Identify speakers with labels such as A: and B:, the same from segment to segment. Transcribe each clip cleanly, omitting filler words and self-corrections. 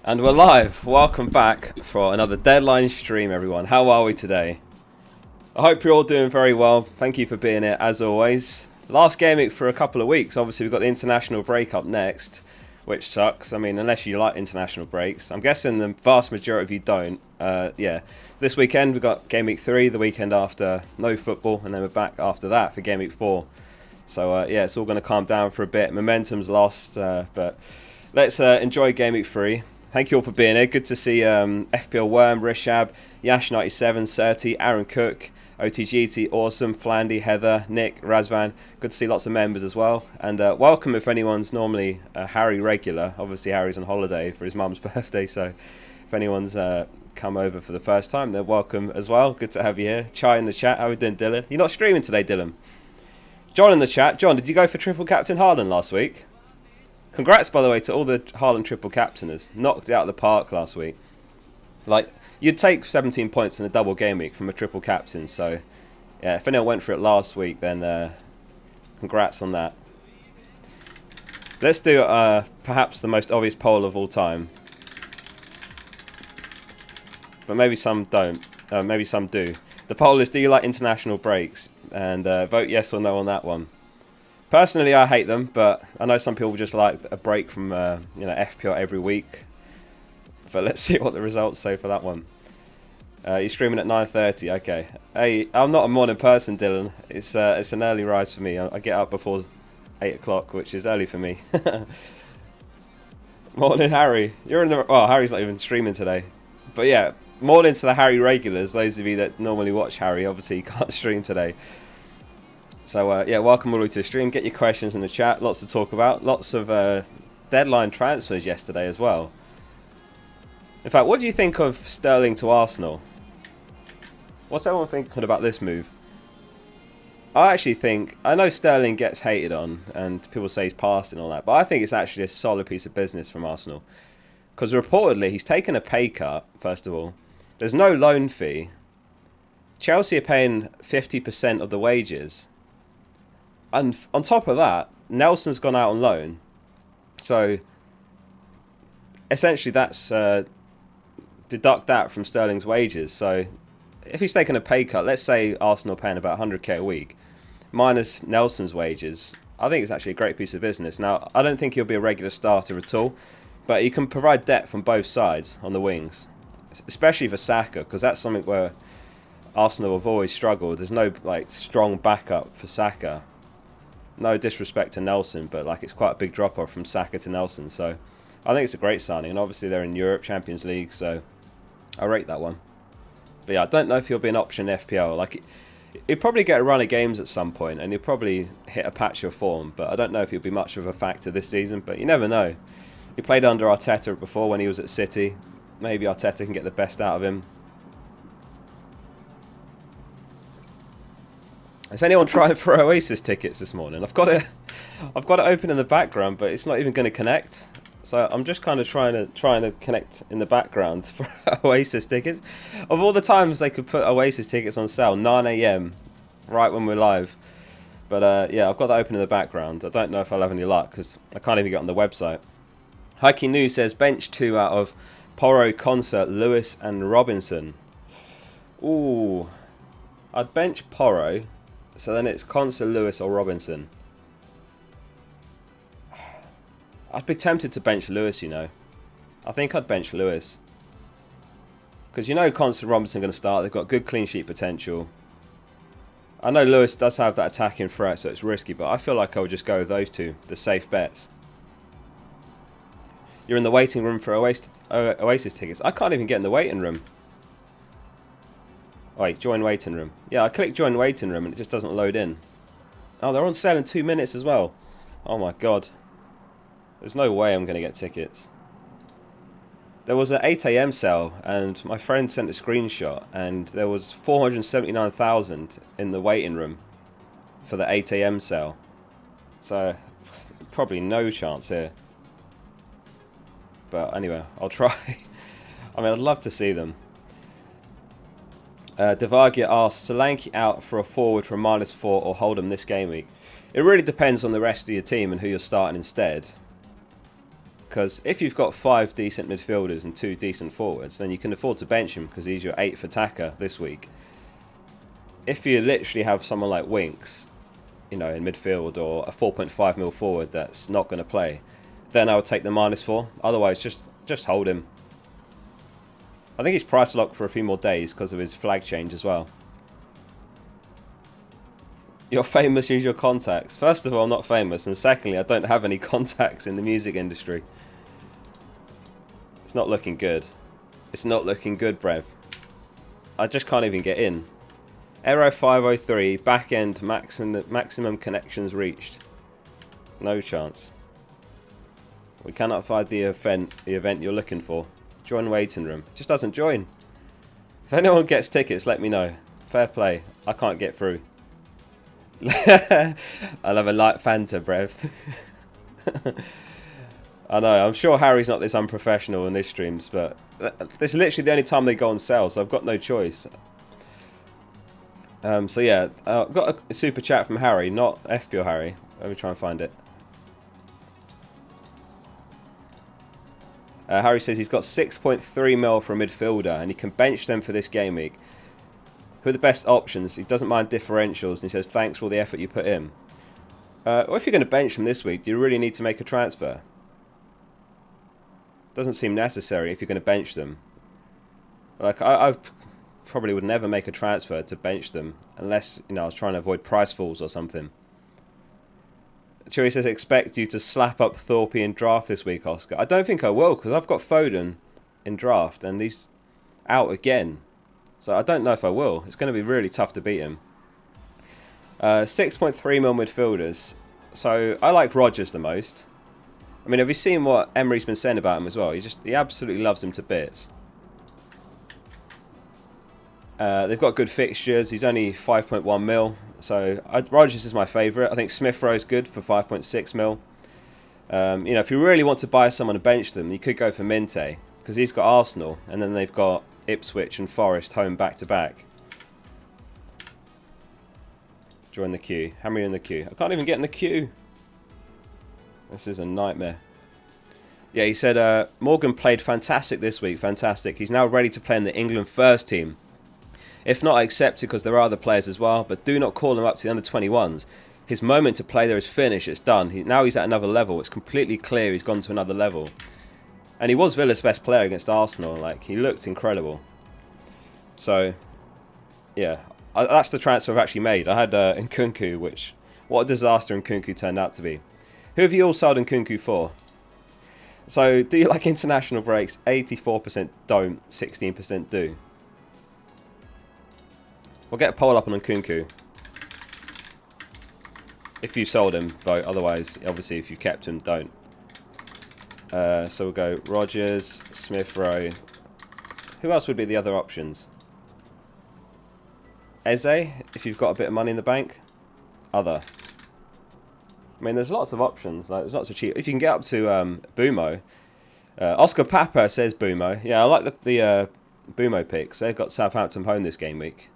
A: And we're live. Welcome back for another Deadline stream, everyone. How are we today? I hope you're all doing very well. Thank you for being here, as always. Last Gameweek for a couple of weeks. Obviously, we've got the international break up next, which sucks. I mean, unless you like international breaks. I'm guessing the vast majority of you don't. Yeah. This weekend, we've got Gameweek 3, the weekend after no football, and then we're back after that for Gameweek 4. So, yeah, it's all going to calm down for a bit. Momentum's lost, but let's enjoy Gameweek 3. Thank you all for being here. Good to see FPL Worm, Rishab, Yash97, Surti, Aaron Cook, OTGT, Awesome, Flandy, Heather, Nick, Razvan. Good to see lots of members as well. And welcome if anyone's normally a Harry regular. Obviously, Harry's on holiday for his mum's birthday, so if anyone's come over for the first time, they're welcome as well. Good to have you here. Chai in the chat. How are we doing, Dylan? You're not streaming today, Dylan. John in the chat. John, did you go for triple captain Haaland last week? Congrats, by the way, to all the Haaland triple captainers. Knocked it out of the park last week. Like, you'd take 17 points in a double game week from a triple captain. So, yeah, if anyone went for it last week, then congrats on that. Let's do perhaps the most obvious poll of all time. But maybe some don't. Maybe some do. The poll is, do you like international breaks? And vote yes or no on that one. Personally, I hate them, but I know some people just like a break from FPL every week. But let's see what the results say for that one. You're streaming at 9:30. Okay. Hey, I'm not a morning person, Dylan. It's an early rise for me. I get up before 8 o'clock, which is early for me. Morning, Harry. You're in the. Oh, Harry's not even streaming today. But yeah, morning to the Harry regulars. Those of you that normally watch Harry, obviously can't stream today. So, yeah, welcome all to the stream. Get your questions in the chat. Lots to talk about. Lots of deadline transfers yesterday as well. In fact, what do you think of Sterling to Arsenal? What's everyone thinking about this move? I actually think... I know Sterling gets hated on and people say he's past and all that, but I think it's actually a solid piece of business from Arsenal. Because reportedly, he's taken a pay cut, first of all. There's no loan fee. Chelsea are paying 50% of the wages. And on top of that, Nelson's gone out on loan. So, essentially that's... deduct that from Sterling's wages. So, if he's taken a pay cut, let's say Arsenal are paying about 100k a week, minus Nelson's wages, I think it's actually a great piece of business. Now, I don't think he'll be a regular starter at all, but he can provide depth from both sides on the wings, especially for Saka, because that's something where Arsenal have always struggled. There's no strong backup for Saka. No disrespect to Nelson, but it's quite a big drop off from Saka to Nelson. So I think it's a great signing, and obviously they're in Europe, Champions League, so I rate that one. But yeah, I don't know if he'll be an option in FPL. He'll probably get a run of games at some point, and he'll probably hit a patch of form, but I don't know if he'll be much of a factor this season, but you never know. He played under Arteta before when he was at City. Maybe Arteta can get the best out of him. Has anyone tried for Oasis tickets this morning? I've got it open in the background, but it's not even going to connect. So I'm just kind of trying to connect in the background for Oasis tickets. Of all the times they could put Oasis tickets on sale, 9 AM, right when we're live. But yeah, I've got that open in the background. I don't know if I'll have any luck because I can't even get on the website. Heike New says bench 2 out of Porro, Concert, Lewis, and Robinson. Ooh, I'd bench Porro. So then it's Concert, Lewis, or Robinson. I'd be tempted to bench Lewis, you know. I think I'd bench Lewis. Because you know Concert and Robinson are going to start. They've got good clean sheet potential. I know Lewis does have that attacking threat, so it's risky. But I feel like I would just go with those two, the safe bets. You're in the waiting room for Oasis tickets. I can't even get in the waiting room. Wait, join waiting room. Yeah, I click join waiting room and it just doesn't load in. Oh, they're on sale in 2 minutes as well. Oh my god. There's no way I'm going to get tickets. There was an 8 AM sale and my friend sent a screenshot and there was 479,000 in the waiting room for the 8 AM sale. So, probably no chance here. But anyway, I'll try. I mean, I'd love to see them. Devagia asks, Solanke out for a forward for a -4 or hold him this game week? It really depends on the rest of your team and who you're starting instead. Because if you've got 5 decent midfielders and 2 decent forwards, then you can afford to bench him because he's your 8th attacker this week. If you literally have someone like Winks, in midfield, or a 4.5 mil forward that's not going to play, then I would take the -4. Otherwise, just hold him. I think he's price locked for a few more days because of his flag change as well. You're famous, use your contacts. First of all, I'm not famous, and secondly, I don't have any contacts in the music industry. It's not looking good. It's not looking good, Brev. I just can't even get in. Aero 503, back end, maximum connections reached. No chance. We cannot find the event you're looking for. Join waiting room. It just doesn't join. If anyone gets tickets, let me know. Fair play. I can't get through. I'll have a light Fanta, Brev. I know, I'm sure Harry's not this unprofessional in this streams, but this is literally the only time they go on sale, so I've got no choice. So yeah, I've got a super chat from Harry, not FPL Harry. Let me try and find it. Harry says he's got 6.3 mil for a midfielder, and he can bench them for this game week. Who are the best options? He doesn't mind differentials, and he says thanks for all the effort you put in. Well, if you're going to bench them this week, do you really need to make a transfer? Doesn't seem necessary if you're going to bench them. Like I probably would never make a transfer to bench them unless I was trying to avoid price falls or something. Chewy says expect you to slap up Thorpe in draft this week, Oscar. I don't think I will because I've got Foden in draft and he's out again. So I don't know if I will. It's going to be really tough to beat him. 6.3 mil midfielders. So I like Rodgers the most. I mean, have you seen what Emery's been saying about him as well? He absolutely loves him to bits. They've got good fixtures. He's only 5.1 mil. So Rodgers is my favourite. I think Smith Rowe's good for 5.6 mil. If you really want to buy someone to bench them, you could go for Minte because he's got Arsenal, and then they've got Ipswich and Forest home back to back. Join the queue. Hammer in the queue. I can't even get in the queue. This is a nightmare. Yeah, he said Morgan played fantastic this week. Fantastic. He's now ready to play in the England first team. If not, I accept it because there are other players as well. But do not call him up to the under-21s. His moment to play there is finished. It's done. Now he's at another level. It's completely clear he's gone to another level. And he was Villa's best player against Arsenal. Like, he looked incredible. So, yeah. That's the transfer I've actually made. I had Nkunku, which... What a disaster Nkunku turned out to be. Who have you all sold Nkunku for? So, do you like international breaks? 84% don't, 16% do. We'll get a poll up on Nkunku. If you sold him, vote. Otherwise, obviously, if you kept him, don't. So we'll go Rodgers, Smith Rowe. Who else would be the other options? Eze, if you've got a bit of money in the bank. Other. I mean, there's lots of options. Like, there's lots of cheap. If you can get up to Bumo. Oscar Papa says Bumo. Yeah, I like the Bumo picks. They've got Southampton home this game week.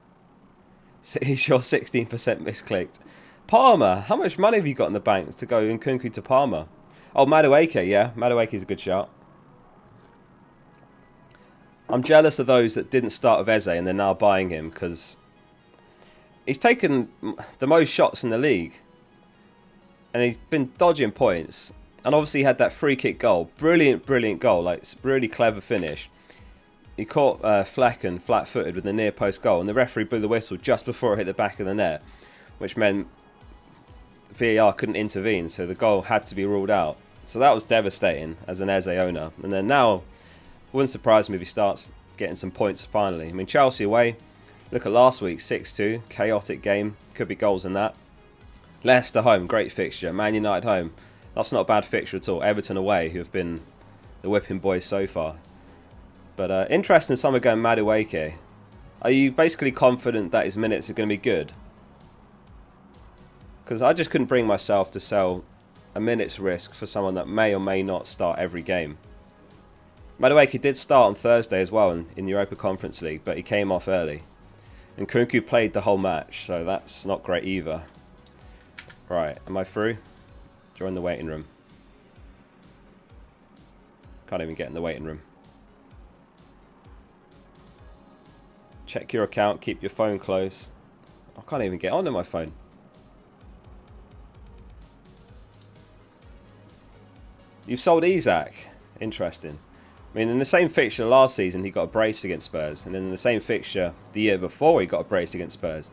A: So he's your 16% misclicked. Palmer, how much money have you got in the bank to go Nkunku to Palmer? Oh, Madueke, yeah. Madueke's a good shout. I'm jealous of those that didn't start with Eze and they're now buying him because he's taken the most shots in the league. And he's been dodging points. And obviously he had that free kick goal. Brilliant, brilliant goal. Like, it's really clever finish. He caught Flecken flat-footed with the near-post goal. And the referee blew the whistle just before it hit the back of the net. Which meant VAR couldn't intervene. So the goal had to be ruled out. So that was devastating as an Eze owner. And then now, wouldn't surprise me if he starts getting some points finally. I mean, Chelsea away. Look at last week, 6-2. Chaotic game. Could be goals in that. Leicester home, great fixture. Man United home, that's not a bad fixture at all. Everton away, who have been the whipping boys so far. But interesting, some are going Madueke. Are you basically confident that his minutes are going to be good? Because I just couldn't bring myself to sell a minute's risk for someone that may or may not start every game. Madueke did start on Thursday as well in the Europa Conference League, but he came off early. And Nkunku played the whole match, so that's not great either. Right, am I through? Join the waiting room. Can't even get in the waiting room. Check your account, keep your phone close. I can't even get onto my phone. You've sold Isaac. Interesting. I mean, in the same fixture last season, he got a brace against Spurs. And then in the same fixture the year before, he got a brace against Spurs.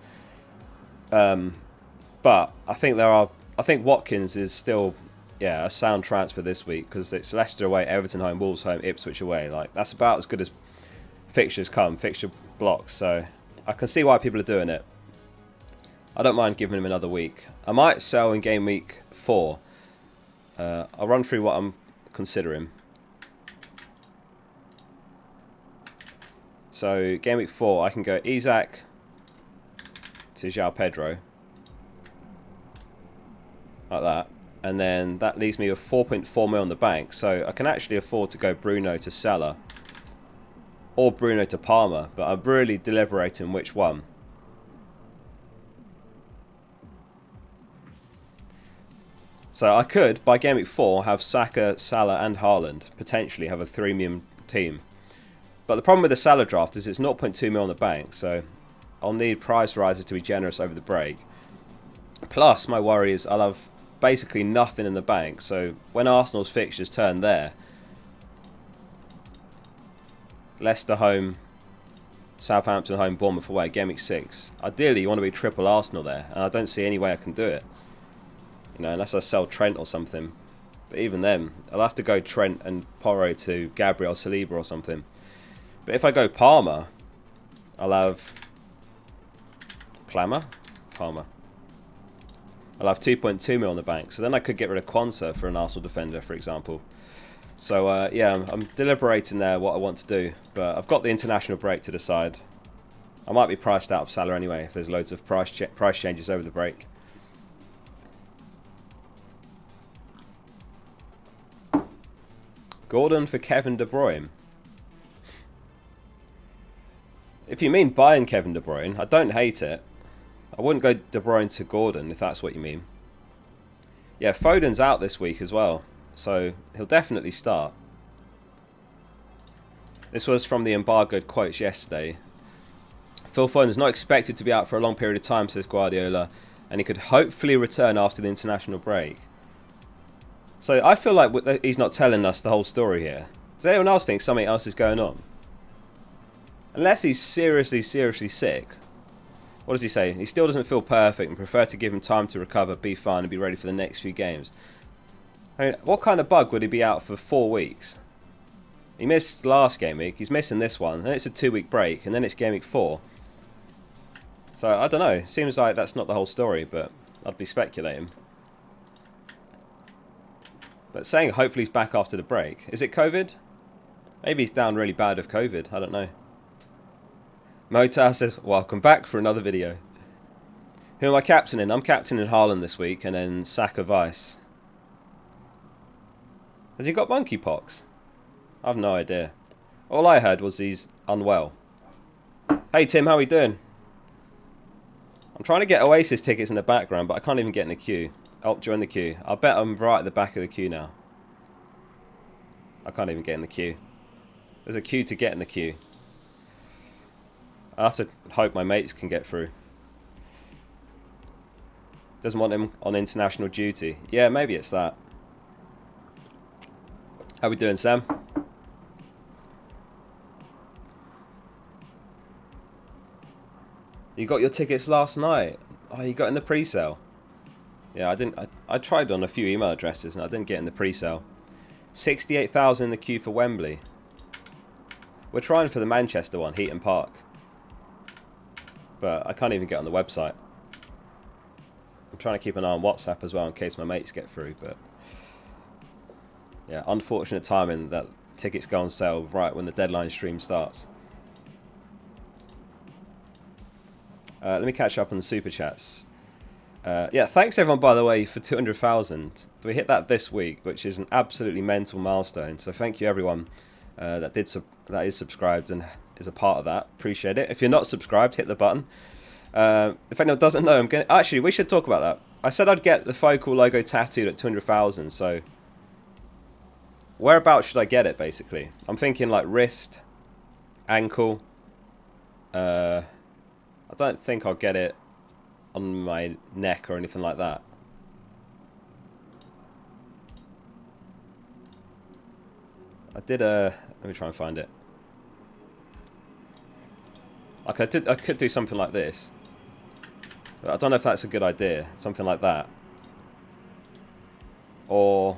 A: But I think Watkins is still, yeah, a sound transfer this week, because it's Leicester away, Everton home, Wolves home, Ipswich away. Like, that's about as good as fixtures come, fixture blocks. So I can see why people are doing it. I don't mind giving him another week. I might sell in game week 4. I'll run through what I'm considering. So game week 4, I can go Isaac to João Pedro, like that, and then that leaves me with 4.4 mil on the bank. So I can actually afford to go Bruno to Salah or Bruno to Palmer, but I'm really deliberating which one. So I could, by game week 4, have Saka, Salah and Haaland, potentially have a 3-man team. But the problem with the Salah draft is it's 0.2 mil on the bank, so I'll need price rises to be generous over the break. Plus, my worry is I'll have basically nothing in the bank, so when Arsenal's fixtures turn there, Leicester home, Southampton home, Bournemouth away, game week 6. Ideally, you want to be triple Arsenal there, and I don't see any way I can do it. You know, unless I sell Trent or something. But even then, I'll have to go Trent and Porro to Gabriel Saliba or something. But if I go Palmer, I'll have Palmer. I'll have 2.2 mil on the bank. So then I could get rid of Quansah for an Arsenal defender, for example. So yeah, I'm deliberating there what I want to do. But I've got the international break to decide. I might be priced out of Salah anyway if there's loads of price changes over the break. Gordon for Kevin De Bruyne. If you mean buying Kevin De Bruyne, I don't hate it. I wouldn't go De Bruyne to Gordon if that's what you mean. Yeah, Foden's out this week as well, so he'll definitely start. This was from the embargoed quotes yesterday. Phil Foden's not expected to be out for a long period of time, says Guardiola, and he could hopefully return after the international break. So I feel like he's not telling us the whole story here. Does anyone else think something else is going on? Unless he's seriously sick. What does he say? He still doesn't feel perfect and prefer to give him time to recover, be fine and be ready for the next few games. I mean, what kind of bug would he be out for 4 weeks? He missed last game week, he's missing this one, then it's a 2-week break, and then it's game week 4. So, I don't know. Seems like that's not the whole story, but I'd be speculating. But saying hopefully he's back after the break. Is it COVID? Maybe he's down really bad of COVID, I don't know. Motar says, welcome back for another video. Who am I captaining? I'm captaining Haaland this week, and then Saka Vice. Has he got monkeypox? I've no idea. All I heard was he's unwell. Hey Tim, how are we doing? I'm trying to get Oasis tickets in the background, but I can't even get in the queue. Oh, join the queue. I'll bet I'm right at the back of the queue now. I can't even get in the queue. There's a queue to get in the queue. I have to hope my mates can get through. Doesn't want him on international duty. Yeah, maybe it's that. How we doing, Sam? You got your tickets last night. Oh, you got in the pre-sale. Yeah, I didn't. I tried on a few email addresses and I didn't get in the pre-sale. 68,000 in the queue for Wembley. We're trying for the Manchester one, Heaton Park. But I can't even get on the website. I'm trying to keep an eye on WhatsApp as well in case my mates get through. But yeah, unfortunate timing that tickets go on sale right when the deadline stream starts. Let me catch up on the super chats. Yeah, thanks everyone, by the way, for 200,000. We hit that this week, which is an absolutely mental milestone. So thank you everyone that is subscribed and is a part of that. Appreciate it. If you're not subscribed, hit the button. If anyone doesn't know, actually, we should talk about that. I said I'd get the Focal logo tattooed at 200,000, so Whereabouts should I get it, basically? I'm thinking like wrist, ankle. I don't think I'll get it on my neck or anything like that. I did let me try and find it. Like I could do something like this. But I don't know if that's a good idea. Something like that. Or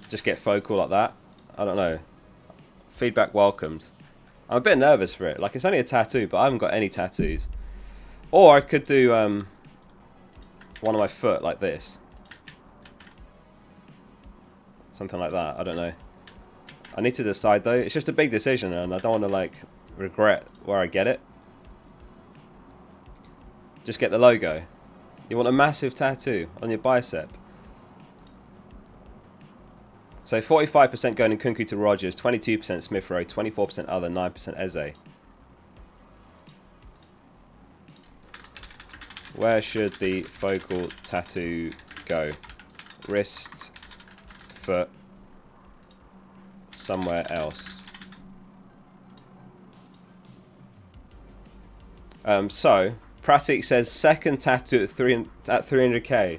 A: just get focal like that. I don't know. Feedback welcomed. I'm a bit nervous for it. Like, it's only a tattoo, but I haven't got any tattoos. Or I could do one on my foot like this. Something like that. I don't know. I need to decide, though. It's just a big decision, and I don't want to, like, regret where I get it. Just get the logo. You want a massive tattoo on your bicep. So 45% going in Nkunku to Rodgers, 22% Smith Rowe, 24% other, 9% Eze. Where should the focal tattoo go? Wrist, foot, somewhere else. So Pratik says second tattoo at 300k.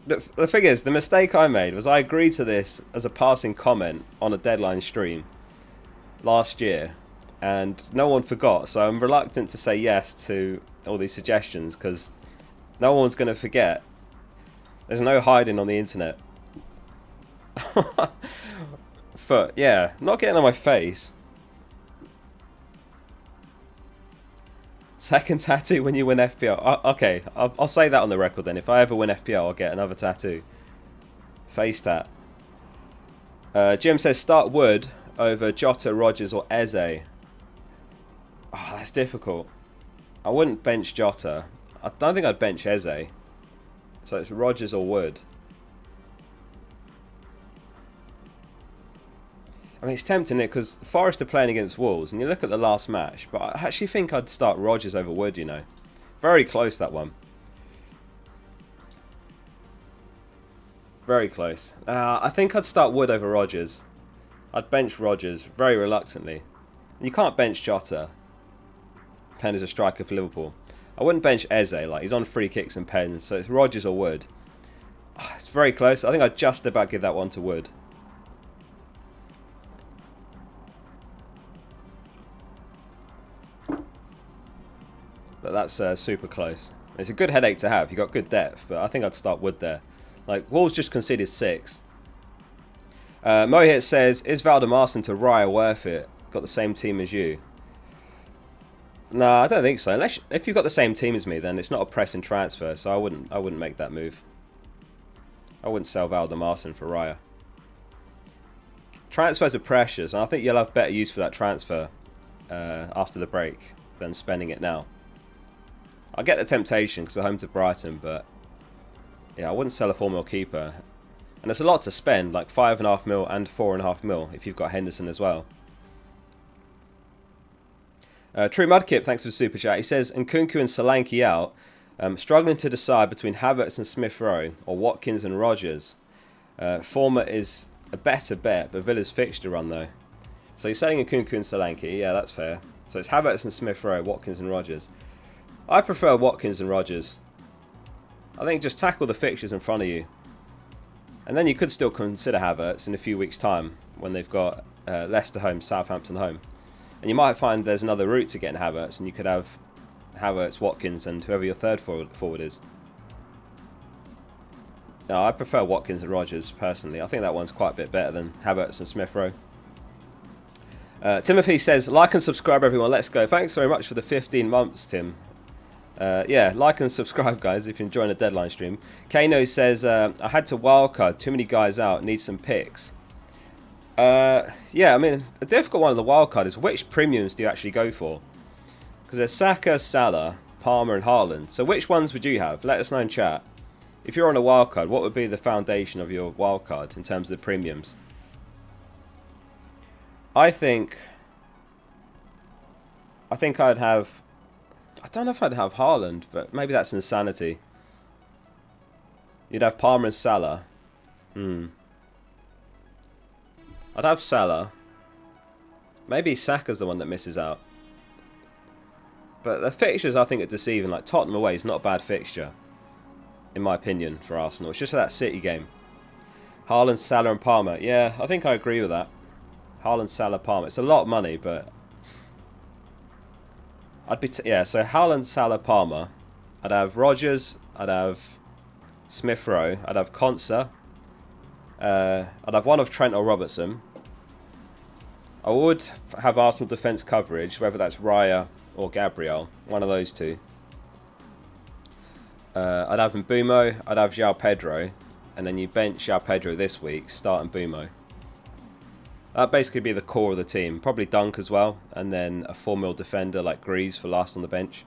A: The thing is, the mistake I made was I agreed to this as a passing comment on a Deadline stream last year, and no one forgot, so I'm reluctant to say yes to all these suggestions because no one's going to forget. There's no hiding on the internet. Foot, yeah, not getting on my face. Second tattoo when you win FPL. Okay, I'll say that on the record then. If I ever win FPL, I'll get another tattoo. Face tat. Jim says start Wood over Jota, Rodgers or Eze. Oh, that's difficult. I wouldn't bench Jota. I don't think I'd bench Eze. So it's Rodgers or Wood. I mean, it's tempting it because Forest are playing against Wolves, and you look at the last match, but I actually think I'd start Rodgers over Wood, you know. Very close, that one. Very close. I think I'd start Wood over Rodgers. I'd bench Rodgers very reluctantly. You can't bench Jota, playing as a striker for Liverpool. I wouldn't bench Eze, like he's on free kicks and pens, so it's Rodgers or Wood. It's very close. I think I'd just about give that one to Wood. But that's super close. It's a good headache to have. You got good depth, but I think I'd start Wood there. Like, Wolves just conceded 6. Mohit says, is Valdemarson to Raya worth it? Got the same team as you. No, I don't think so. Unless if you've got the same team as me, then it's not a pressing transfer, so I wouldn't make that move. I wouldn't sell Valdemarson for Raya. Transfers are precious, and I think you'll have better use for that transfer after the break than spending it now. I get the temptation because they're home to Brighton, but yeah, I wouldn't sell a 4 mil keeper. And there's a lot to spend, like 5.5 mil and 4.5 mil if you've got Henderson as well. True Mudkip, thanks for the super chat. He says, Nkunku and Solanke out. Struggling to decide between Havertz and Smith Rowe or Watkins and Rodgers. Former is a better bet, but Villa's fixture run though. So you're selling Nkunku and Solanke, yeah, that's fair. So it's Havertz and Smith Rowe, Watkins and Rodgers. I prefer Watkins and Rodgers. I think just tackle the fixtures in front of you. And then you could still consider Havertz in a few weeks' time when they've got Leicester home, Southampton home. And you might find there's another route to getting Havertz, and you could have Havertz, Watkins, and whoever your third forward is. No, I prefer Watkins and Rodgers, personally. I think that one's quite a bit better than Havertz and Smith Rowe. Timothy says, like and subscribe, everyone. Let's go. Thanks very much for the 15 months, Tim. Yeah, like and subscribe, guys, if you're enjoying the Deadline stream. Kano says, I had to wildcard. Too many guys out. Need some picks. Yeah, I mean, the difficult one of the wildcard is which premiums do you actually go for? Because there's Saka, Salah, Palmer and Haaland. So which ones would you have? Let us know in chat. If you're on a wildcard, what would be the foundation of your wildcard in terms of the premiums? I think I'd have... I don't know if I'd have Haaland, but maybe that's insanity. You'd have Palmer and Salah. I'd have Salah. Maybe Saka's the one that misses out. But the fixtures I think are deceiving. Like Tottenham away is not a bad fixture, in my opinion, for Arsenal. It's just that City game. Haaland, Salah and Palmer. Yeah, I think I agree with that. Haaland, Salah, Palmer. It's a lot of money, but I'd be so Haaland, Salah, Palmer. I'd have Rodgers. I'd have Smith Rowe. I'd have Konsa. I'd have one of Trent or Robertson. I would have Arsenal defence coverage, whether that's Raya or Gabriel, one of those two. I'd have Mbumo. I'd have João Pedro, and then you bench João Pedro this week, start Mbumo. That'd basically be the core of the team. Probably Dunk as well, and then a 4-mil defender like Greaves for last on the bench.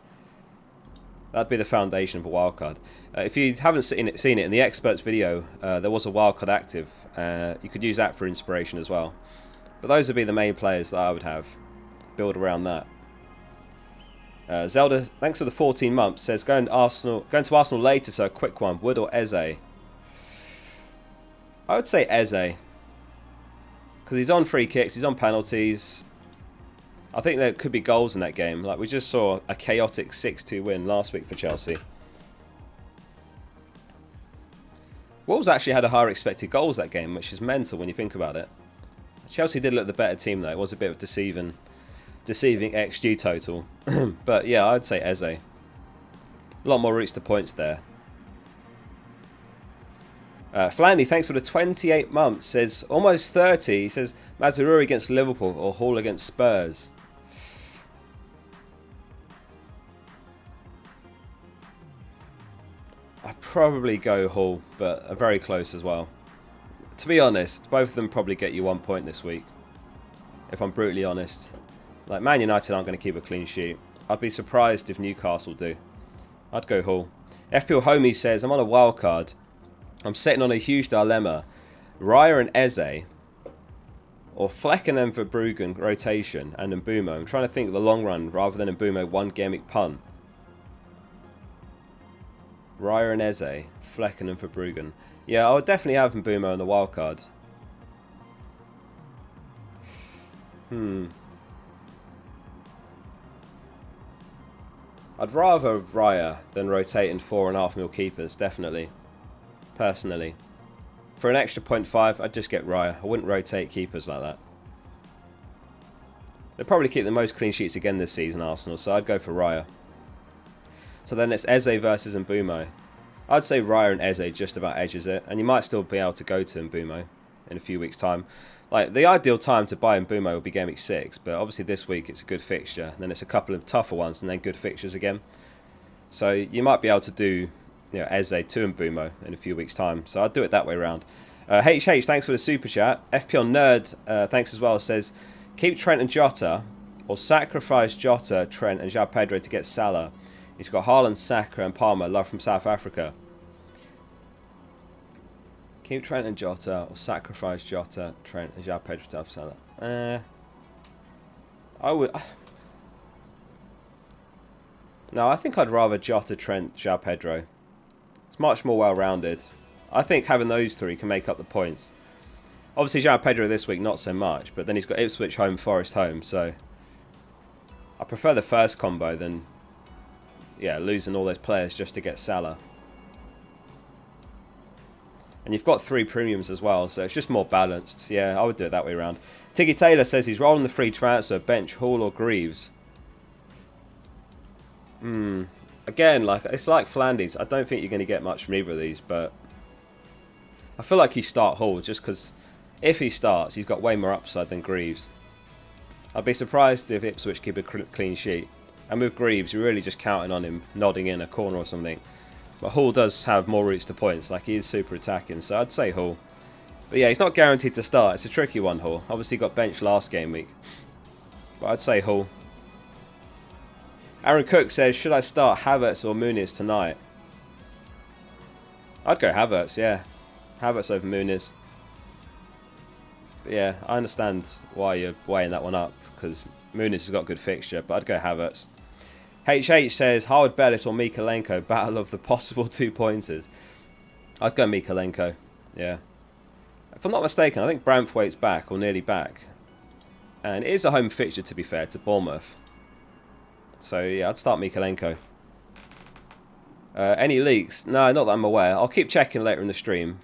A: That'd be the foundation of a wildcard. If you haven't seen it in the experts video, there was a wildcard active. You could use that for inspiration as well. But those would be the main players that I would have. Build around that. Zelda, thanks for the 14 months, says going to Arsenal later, so a quick one. Wood or Eze? I would say Eze. Because he's on free kicks, he's on penalties. I think there could be goals in that game. Like we just saw a chaotic 6-2 win last week for Chelsea. Wolves actually had a higher expected goals that game, which is mental when you think about it. Chelsea did look the better team though. It was a bit of deceiving XG total. But yeah, I'd say Eze. A lot more routes to points there. Flandy, thanks for the 28 months. Says almost 30. He says Mazraoui against Liverpool or Hall against Spurs. I'd probably go Hall, but are very close as well. To be honest, both of them probably get you 1 point this week. If I'm brutally honest. Like Man United aren't going to keep a clean sheet. I'd be surprised if Newcastle do. I'd go Hall. FPL Homie says, I'm on a wild card. I'm sitting on a huge dilemma. Raya and Eze, or Flecken and Verbruggen rotation, and Mbumo. I'm trying to think of the long run rather than Mbumo one Gameweek punt. Raya and Eze, Flecken and Verbruggen. Yeah, I would definitely have Mbumo on the wild card. I'd rather Raya than rotating 4.5 mil keepers, definitely. Personally. For an extra 0.5, I'd just get Raya. I wouldn't rotate keepers like that. They'll probably keep the most clean sheets again this season, Arsenal, so I'd go for Raya. So then it's Eze versus Mbumo. I'd say Raya and Eze just about edges it, and you might still be able to go to Mbumo in a few weeks' time. Like, the ideal time to buy Mbumo would be Game Week 6, but obviously this week it's a good fixture, and then it's a couple of tougher ones, and then good fixtures again. So you might be able to do, you know, Eze to Mbumo in a few weeks' time. So I'd do it that way around. HH, thanks for the super chat. FPL Nerd, thanks as well, says, keep Trent and Jota, or sacrifice Jota, Trent and João Pedro to get Salah. He's got Haaland, Saka and Palmer, love from South Africa. Keep Trent and Jota, or sacrifice Jota, Trent and João Pedro to have Salah. I would... No, I think I'd rather Jota, Trent, João Pedro. It's much more well-rounded. I think having those three can make up the points. Obviously, João Pedro this week, not so much, but then he's got Ipswich home, Forest home, so... I prefer the first combo than... yeah, losing all those players just to get Salah. And you've got 3 premiums as well, so it's just more balanced. Yeah, I would do it that way around. Tiggy Taylor says he's rolling the free transfer, bench Hall or Greaves. Again, like it's like Flanders. I don't think you're going to get much from either of these, but I feel like you start Hall just because if he starts, he's got way more upside than Greaves. I'd be surprised if Ipswich keep a clean sheet. And with Greaves, you're really just counting on him nodding in a corner or something. But Hall does have more routes to points, like he is super attacking, so I'd say Hall. But yeah, he's not guaranteed to start. It's a tricky one, Hall. Obviously got benched last game week. But I'd say Hall. Aaron Cook says, should I start Havertz or Muniz tonight? I'd go Havertz, yeah. Havertz over Muniz. But yeah, I understand why you're weighing that one up, because Muniz has got a good fixture, but I'd go Havertz. HH says, Howard Bellis or Mikalenko, battle of the possible 2 pointers. I'd go Mikalenko, yeah. If I'm not mistaken, I think Branthwaite's back, or nearly back. And it is a home fixture, to be fair, to Bournemouth. So, yeah, I'd start Mikalenko. Any leaks? No, not that I'm aware. I'll keep checking later in the stream.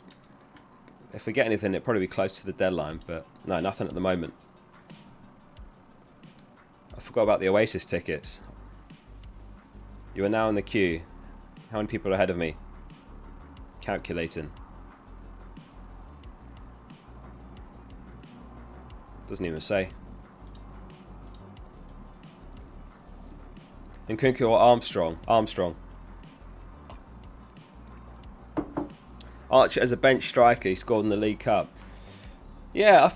A: If we get anything, it'll probably be close to the deadline. But, no, nothing at the moment. I forgot about the Oasis tickets. You are now in the queue. How many people are ahead of me? Calculating. Doesn't even say. Nkunku or Armstrong? Armstrong. Archer as a bench striker, he scored in the League Cup. Yeah,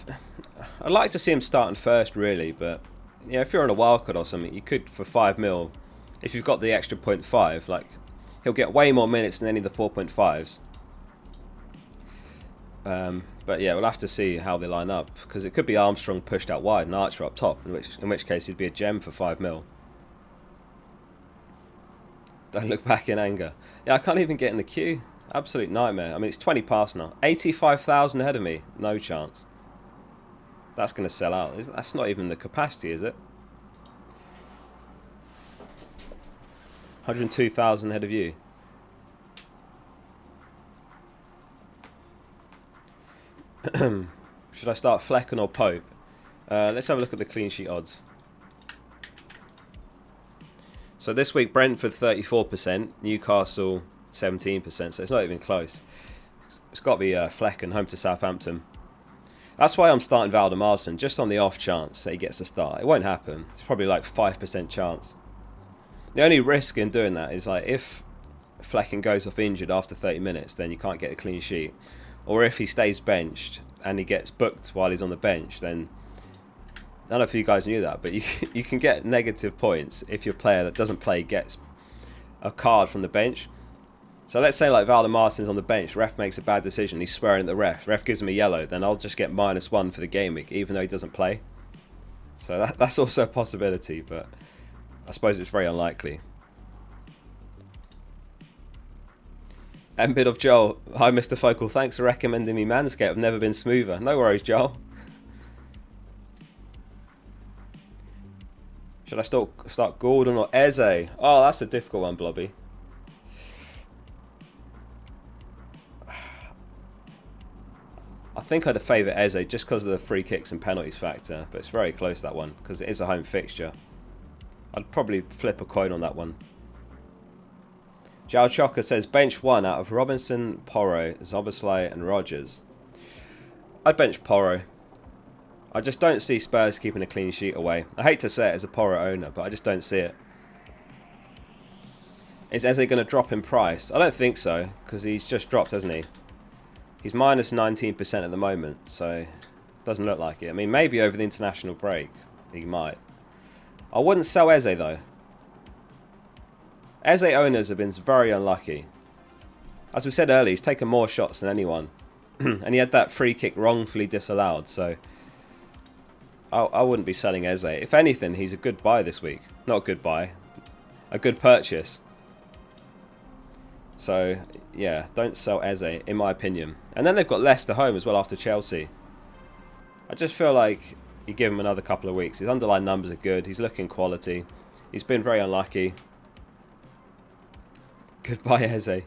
A: I'd like to see him starting first, really, but yeah, if you're on a wildcard or something, you could for 5 mil. If you've got the extra 0.5, like he'll get way more minutes than any of the 4.5s. But yeah, we'll have to see how they line up, because it could be Armstrong pushed out wide and Archer up top, in which case he'd be a gem for 5 mil. Don't look back in anger. Yeah, I can't even get in the queue. Absolute nightmare. I mean, it's 20 past now. 85,000 ahead of me. No chance. That's going to sell out. That's not even the capacity, is it? 102,000 ahead of you. Should I start Flecken or Pope? Let's have a look at the clean sheet odds. So this week, Brentford 34%, Newcastle 17%, so it's not even close. It's got to be Flecken, home to Southampton. That's why I'm starting Valdemarson, just on the off chance that he gets a start. It won't happen. It's probably like 5% chance. The only risk in doing that is like if Flecken goes off injured after 30 minutes, then you can't get a clean sheet. Or if he stays benched and he gets booked while he's on the bench, then I don't know if you guys knew that, but you can get negative points if your player that doesn't play gets a card from the bench. So let's say like Valdemarson's on the bench, ref makes a bad decision, he's swearing at the ref gives him a yellow, then I'll just get -1 for the game week, even though he doesn't play. So that's also a possibility, but I suppose it's very unlikely. Embid of Joel. Hi, Mr. Focal. Thanks for recommending me Manscaped. I've never been smoother. No worries, Joel. Should I start Gordon or Eze? Oh, that's a difficult one, Blobby. I think I'd favour Eze just because of the free kicks and penalties factor, but it's very close, that one, because it is a home fixture. I'd probably flip a coin on that one. Jao Chocker says bench 1 out of Robinson, Porro, Zoboslai and Rodgers. I'd bench Porro. I just don't see Spurs keeping a clean sheet away. I hate to say it as a Porro owner, but I just don't see it. Is Eze going to drop in price? I don't think so, because he's just dropped, hasn't he? He's minus 19% at the moment, so doesn't look like it. I mean, maybe over the international break, he might. I wouldn't sell Eze, though. Eze owners have been very unlucky. As we said earlier, he's taken more shots than anyone. And he had that free kick wrongfully disallowed, so I wouldn't be selling Eze. If anything, he's a good buy this week. Not a good buy, a good purchase. So, yeah, don't sell Eze, in my opinion. And then they've got Leicester home as well after Chelsea. I just feel like you give him another couple of weeks. His underlying numbers are good. He's looking quality. He's been very unlucky. Goodbye, Eze.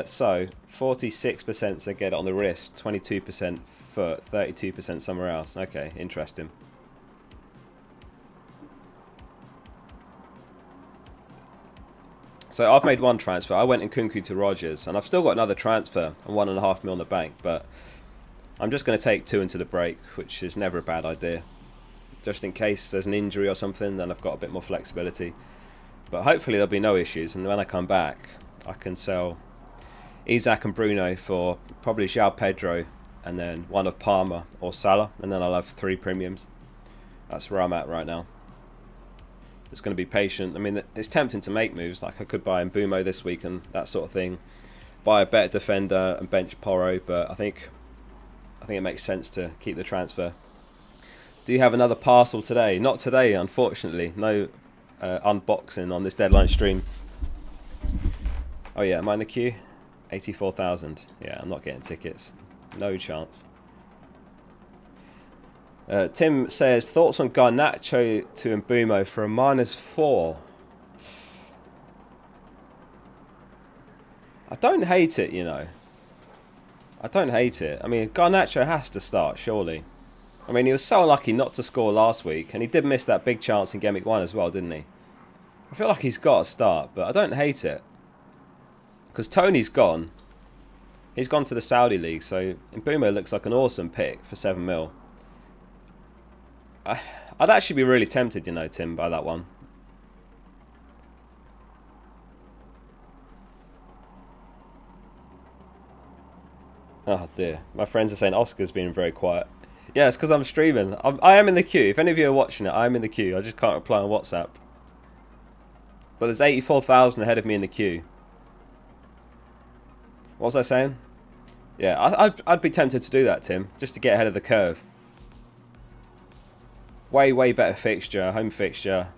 A: So, 46% say get it on the wrist, 22% foot, 32% somewhere else. Okay, interesting. So I've made one transfer. I went Nkunku to Rodgers, and I've still got another transfer and 1.5 mil in the bank, but I'm just going to take 2 into the break, which is never a bad idea. Just in case there's an injury or something, then I've got a bit more flexibility. But hopefully there'll be no issues, and when I come back, I can sell Isaac and Bruno for probably João Pedro, and then one of Palmer or Salah, and then I'll have 3 premiums. That's where I'm at right now. Just going to be patient. I mean, it's tempting to make moves. Like I could buy Mbumo this week and that sort of thing. Buy a better defender and bench Porro, but I think it makes sense to keep the transfer. Do you have another parcel today? Not today, unfortunately. No unboxing on this deadline stream. Oh yeah, am I in the queue? 84,000. Yeah, I'm not getting tickets. No chance. Tim says, thoughts on Garnacho to Mbumo for a -4. I don't hate it, you know. I don't hate it. I mean, Garnacho has to start, surely. I mean, he was so unlucky not to score last week, and he did miss that big chance in Gameweek 1 as well, didn't he? I feel like he's got to start, but I don't hate it. Because Tony's gone. He's gone to the Saudi League, so Mbumo looks like an awesome pick for 7 mil. I'd actually be really tempted, you know, Tim, by that one. Oh dear, my friends are saying Oscar's being very quiet. Yeah, it's because I'm streaming. I am in the queue. If any of you are watching it, I am in the queue. I just can't reply on WhatsApp. But there's 84,000 ahead of me in the queue. What was I saying? Yeah, I'd be tempted to do that, Tim, just to get ahead of the curve. Way better fixture, home fixture,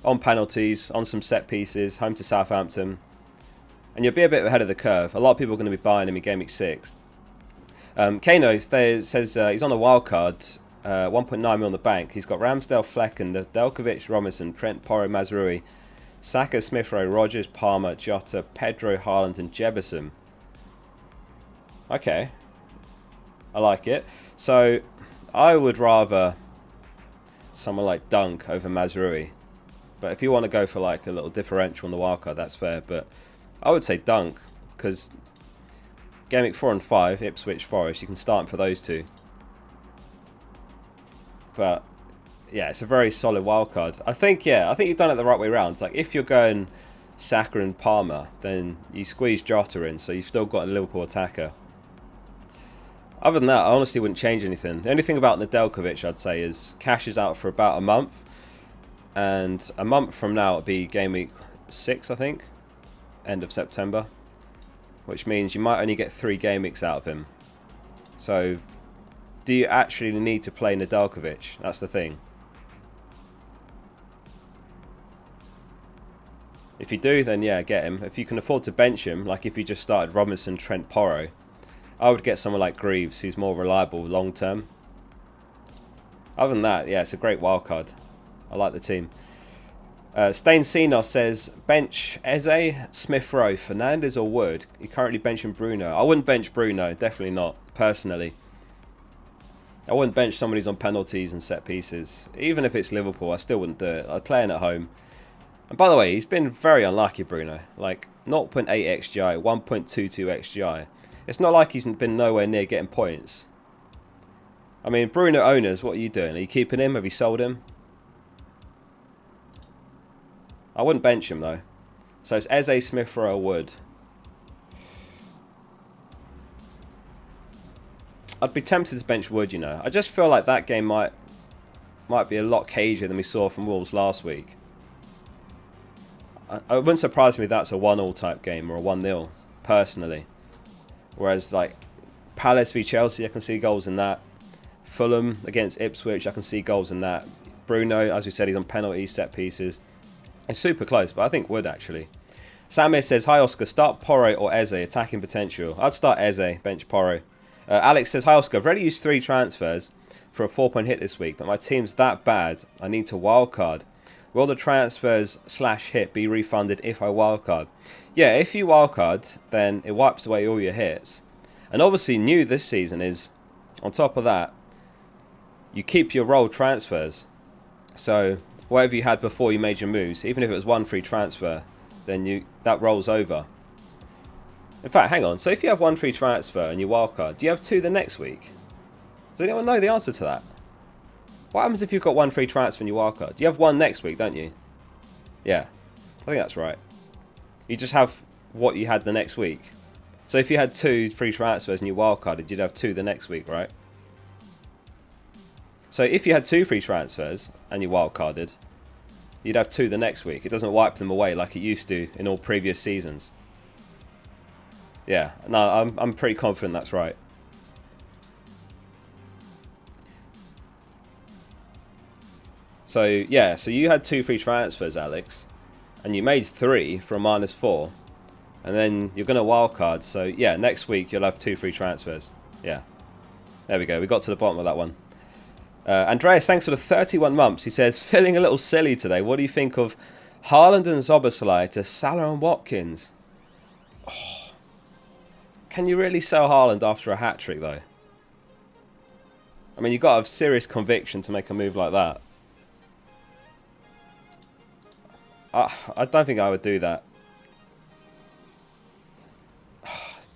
A: on penalties, on some set pieces, home to Southampton. And you'll be a bit ahead of the curve. A lot of people are going to be buying him in Game Week 6. Kano says he's on a wild card, 1.9 mil on the bank. He's got Ramsdale, Flecken, Delkovic, Robinson, Trent, Porro, Mazraoui, Saka, Smith Rowe, Rogers, Palmer, Jota, Pedro, Haaland and Jefferson. Okay. I like it. So, I would rather someone like Dunk over Mazraoui. But if you want to go for like a little differential on the wildcard, that's fair. But I would say Dunk, because Game Week 4 and 5, Ipswich, Forest, you can start him for those two. But yeah, it's a very solid wildcard. I think you've done it the right way around. Like if you're going Saka and Palmer, then you squeeze Jota in, so you've still got a Liverpool attacker. Other than that, I honestly wouldn't change anything. The only thing about Nedeljkovic, I'd say, is cash is out for about a month. And a month from now, it'll be Game Week 6, I think. End of September. Which means you might only get 3 game weeks out of him. So, do you actually need to play Nedeljkovic? That's the thing. If you do, then yeah, get him. If you can afford to bench him, like if you just started Robinson, Trent, Porro, I would get someone like Greaves, who's more reliable long term. Other than that, yeah, it's a great wildcard. I like the team. Stain Senar says, bench Eze, Smith Rowe, Fernandes or Wood? You're currently benching Bruno. I wouldn't bench Bruno, definitely not, personally. I wouldn't bench somebody who's on penalties and set pieces. Even if it's Liverpool, I still wouldn't do it. I'd play him at home. And by the way, he's been very unlucky, Bruno. Like 0.8 XGI, 1.22 XGI. It's not like he's been nowhere near getting points. I mean, Bruno owners, what are you doing? Are you keeping him? Have you sold him? I wouldn't bench him though. So it's Eze, Smith Rowe, Wood. I'd be tempted to bench Wood, you know. I just feel like that game might be a lot cagier than we saw from Wolves last week. It wouldn't surprise me if that's a 1-1 type game or a 1-0, personally. Whereas like Palace v Chelsea, I can see goals in that. Fulham against Ipswich, I can see goals in that. Bruno, as we said, he's on penalties, set pieces. It's super close, but I think Wood actually. Samir says, hi Oscar, start Porro or Eze, attacking potential. I'd start Eze, bench Porro. Alex says, hi Oscar, I've already used 3 transfers for a 4-point hit this week, but my team's that bad, I need to wildcard. Will the transfers / hit be refunded if I wildcard? Yeah, if you wildcard, then it wipes away all your hits. And obviously new this season is, on top of that, you keep your rolled transfers. So whatever you had before you made your moves, even if it was 1 free transfer, then that rolls over. In fact, hang on. So if you have 1 free transfer and you wildcard, do you have 2 the next week? Does anyone know the answer to that? What happens if you've got 1 free transfer and you wildcard? You have 1 next week, don't you? Yeah, I think that's right. You just have what you had the next week. So if you had 2 free transfers and you wildcarded, you'd have 2 the next week, right? So if you had 2 free transfers and you wildcarded, you'd have 2 the next week. It doesn't wipe them away like it used to in all previous seasons. Yeah, no, I'm pretty confident that's right. So yeah, so you had 2 free transfers, Alex, and you made 3 for a -4. And then you're going to wildcard. So, yeah, next week you'll have 2 free transfers. Yeah. There we go. We got to the bottom of that one. Andreas, thanks for the 31 months. He says, feeling a little silly today. What do you think of Haaland and Szoboszlai to Salah and Watkins? Oh. Can you really sell Haaland after a hat-trick, though? I mean, you've got to have serious conviction to make a move like that. I don't think I would do that.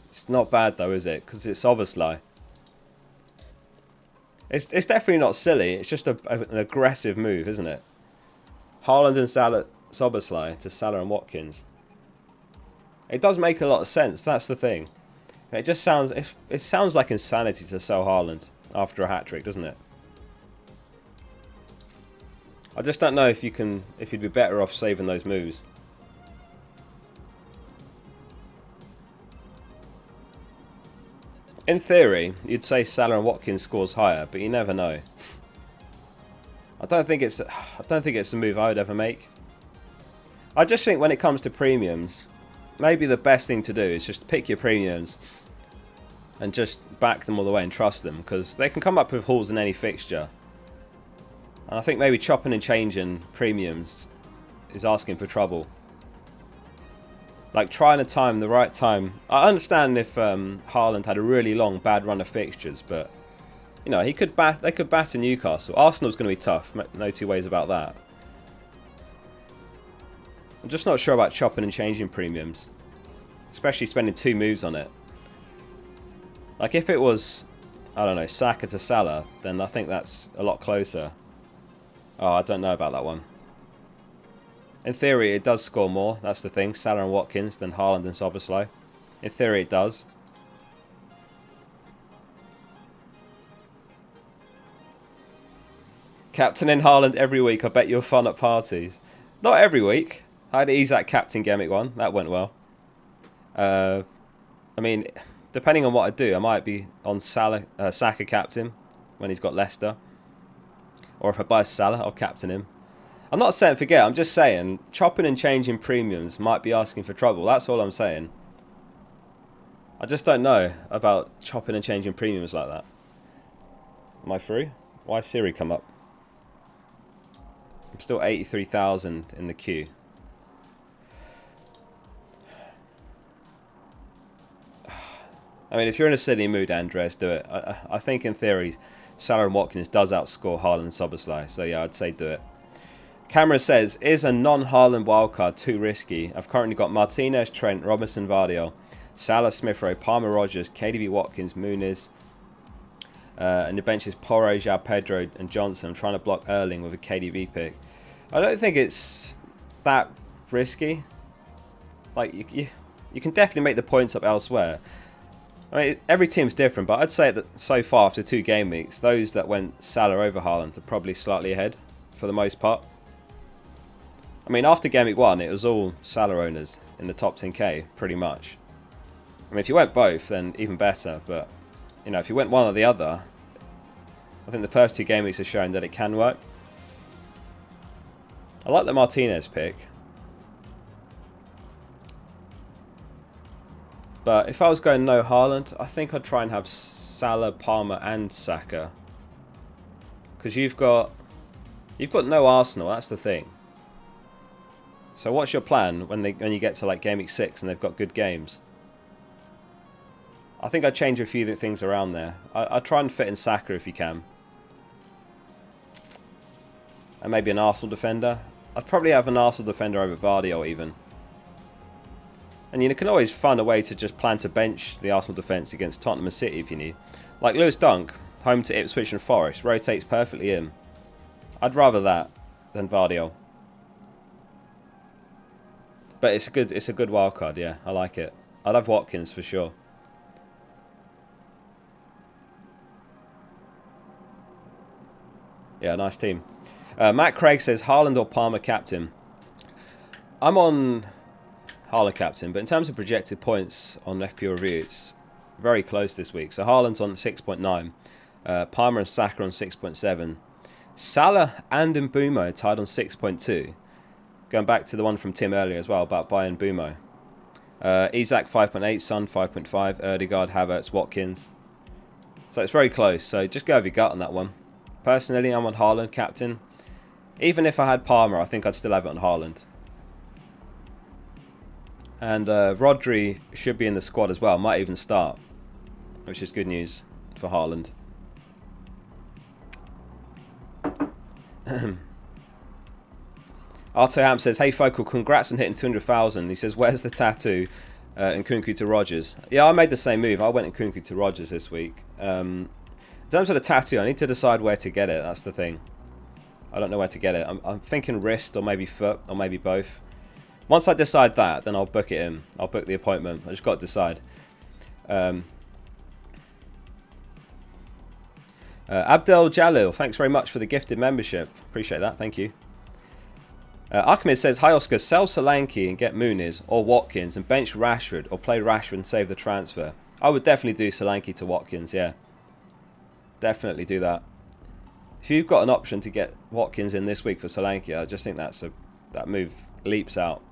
A: It's not bad, though, is it? Because it's Szoboszlai. It's definitely not silly. It's just an aggressive move, isn't it? Haaland and Szoboszlai to Salah and Watkins. It does make a lot of sense. That's the thing. It just sounds it sounds like insanity to sell Haaland after a hat trick, doesn't it? I just don't know if you'd be better off saving those moves. In theory, you'd say Salah and Watkins scores higher, but you never know. I don't think it's a move I would ever make. I just think when it comes to premiums, maybe the best thing to do is just pick your premiums and just back them all the way and trust them, because they can come up with hauls in any fixture. And I think maybe chopping and changing premiums is asking for trouble. Like trying to time the right time. I understand if Haaland had a really long bad run of fixtures, but you know, they could batter Newcastle. Arsenal's going to be tough, no two ways about that. I'm just not sure about chopping and changing premiums, especially spending 2 moves on it. Like if it was, I don't know, Saka to Salah, then I think that's a lot closer. Oh, I don't know about that one. In theory, it does score more. That's the thing. Salah and Watkins than Haaland and Szoboszlai. In theory, it does. Captaining Haaland every week. I bet you're fun at parties. Not every week. I had Isak captain Gameweek 1. That went well. I mean, depending on what I do, I might be on Saka captain when he's got Leicester. Or if I buy Salah, I'll captain him. I'm not saying forget, I'm just saying chopping and changing premiums might be asking for trouble. That's all I'm saying. I just don't know about chopping and changing premiums like that. Am I through? Why Siri come up? I'm still 83,000 in the queue. I mean, if you're in a silly mood, Andres, do it. I think in theory, Salah and Watkins does outscore Haaland and Szoboszlai. So yeah, I'd say do it. Cameron says, is a non-Haaland wildcard too risky? I've currently got Martinez, Trent, Robinson, Vardiol, Salah, Smith Rowe, Palmer, Rogers, KDB, Watkins, Muniz, and the bench is Porro, João Pedro, and Johnson. I'm trying to block Erling with a KDB pick. I don't think it's that risky. Like you can definitely make the points up elsewhere. I mean, every team's different, but I'd say that so far after 2 game weeks, those that went Salah over Haaland are probably slightly ahead for the most part. I mean, after Game Week 1, it was all Salah owners in the top 10k, pretty much. I mean, if you went both, then even better. But, you know, if you went one or the other, I think the first 2 game weeks have shown that it can work. I like the Martinez pick. But if I was going no Haaland, I think I'd try and have Salah, Palmer and Saka. Because you've got no Arsenal, that's the thing. So what's your plan when you get to like Game Week 6 and they've got good games? I think I'd change a few things around there. I'd try and fit in Saka if you can. And maybe an Arsenal defender. I'd probably have an Arsenal defender over Vardiol even. And you can always find a way to just plan to bench the Arsenal defence against Tottenham and City if you need. Like Lewis Dunk, home to Ipswich and Forest, rotates perfectly in. I'd rather that than Vardiol. But it's a good wild card, yeah. I like it. I'd have Watkins for sure. Yeah, nice team. Matt Craig says Haaland or Palmer captain. I'm on Haaland captain, but in terms of projected points on FPL review, it's very close this week. So Haaland's on 6.9, Palmer and Saka on 6.7, Salah and Mbeumo tied on 6.2. Going back to the one from Tim earlier as well about buying Mbeumo. Isak 5.8, Son 5.5, Erdegaard, Havertz, Watkins. So it's very close. So just go with your gut on that one. Personally, I'm on Haaland, captain. Even if I had Palmer, I think I'd still have it on Haaland. And Rodri should be in the squad as well. Might even start, which is good news for Haaland. Artoham says, hey Focal, congrats on hitting 200,000. He says, where's the tattoo? And Nkunku to Rodgers. Yeah, I made the same move. I went in Nkunku to Rodgers this week. In terms of the tattoo, I need to decide where to get it. That's the thing. I don't know where to get it. I'm thinking wrist or maybe foot or maybe both. Once I decide that, then I'll book it in. I'll book the appointment. I just got to decide. Abdel Jalil, thanks very much for the gifted membership. Appreciate that. Thank you. Ahmed says, hi Oscar, sell Solanke and get Muniz or Watkins and bench Rashford or play Rashford and save the transfer. I would definitely do Solanke to Watkins, yeah. Definitely do that. If you've got an option to get Watkins in this week for Solanke, I just think that move leaps out.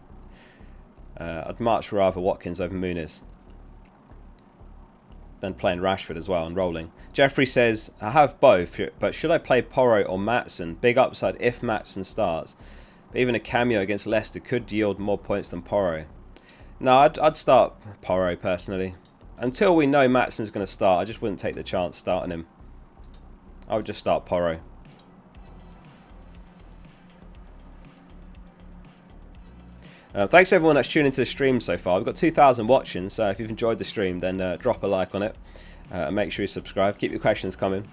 A: I'd much rather Watkins over Muniz than playing Rashford as well and rolling. Jeffrey says, I have both, but should I play Porro or Maatsen? Big upside if Maatsen starts. But even a cameo against Leicester could yield more points than Porro. No, I'd start Porro personally. Until we know Maatsen's going to start, I just wouldn't take the chance starting him. I would just start Porro. Thanks everyone that's tuned into the stream so far. We've got 2,000 watching, so if you've enjoyed the stream, then drop a like on it. And make sure you subscribe. Keep your questions coming.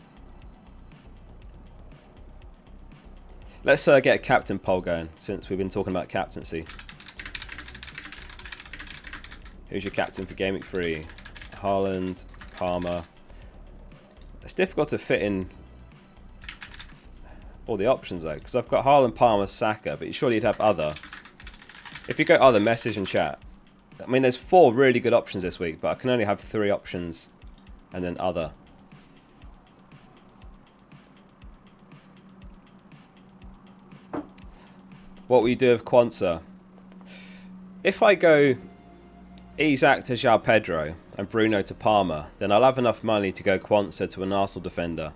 A: Let's get a captain poll going, since we've been talking about captaincy. Who's your captain for Gameweek 3? Haaland, Palmer. It's difficult to fit in all the options though, because I've got Haaland, Palmer, Saka, but surely you'd have other. If you go other, message and chat. I mean, there's 4 really good options this week, but I can only have 3 options and then other. What will you do with Quansah? If I go Isak to João Pedro and Bruno to Palmer, then I'll have enough money to go Quansah to an Arsenal defender.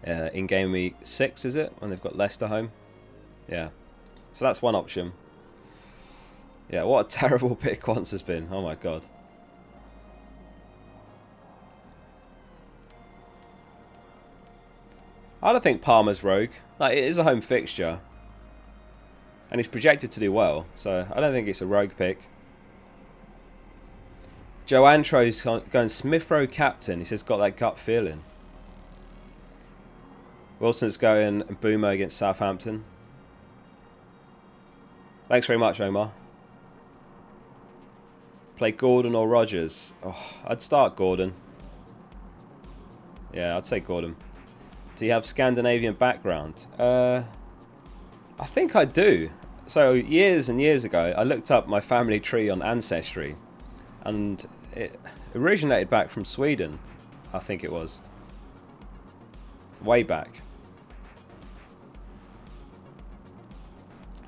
A: In game week 6, is it? When they've got Leicester home? Yeah. So that's one option. Yeah, what a terrible pick Quansah's been. Oh my god. I don't think Palmer's rogue. Like, it is a home fixture. And he's projected to do well, so I don't think it's a rogue pick. Joe Antro's going Smith Rowe captain. He says got that gut feeling. Wilson's going Boomer against Southampton. Thanks very much, Omar. Play Gordon or Rodgers? Oh, I'd start Gordon. Yeah, I'd say Gordon. Do you have Scandinavian background? I think I do. So years and years ago, I looked up my family tree on Ancestry, and it originated back from Sweden, I think it was. Way back.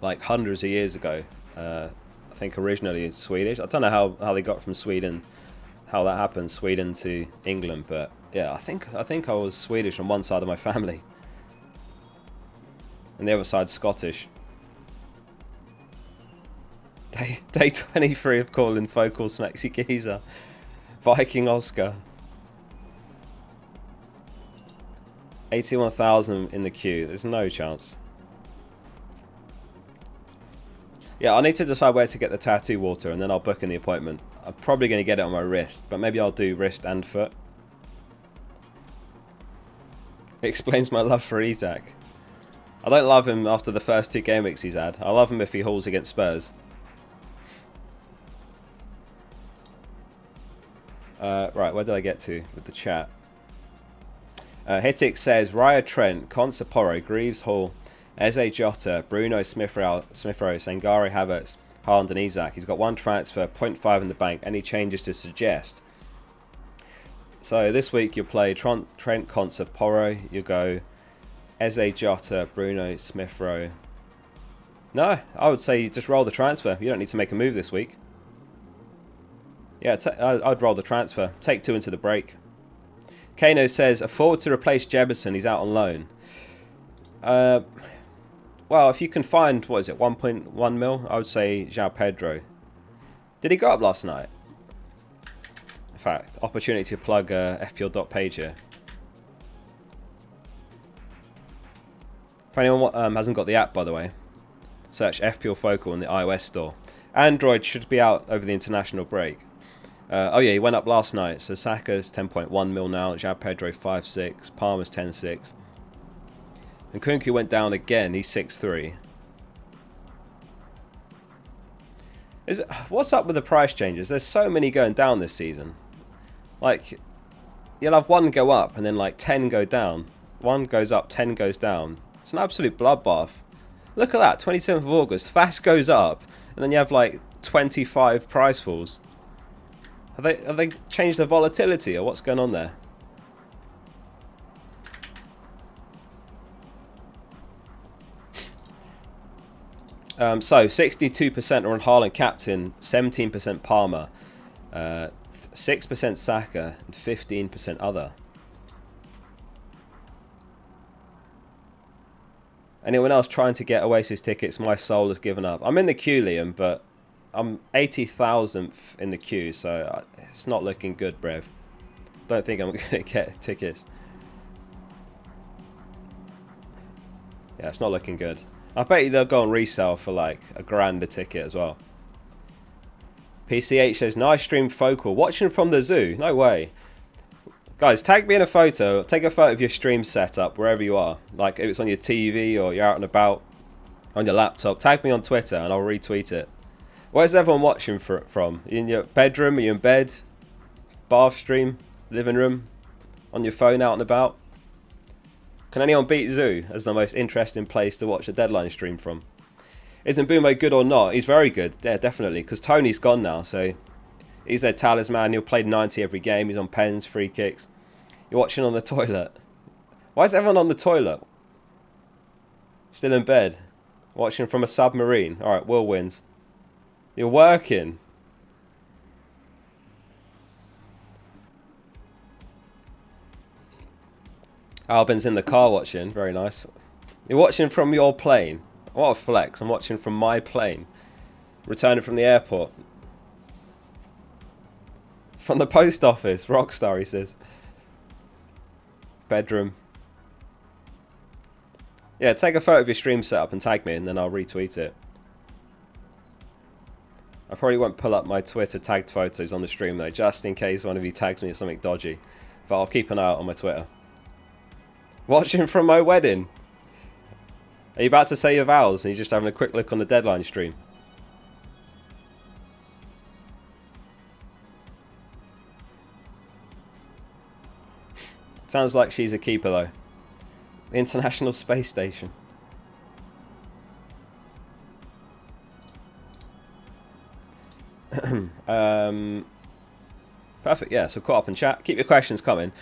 A: Like hundreds of years ago. I think originally it's Swedish. I don't know how they got from Sweden, how that happened, Sweden to England, but yeah, I think I was Swedish on one side of my family. And the other side's Scottish. Day 23 of calling Focal Smexy Geezer. Viking Oscar. 81,000 in the queue. There's no chance. Yeah, I need to decide where to get the tattoo water and then I'll book in the appointment. I'm probably going to get it on my wrist, but maybe I'll do wrist and foot. It explains my love for Isak. I don't love him after the first 2 game weeks he's had. I love him if he hauls against Spurs. Right, where did I get to with the chat? Hittick says, Raya Trent, Konsa Porro, Greaves Hall, Eze Jota, Bruno Smith-Rowe, Sangare Havertz, Haaland and Isak. He's got 1 transfer, 0.5 in the bank. Any changes to suggest? So this week you'll play Trent, Konsa, Porro. You'll go Eze Jota, Bruno Smith-Rowe. No, I would say you just roll the transfer. You don't need to make a move this week. Yeah, I'd roll the transfer. Take 2 into the break. Kano says, a forward to replace Jefferson. He's out on loan. Well, if you can find, what is it, 1.1 mil? I would say João Pedro. Did he go up last night? In fact, opportunity to plug FPL.page here. If anyone hasn't got the app, by the way, search fplfocal in the iOS store. Android should be out over the international break. Oh yeah, he went up last night. So Saka's 10.1 mil now. João Pedro 5.6. Palmer's 10.6. And Kunku went down again. He's 6.3. What's up with the price changes? There's so many going down this season. Like, you'll have one go up and then like 10 go down. One goes up, 10 goes down. It's an absolute bloodbath. Look at that, 27th of August. Fast goes up and then you have like 25 price falls. Have they changed the volatility or what's going on there? So 62% are on Haaland captain, 17% Palmer, 6% Saka, and 15% other. Anyone else trying to get Oasis tickets? My soul has given up. I'm in the queue, Liam, but I'm 80,000th in the queue, so it's not looking good, Brev. Don't think I'm going to get tickets. Yeah, it's not looking good. I bet you they'll go on resale for like $1,000 a ticket as well. PCH says, nice stream focal. Watching from the zoo. No way. Guys, tag me in a photo. Take a photo of your stream setup wherever you are. Like if it's on your TV or you're out and about on your laptop. Tag me on Twitter and I'll retweet it. Where's everyone watching from? In your bedroom? Are you in bed? Bath stream? Living room? On your phone out and about? Can anyone beat Zoo as the most interesting place to watch a Deadline stream from? Isn't Bumo good or not? He's very good, yeah, definitely, because Tony's gone now, so he's their talisman. He'll play 90 every game. He's on pens, free kicks. You're watching on the toilet. Why is everyone on the toilet? Still in bed. Watching from a submarine. Alright, Will wins. You're working. Albin's in the car watching. Very nice. You're watching from your plane. What a flex. I'm watching from my plane. Returning from the airport. From the post office. Rockstar, he says. Bedroom. Yeah, take a photo of your stream setup and tag me and then I'll retweet it. I probably won't pull up my Twitter tagged photos on the stream though, just in case one of you tags me as something dodgy. But I'll keep an eye out on my Twitter. Watching from my wedding. Are you about to say your vows and you're just having a quick look on the Deadline stream? Sounds like she's a keeper though. The International Space Station. Perfect, yeah, so caught up in chat. Keep your questions coming.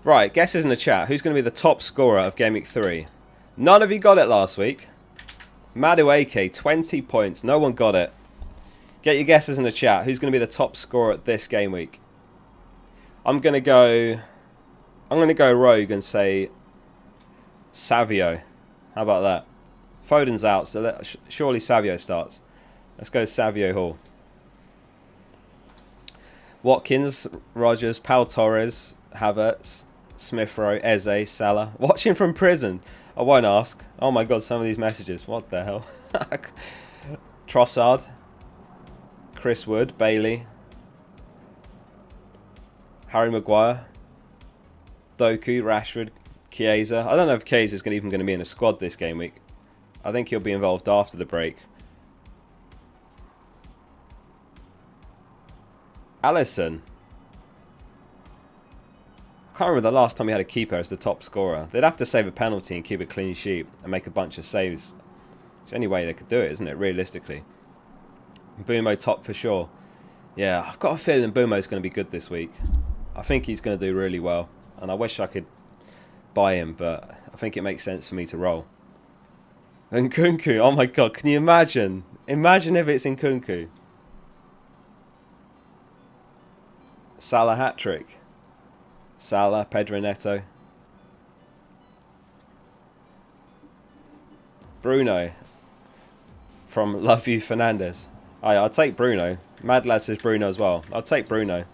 A: Right, guesses in the chat. Who's going to be the top scorer of Gameweek 3? None of you got it last week. Madueke, 20 points. No one got it. Get your guesses in the chat. Who's going to be the top scorer at this game week? I'm going to go rogue and say Savio. How about that? Foden's out, so surely Savio starts. Let's go Savio Hall. Watkins, Rogers, Pau Torres, Havertz, Smith Rowe, Eze, Salah. Watching from prison. I won't ask. Oh my god, some of these messages. What the hell? Trossard, Chris Wood, Bailey, Harry Maguire, Doku, Rashford, Chiesa. I don't know if Chiesa's even going to be in a squad this game week. I think he'll be involved after the break. Alisson. I can't remember the last time we had a keeper as the top scorer. They'd have to save a penalty and keep a clean sheet and make a bunch of saves. It's the only way they could do it, isn't it, realistically? Bumo top for sure. Yeah, I've got a feeling Bumo's going to be good this week. I think he's going to do really well. And I wish I could buy him, but I think it makes sense for me to roll. And Nkunku, oh my god, can you imagine? Imagine if it's Nkunku. Salah hat-trick. Salah, Pedro Neto. Bruno from Love You Fernandez. I'll take Bruno. Mad Lad says Bruno as well. I'll take Bruno.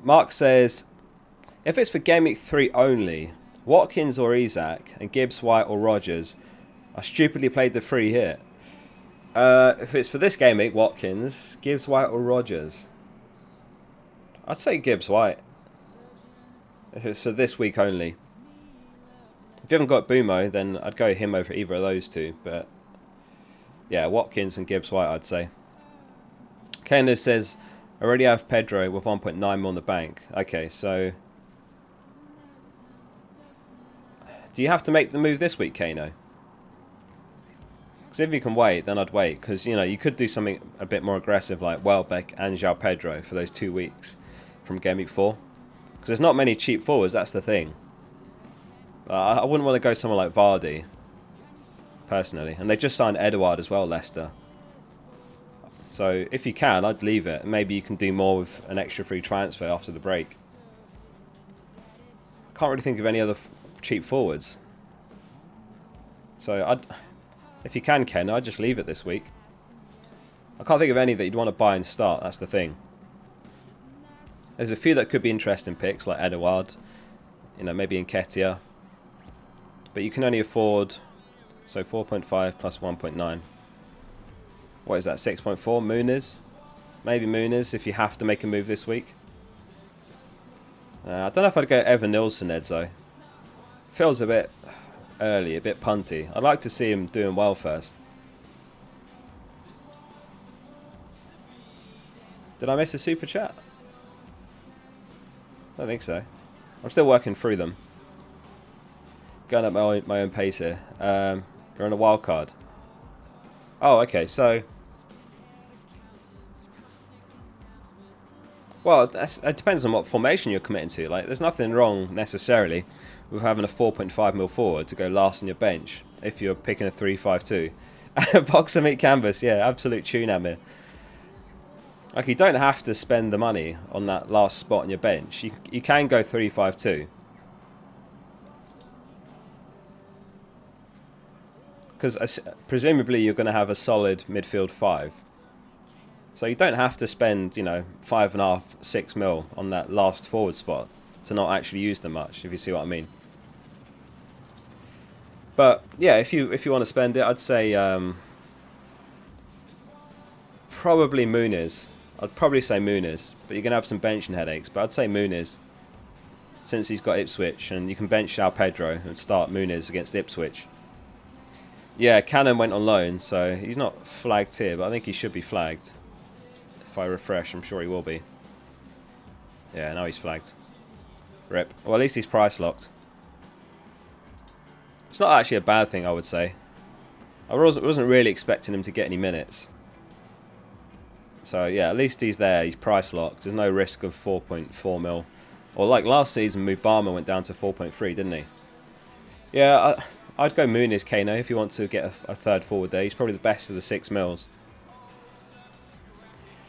A: Mark says, if it's for Gameweek 3 only, Watkins or Isak and Gibbs, White or Rogers, I stupidly played the free hit. If it's for this Gameweek, Watkins, Gibbs, White or Rogers, I'd say Gibbs, White. If it's for this week only. If you haven't got Bumo, then I'd go him over either of those two. But yeah, Watkins and Gibbs, White, I'd say. Kano says, I already have Pedro with 1.9 mil in the bank. Okay, so do you have to make the move this week, Kano? Because if you can wait, then I'd wait. Because, you know, you could do something a bit more aggressive like Welbeck and João Pedro for those 2 weeks from Game Week 4. Because there's not many cheap forwards, that's the thing. I wouldn't want to go someone like Vardy, personally. And they just signed Edouard as well, Leicester. So if you can, I'd leave it. Maybe you can do more with an extra free transfer after the break. Can't really think of any other cheap forwards. So if you can, Ken, I'd just leave it this week. I can't think of any that you'd want to buy and start. That's the thing. There's a few that could be interesting picks, like Edouard. You know, maybe Nketiah. But you can only afford, so 4.5 plus 1.9. What is that, 6.4? Muniz? Maybe Muniz if you have to make a move this week. I don't know if I'd go Evan Nilsson, Edzo. Feels a bit early, a bit punty. I'd like to see him doing well first. Did I miss a super chat? I don't think so. I'm still working through them. Going at my own pace here. You're on a wild card. Oh, okay, so well, it depends on what formation you're committing to. Like, there's nothing wrong necessarily with having a 4.5 mil forward to go last on your bench if you're picking a 3-5-2. Boxer meat canvas, yeah, absolute tune at me. Like, you don't have to spend the money on that last spot on your bench. You can go 3-5-2. Because presumably you're going to have a solid midfield 5. So you don't have to spend, you know, 5.5, 6 mil on that last forward spot to not actually use them much, if you see what I mean. But yeah, if you want to spend it, I'd say probably Muniz. I'd probably say Muniz, but you're going to have some benching headaches. But I'd say Muniz, since he's got Ipswich, and you can bench João Pedro and start Muniz against Ipswich. Yeah, Cannon went on loan, so he's not flagged here, but I think he should be flagged. If I refresh, I'm sure he will be. Yeah, now he's flagged. Rip. Well, at least he's price locked. It's not actually a bad thing, I would say. I wasn't really expecting him to get any minutes. So, yeah, at least he's there. He's price locked. There's no risk of 4.4 mil. Or like last season, Mubama went down to 4.3, didn't he? Yeah, I'd go Muniz, Kano, if you want to get a third forward there. He's probably the best of the 6 mils.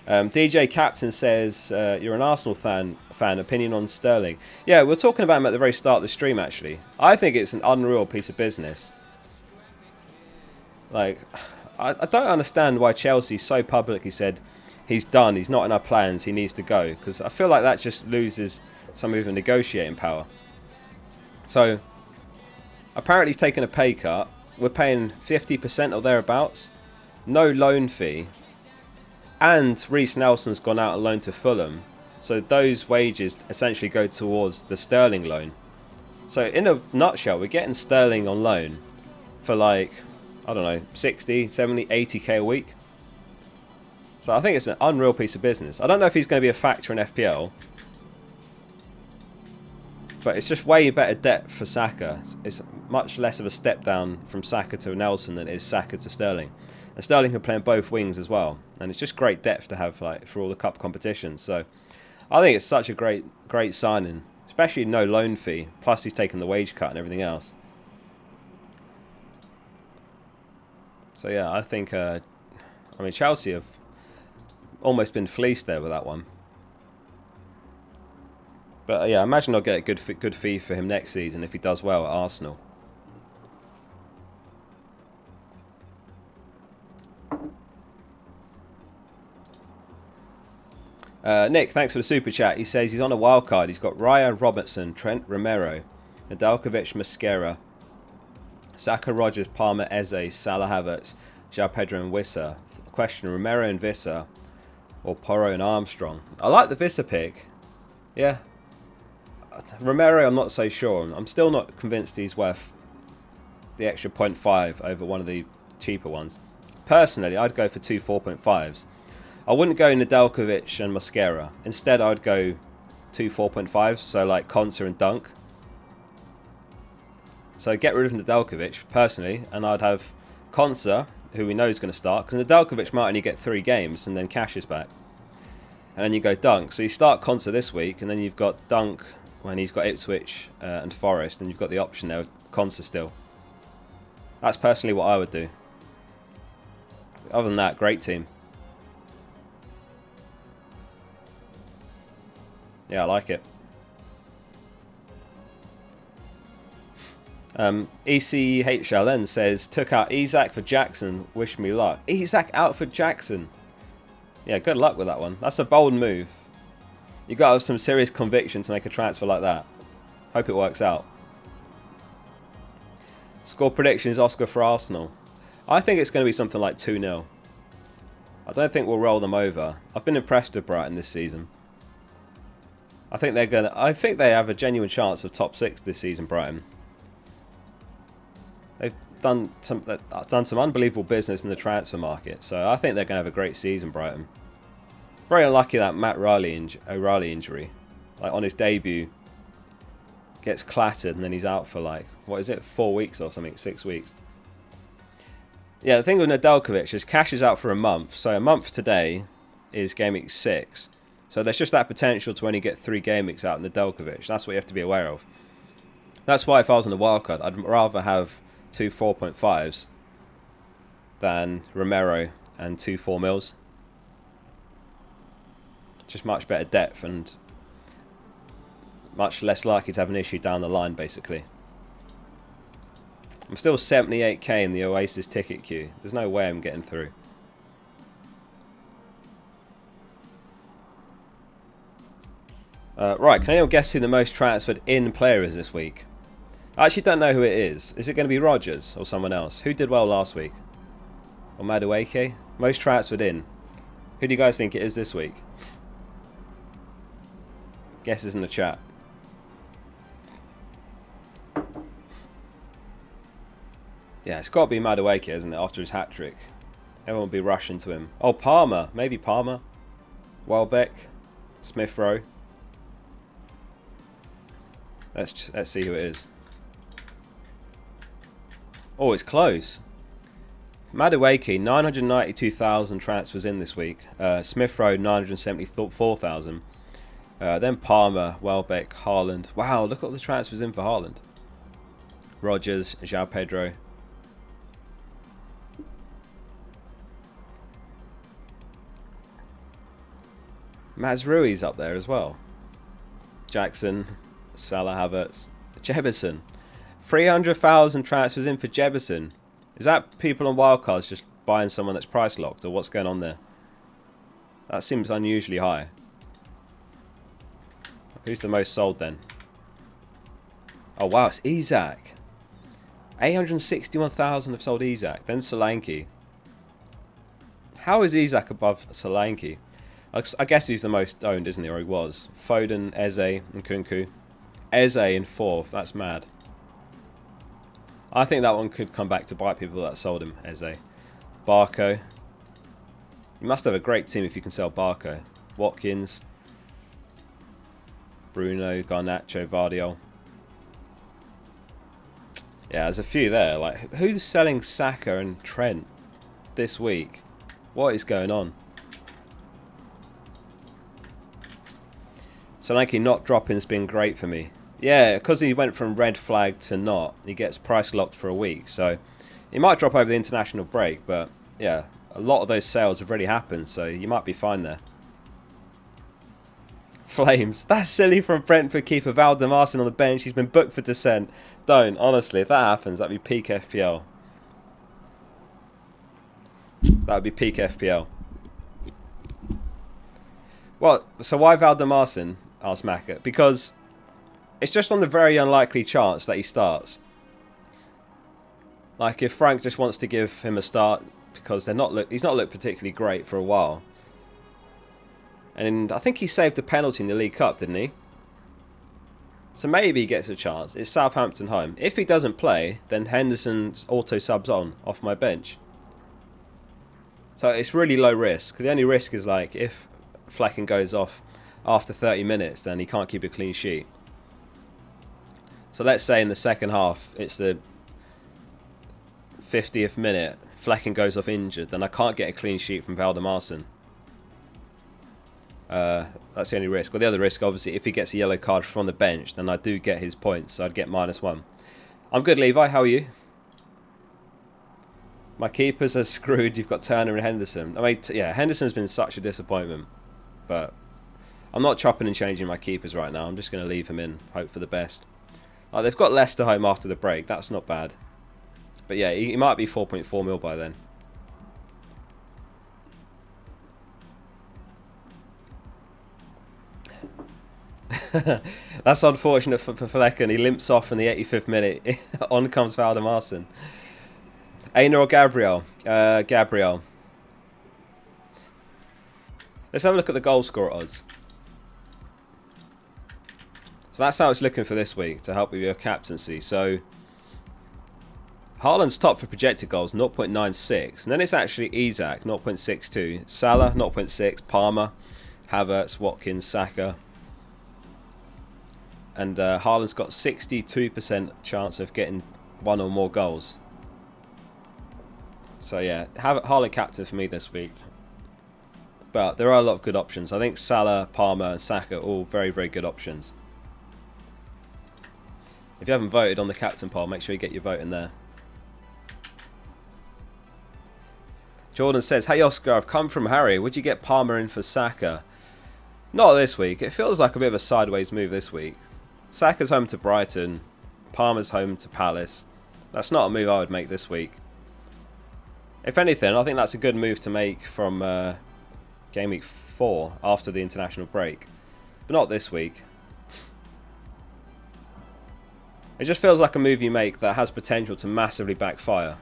A: DJ Captain says, you're an Arsenal fan. Opinion on Sterling. Yeah, we were talking about him at the very start of the stream, actually. I think it's an unreal piece of business. Like, I don't understand why Chelsea so publicly said he's done, he's not in our plans, he needs to go. Because I feel like that just loses some of the negotiating power. So, apparently he's taken a pay cut. We're paying 50% or thereabouts. No loan fee. And Reece Nelson's gone out on loan to Fulham. So those wages essentially go towards the Sterling loan. So in a nutshell, we're getting Sterling on loan for like, I don't know, 60, 70, 80k a week. So I think it's an unreal piece of business. I don't know if he's going to be a factor in FPL. But it's just way better depth for Saka. It's much less of a step down from Saka to Nelson than it is Saka to Sterling. And Sterling can play on both wings as well. And it's just great depth to have like for all the cup competitions. So I think it's such a great signing. Especially no loan fee. Plus he's taken the wage cut and everything else. So yeah, I think, I mean, Chelsea have almost been fleeced there with that one. But yeah, I imagine I'll get a good fee for him next season if he does well at Arsenal. Nick, thanks for the super chat. He says he's on a wild card. He's got Raya, Robertson, Trent, Romero, Nedeljkovic, Mosquera, Saka, Rogers, Palmer, Eze, Salah, Havertz, João Pedro and Wissa. Question, Romero and Wissa or Porro and Armstrong? I like the Wissa pick. Yeah. Romero, I'm not so sure. I'm still not convinced he's worth the extra 0.5 over one of the cheaper ones. Personally, I'd go for two 4.5s. I wouldn't go Nedeljkovic and Mosquera. Instead, I'd go two 4.5s, so like Konsa and Dunk. So get rid of Nedeljkovic, personally, and I'd have Konsa, who we know is going to start, because Nedeljkovic might only get 3 games and then cash is back. And then you go Dunk. So you start Konsa this week, and then you've got Dunk when he's got Ipswich and Forest, and you've got the option there with Konsa still. That's personally what I would do. Other than that, great team. Yeah, I like it. ECHLN says, took out Isak for Jackson. Wish me luck. Isak out for Jackson. Yeah, good luck with that one. That's a bold move. You got to have some serious conviction to make a transfer like that. Hope it works out. Score prediction is Oscar for Arsenal. I think it's going to be something like 2-0. I don't think we'll roll them over. I've been impressed with Brighton this season. I think they have a genuine chance of top 6 this season, Brighton. They've done some unbelievable business in the transfer market, so I think they're going to have a great season, Brighton. Very unlucky that Matt O'Reilly injury. Like on his debut, gets clattered and then he's out for like, what is it, 4 weeks or something, 6 weeks. Yeah, the thing with Nedeljkovic is cash is out for a month, so a month today is Gameweek 6. So there's just that potential to only get 3 game weeks out in Nedeljkovic. That's what you have to be aware of. That's why if I was on the wildcard, I'd rather have 2 4.5s than Romero and 2 4 mils. Just much better depth and much less likely to have an issue down the line, basically. I'm still 78k in the Oasis ticket queue. There's no way I'm getting through. Right, can anyone guess who the most transferred in player is this week? I actually don't know who it is. Is it going to be Rogers or someone else? Who did well last week? Or Madueke? Most transferred in. Who do you guys think it is this week? Guesses in the chat. Yeah, it's got to be Madueke, isn't it? After his hat-trick. Everyone will be rushing to him. Oh, Palmer. Maybe Palmer. Welbeck. Smith Rowe. Let's see who it is. Oh, it's close. Madueke, 992,000 transfers in this week. Smith Rowe, 974,000. Then Palmer, Welbeck, Haaland. Wow, look at all the transfers in for Haaland. Rogers, João Pedro. Mazroui's up there as well. Jackson, Salah, Havertz, Jebison. 300,000 transfers in for Jebison. Is that people on wildcards just buying someone that's price locked, or what's going on there? That seems unusually high. Who's the most sold then? Oh wow, it's Isak. 861,000 have sold Isak. Then Solanke. How is Isak above Solanke? I guess he's the most owned, isn't he? Or he was. Foden, Eze, and Kunku. Eze in 4th. That's mad. I think that one could come back to bite people that sold him, Eze. Barco. You must have a great team if you can sell Barco. Watkins. Bruno, Garnacho, Vardiol. Yeah, there's a few there. Like, who's selling Saka and Trent this week? What is going on? Solanke not dropping has been great for me. Yeah, because he went from red flag to not, he gets price locked for a week. So he might drop over the international break, but yeah, a lot of those sales have already happened, so you might be fine there. Flames. That's silly from Brentford keeper Valdemarson on the bench. He's been booked for dissent. Don't, honestly, if that happens, that'd be peak FPL. That would be peak FPL. Well, so why Valdemarson? Asked Macca. Because it's just on the very unlikely chance that he starts. Like if Frank just wants to give him a start because he's not looked particularly great for a while. And I think he saved a penalty in the League Cup, didn't he? So maybe he gets a chance. It's Southampton home. If he doesn't play, then Henderson's auto subs on off my bench. So it's really low risk. The only risk is like if Flecken goes off after 30 minutes, then he can't keep a clean sheet. So let's say in the second half, it's the 50th minute, Flecken goes off injured, then I can't get a clean sheet from Valdemarson. That's the only risk. Or the other risk, obviously, if he gets a yellow card from the bench, then I do get his points, so I'd get -1. I'm good, Levi. How are you? My keepers are screwed. You've got Turner and Henderson. I mean, yeah, Henderson's been such a disappointment, but I'm not chopping and changing my keepers right now. I'm just going to leave him in, hope for the best. They've got Leicester home after the break. That's not bad. But yeah, he might be 4.4 mil by then. That's unfortunate for Flecken. He limps off in the 85th minute. On comes Valdemarson. Aina or Gabriel? Gabriel. Let's have a look at the goal scorer odds. So that's how it's looking for this week to help with your captaincy. So Haaland's top for projected goals, 0.96. And then it's actually Isak, 0.62. Salah, 0.6. Palmer, Havertz, Watkins, Saka. And Haaland's got 62% chance of getting one or more goals. So yeah, Haaland captain for me this week. But there are a lot of good options. I think Salah, Palmer and Saka are all very, very good options. If you haven't voted on the captain poll, make sure you get your vote in there. Jordan says, hey Oscar, I've come from Harry. Would you get Palmer in for Saka? Not this week. It feels like a bit of a sideways move this week. Saka's home to Brighton. Palmer's home to Palace. That's not a move I would make this week. If anything, I think that's a good move to make from Gameweek 4 after the international break. But not this week. It just feels like a move you make that has potential to massively backfire.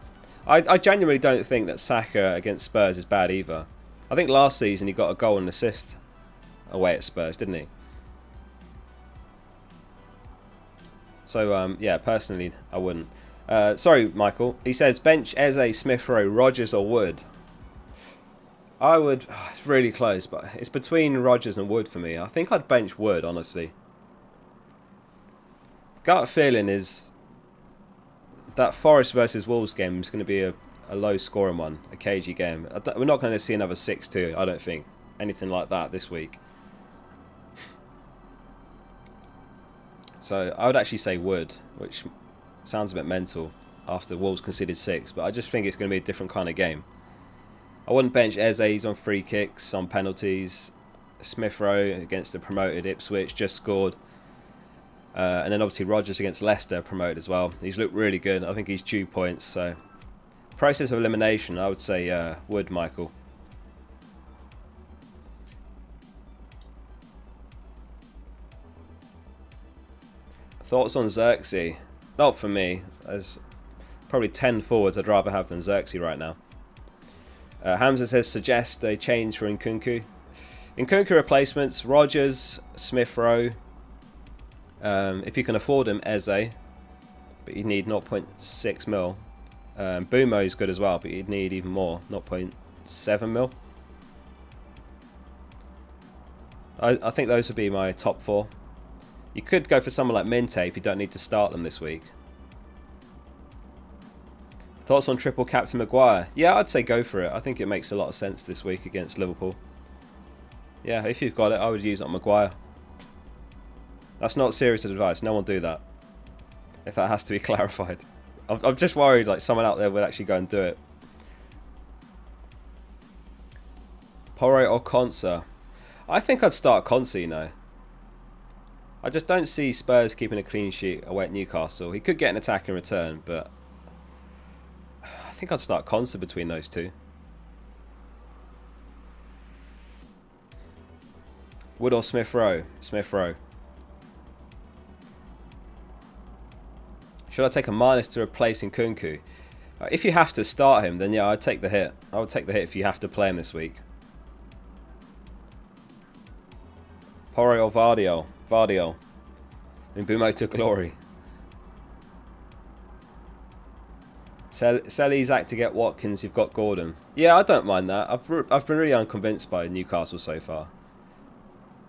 A: I genuinely don't think that Saka against Spurs is bad either. I think last season he got a goal and assist away at Spurs, didn't he? So, yeah, personally, I wouldn't. Sorry, Michael. He says, bench Eze, Smith Rowe, Rodgers or Wood. I would... Oh, it's really close, but it's between Rodgers and Wood for me. I think I'd bench Wood, honestly. Gut feeling is that Forest versus Wolves game is going to be a low-scoring one, a cagey game. We're not going to see another 6-2, I don't think. Anything like that this week. So I would actually say Wood, which sounds a bit mental after Wolves conceded 6, but I just think it's going to be a different kind of game. I wouldn't bench Eze on free kicks, on penalties. Smith Rowe against the promoted Ipswich, just scored. And then obviously Rodgers against Leicester, promoted as well. He's looked really good. I think he's due points. So process of elimination, I would say Wood, Michael. Thoughts on Xerxes? Not for me. There's probably 10 forwards I'd rather have than Xerxes right now. Hamza says, suggest a change for Nkunku. Nkunku replacements, Rodgers, Smith Rowe. If you can afford him, Eze. But you'd need 0.6 mil. Bumo is good as well, but you'd need even more, 0.7 mil. I think those would be my top 4. You could go for someone like Minte if you don't need to start them this week. Thoughts on triple captain Maguire? Yeah, I'd say go for it. I think it makes a lot of sense this week against Liverpool. Yeah, if you've got it, I would use it on Maguire. That's not serious advice. No one do that. If that has to be clarified. I'm just worried like someone out there would actually go and do it. Porro or Consa? I think I'd start Consa, you know. I just don't see Spurs keeping a clean sheet away at Newcastle. He could get an attack in return, but I think I'd start Consa between those two. Wood or Smith Rowe? Smith Rowe. Should I take a minus to replace Nkunku? If you have to start him, then yeah, I'd take the hit. I would take the hit if you have to play him this week. Porro or Vardiol? Vardiol. Mbumo to glory. Sell Isak to get Watkins, you've got Gordon. Yeah, I don't mind that. I've been really unconvinced by Newcastle so far.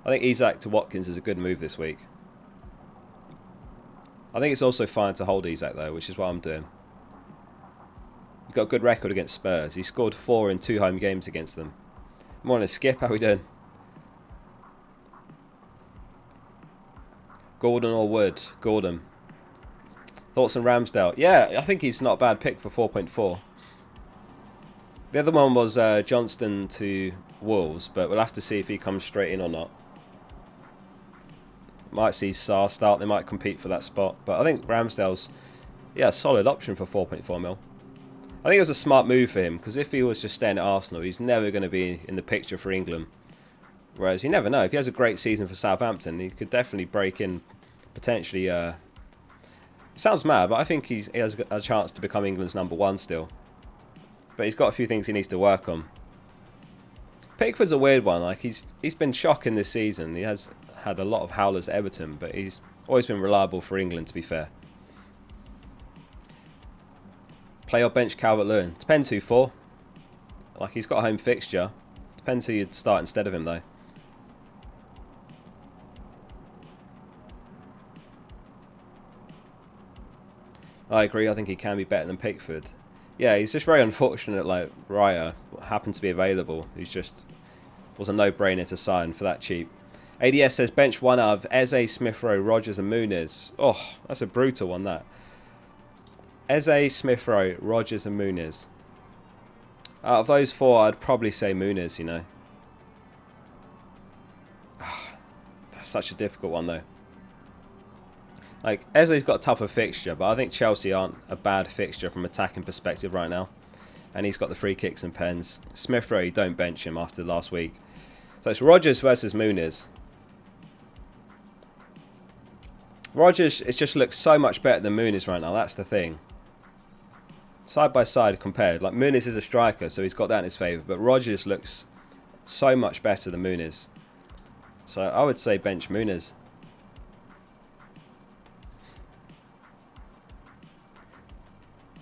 A: I think Isak to Watkins is a good move this week. I think it's also fine to hold Isak though, which is what I'm doing. He's got a good record against Spurs. He scored 4 in 2 home games against them. Morning, Skip. How we doing? Gordon or Wood? Gordon. Thoughts on Ramsdale? Yeah, I think he's not a bad pick for 4.4. The other one was Johnston to Wolves, but we'll have to see if he comes straight in or not. Might see Sarr start. They might compete for that spot, but I think Ramsdale's a solid option for 4.4 mil. I think it was a smart move for him because if he was just staying at Arsenal, he's never going to be in the picture for England. Whereas you never know. If he has a great season for Southampton, he could definitely break in, potentially. It sounds mad, but I think he has a chance to become England's #1 still. But he's got a few things he needs to work on. Pickford's a weird one. Like he's been shocking this season. He has had a lot of howlers at Everton, but he's always been reliable for England, to be fair. Play or bench Calvert-Lewin? Depends who for. Like he's got a home fixture. Depends who you'd start instead of him though. I agree. I think he can be better than Pickford. Yeah, he's just very unfortunate. Like Raya happened to be available. He's just was a no-brainer to sign for that cheap. ADS says bench one out of Eze, Smith Rowe, Rodgers, and Muniz. Oh, that's a brutal one. That Eze, Smith Rowe, Rodgers, and Muniz. Out of those 4, I'd probably say Muniz. You know, that's such a difficult one though. Like, Eze's got a tougher fixture, but I think Chelsea aren't a bad fixture from attacking perspective right now. And he's got the free kicks and pens. Smith Rowe, you don't bench him after last week. So it's Rodgers versus Muniz. Rodgers, it just looks so much better than Muniz right now. That's the thing. Side by side compared. Like, Muniz is a striker, so he's got that in his favour. But Rodgers looks so much better than Muniz. So I would say bench Muniz.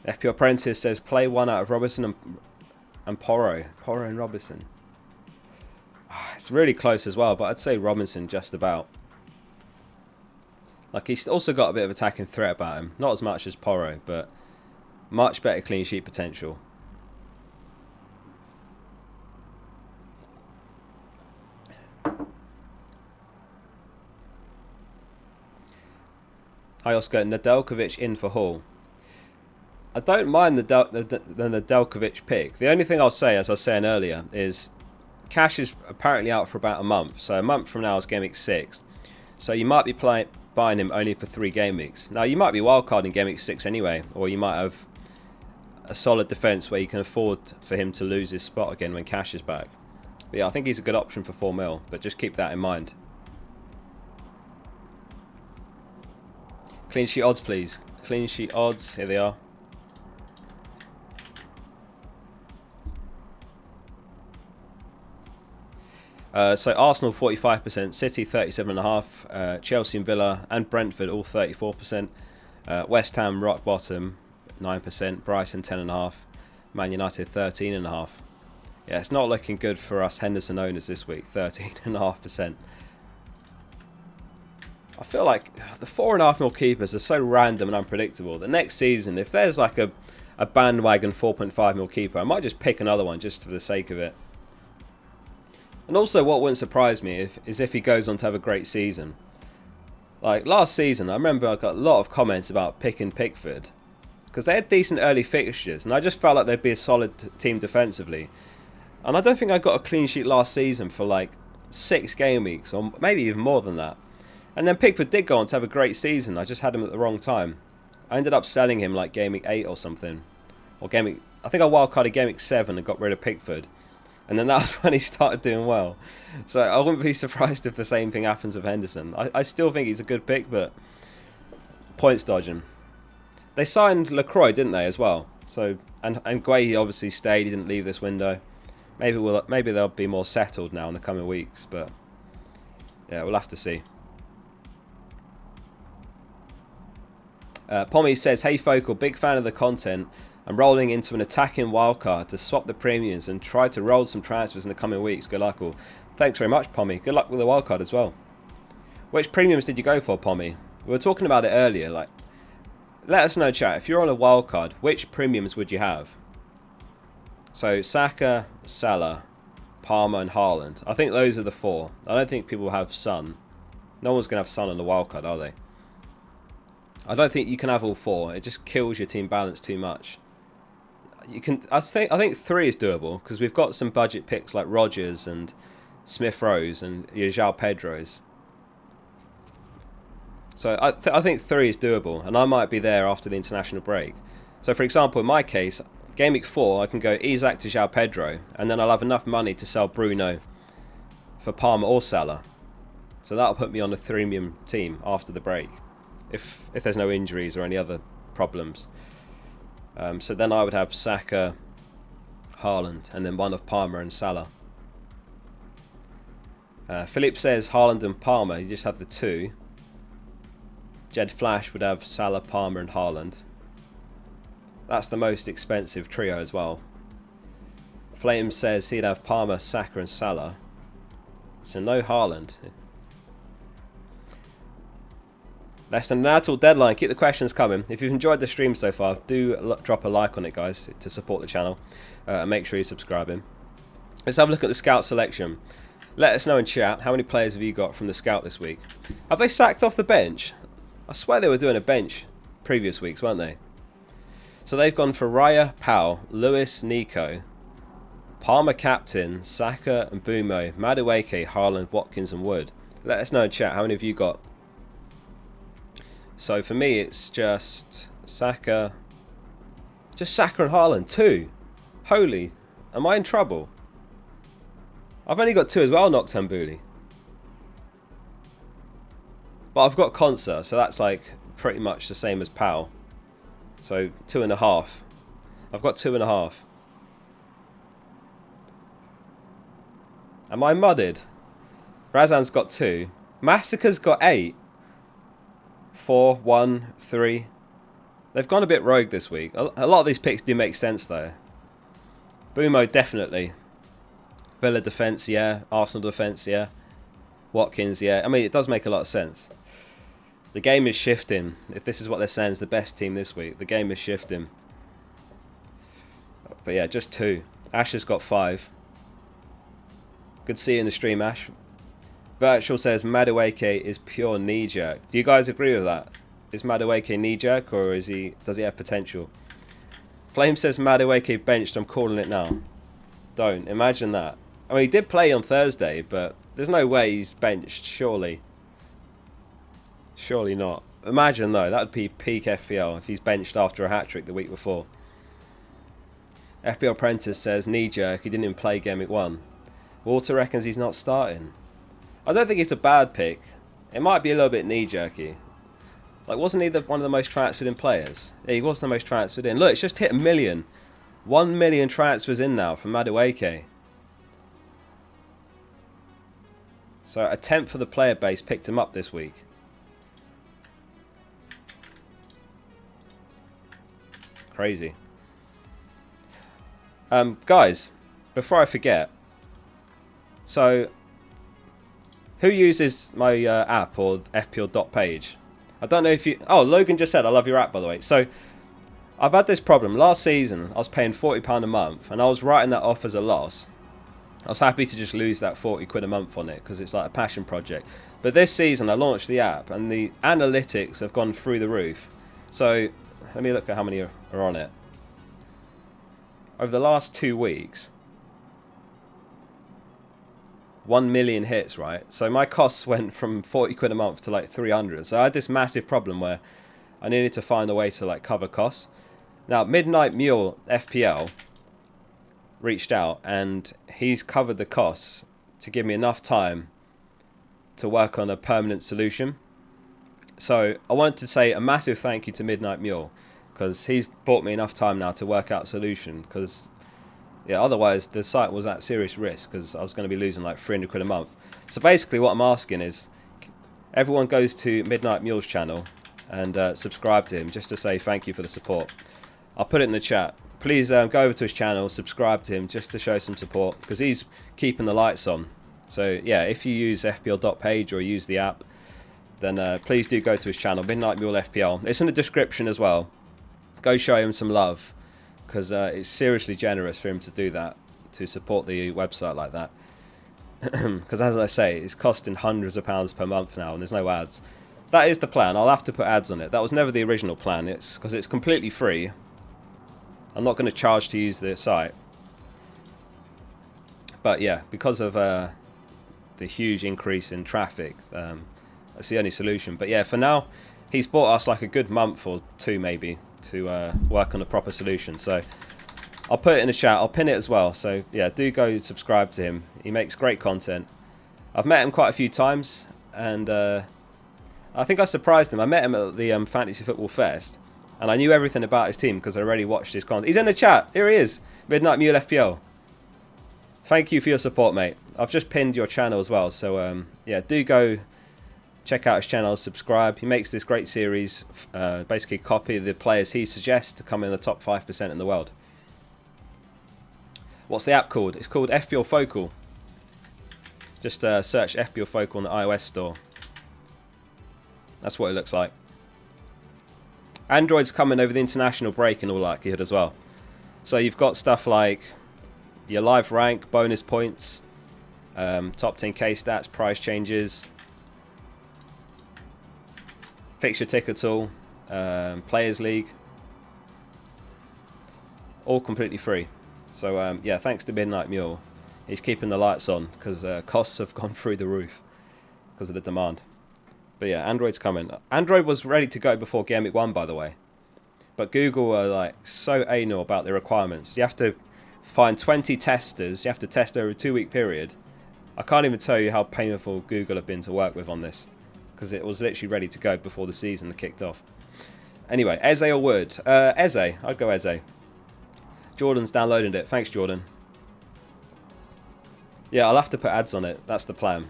A: FPL Apprentice says play one out of Robertson and Porro. Porro and Robertson. It's really close as well, but I'd say Robinson just about. Like he's also got a bit of attacking threat about him. Not as much as Porro, but much better clean sheet potential. Hi Oscar, Nedeljkovic in for Hall. I don't mind the Nedeljkovic pick. The only thing I'll say, as I was saying earlier, is Cash is apparently out for about a month. So a month from now is Game Week 6. So you might be buying him only for 3 game weeks. Now you might be wildcarding Game Week 6 anyway, or you might have a solid defence where you can afford for him to lose his spot again when Cash is back. But yeah, I think he's a good option for 4 mil, but just keep that in mind. Clean sheet odds, please. Clean sheet odds, here they are. So Arsenal 45%, City 37.5%, Chelsea and Villa and Brentford all 34%, West Ham rock bottom 9%, Brighton 10.5%, Man United 13.5%. Yeah, it's not looking good for us Henderson owners this week, 13.5%. I feel like the 4.5 mil keepers are so random and unpredictable that next season, if there's like a bandwagon 4.5 mil keeper, I might just pick another one just for the sake of it. And also what wouldn't surprise me is if he goes on to have a great season. Like last season, I remember I got a lot of comments about picking Pickford because they had decent early fixtures, and I just felt like they'd be a solid team defensively. And I don't think I got a clean sheet last season for like 6 game weeks, or maybe even more than that. And then Pickford did go on to have a great season. I just had him at the wrong time. I ended up selling him like game week 8 or something, or game week. I think I wildcarded game week 7 and got rid of Pickford. And then that was when he started doing well. So I wouldn't be surprised if the same thing happens with Henderson. I still think he's a good pick, but points dodging. They signed Lacroix, didn't they, as well? So and Guehi obviously stayed. He didn't leave this window. Maybe they'll be more settled now in the coming weeks. But yeah, we'll have to see. Pommy says, "Hey Focal, big fan of the content. I'm rolling into an attacking wildcard to swap the premiums and try to roll some transfers in the coming weeks. Good luck all." Thanks very much, Pommy. Good luck with the wildcard as well. Which premiums did you go for, Pommy? We were talking about it earlier. Like, let us know, chat. If you're on a wildcard, which premiums would you have? So Saka, Salah, Palmer, and Haaland. I think those are the 4. I don't think people have Son. No one's going to have Son on the wildcard, are they? I don't think you can have all 4. It just kills your team balance too much. You can. I think 3 is doable because we've got some budget picks like Rodgers and Smith Rose and your João Pedros. So I think 3 is doable, and I might be there after the international break. So for example, in my case, game week 4, I can go Isak to João Pedro, and then I'll have enough money to sell Bruno for Palmer or Salah. So that'll put me on a 3-man team after the break, if there's no injuries or any other problems. So then I would have Saka, Haaland, and then one of Palmer and Salah. Philippe says Haaland and Palmer. You just have the 2. Jed Flash would have Salah, Palmer, and Haaland. That's the most expensive trio as well. Flame says he'd have Palmer, Saka, and Salah. So no Haaland. Less than an hour till deadline. Keep the questions coming. If you've enjoyed the stream so far, do drop a like on it, guys, to support the channel. And make sure you're subscribing. Let's have a look at the scout selection. Let us know in chat, how many players have you got from the scout this week? Have they sacked off the bench? I swear they were doing a bench previous weeks, weren't they? So they've gone for Raya, Powell, Lewis, Nico, Palmer captain, Saka and Bumo, Madueke, Haaland, Watkins and Wood. Let us know in chat, how many have you got? So for me, it's just Saka. Just Saka and Haaland. 2. Holy. Am I in trouble? I've only got 2 as well, Noctambuli. But I've got Konsa, so that's like pretty much the same as Powell. So 2.5. I've got 2.5. Am I mudded? Razan's got 2. Massacre's got 8. 4, 1, 3. They've gone a bit rogue this week. A lot of these picks do make sense though. Bumo definitely. Villa defence, yeah. Arsenal defence, yeah. Watkins, yeah. I mean, it does make a lot of sense. The game is shifting. If this is what they're saying is the best team this week, the game is shifting. But yeah, just 2. Ash has got 5. Good to see you in the stream, Ash. Virtual says Madueke is pure knee-jerk. Do you guys agree with that? Is Madueke knee-jerk, or does he have potential? Flame says Madueke benched. I'm calling it now. Don't. Imagine that. I mean, he did play on Thursday, but there's no way he's benched, surely. Surely not. Imagine, though, that would be peak FPL if he's benched after a hat-trick the week before. FPL Apprentice says knee-jerk. He didn't even play Game Week 1. Walter reckons he's not starting. I don't think it's a bad pick. It might be a little bit knee-jerky. Like, wasn't he one of the most transferred in players? Yeah, he was the most transferred in. Look, it's just hit 1 million. 1 million transfers in now from Madueke. So a 10th of the player base picked him up this week. Crazy. Guys, before I forget, so who uses my app or FPL page? I don't know if you... Oh, Logan just said, I love your app, by the way. So I've had this problem. Last season, I was paying £40 a month, and I was writing that off as a loss. I was happy to just lose that 40 quid a month on it because it's like a passion project. But this season I launched the app and the analytics have gone through the roof. So let me look at how many are on it. Over the last 2 weeks, 1 million hits, right? So my costs went from 40 quid a month to like 300. So I had this massive problem where I needed to find a way to like cover costs. Now Midnight Mule FPL reached out and he's covered the costs to give me enough time to work on a permanent solution. So I wanted to say a massive thank you to Midnight Mule because he's bought me enough time now to work out a solution, because yeah, otherwise the site was at serious risk because I was going to be losing like 300 quid a month. So basically what I'm asking is everyone goes to Midnight Mule's channel and subscribe to him just to say thank you for the support. I'll put it in the chat. Please go over to his channel, subscribe to him just to show some support because he's keeping the lights on. So yeah, if you use fpl.page or use the app, then please do go to his channel, Midnight Mule FPL. It's in the description as well. Go show him some love because it's seriously generous for him to do that, to support the website like that. Because as I say, it's costing hundreds of pounds per month now and there's no ads. That is the plan. I'll have to put ads on it. That was never the original plan. It's because it's completely free. I'm not going to charge to use the site. But yeah, because of the huge increase in traffic, that's the only solution. But yeah, for now, he's bought us like a good month or two maybe to work on a proper solution. So I'll put it in the chat. I'll pin it as well. So yeah, do go subscribe to him. He makes great content. I've met him quite a few times, and I think I surprised him. I met him at the Fantasy Football Fest, and I knew everything about his team because I already watched his content. He's in the chat. Here he is. Midnight Mule FPL. Thank you for your support, mate. I've just pinned your channel as well. So, yeah, do go check out his channel, subscribe. He makes this great series. Basically, copy the players he suggests to come in the top 5% in the world. What's the app called? It's called fplfocal. Just search fplfocal on the iOS store. That's what it looks like. Android's coming over the international break in all likelihood as well. So you've got stuff like your live rank, bonus points, top 10k stats, price changes, fixture ticker tool, players league, all completely free. So yeah, thanks to Midnight Mule. He's keeping the lights on because costs have gone through the roof because of the demand. But yeah, Android's coming. Android was ready to go before Gameweek 1, by the way. But Google are like so anal about the requirements. You have to find 20 testers. You have to test over a 2-week period. I can't even tell you how painful Google have been to work with on this, because it was literally ready to go before the season kicked off. Anyway, Eze or Wood? Eze. I'd go Eze. Jordan's downloading it. Thanks, Jordan. Yeah, I'll have to put ads on it. That's the plan.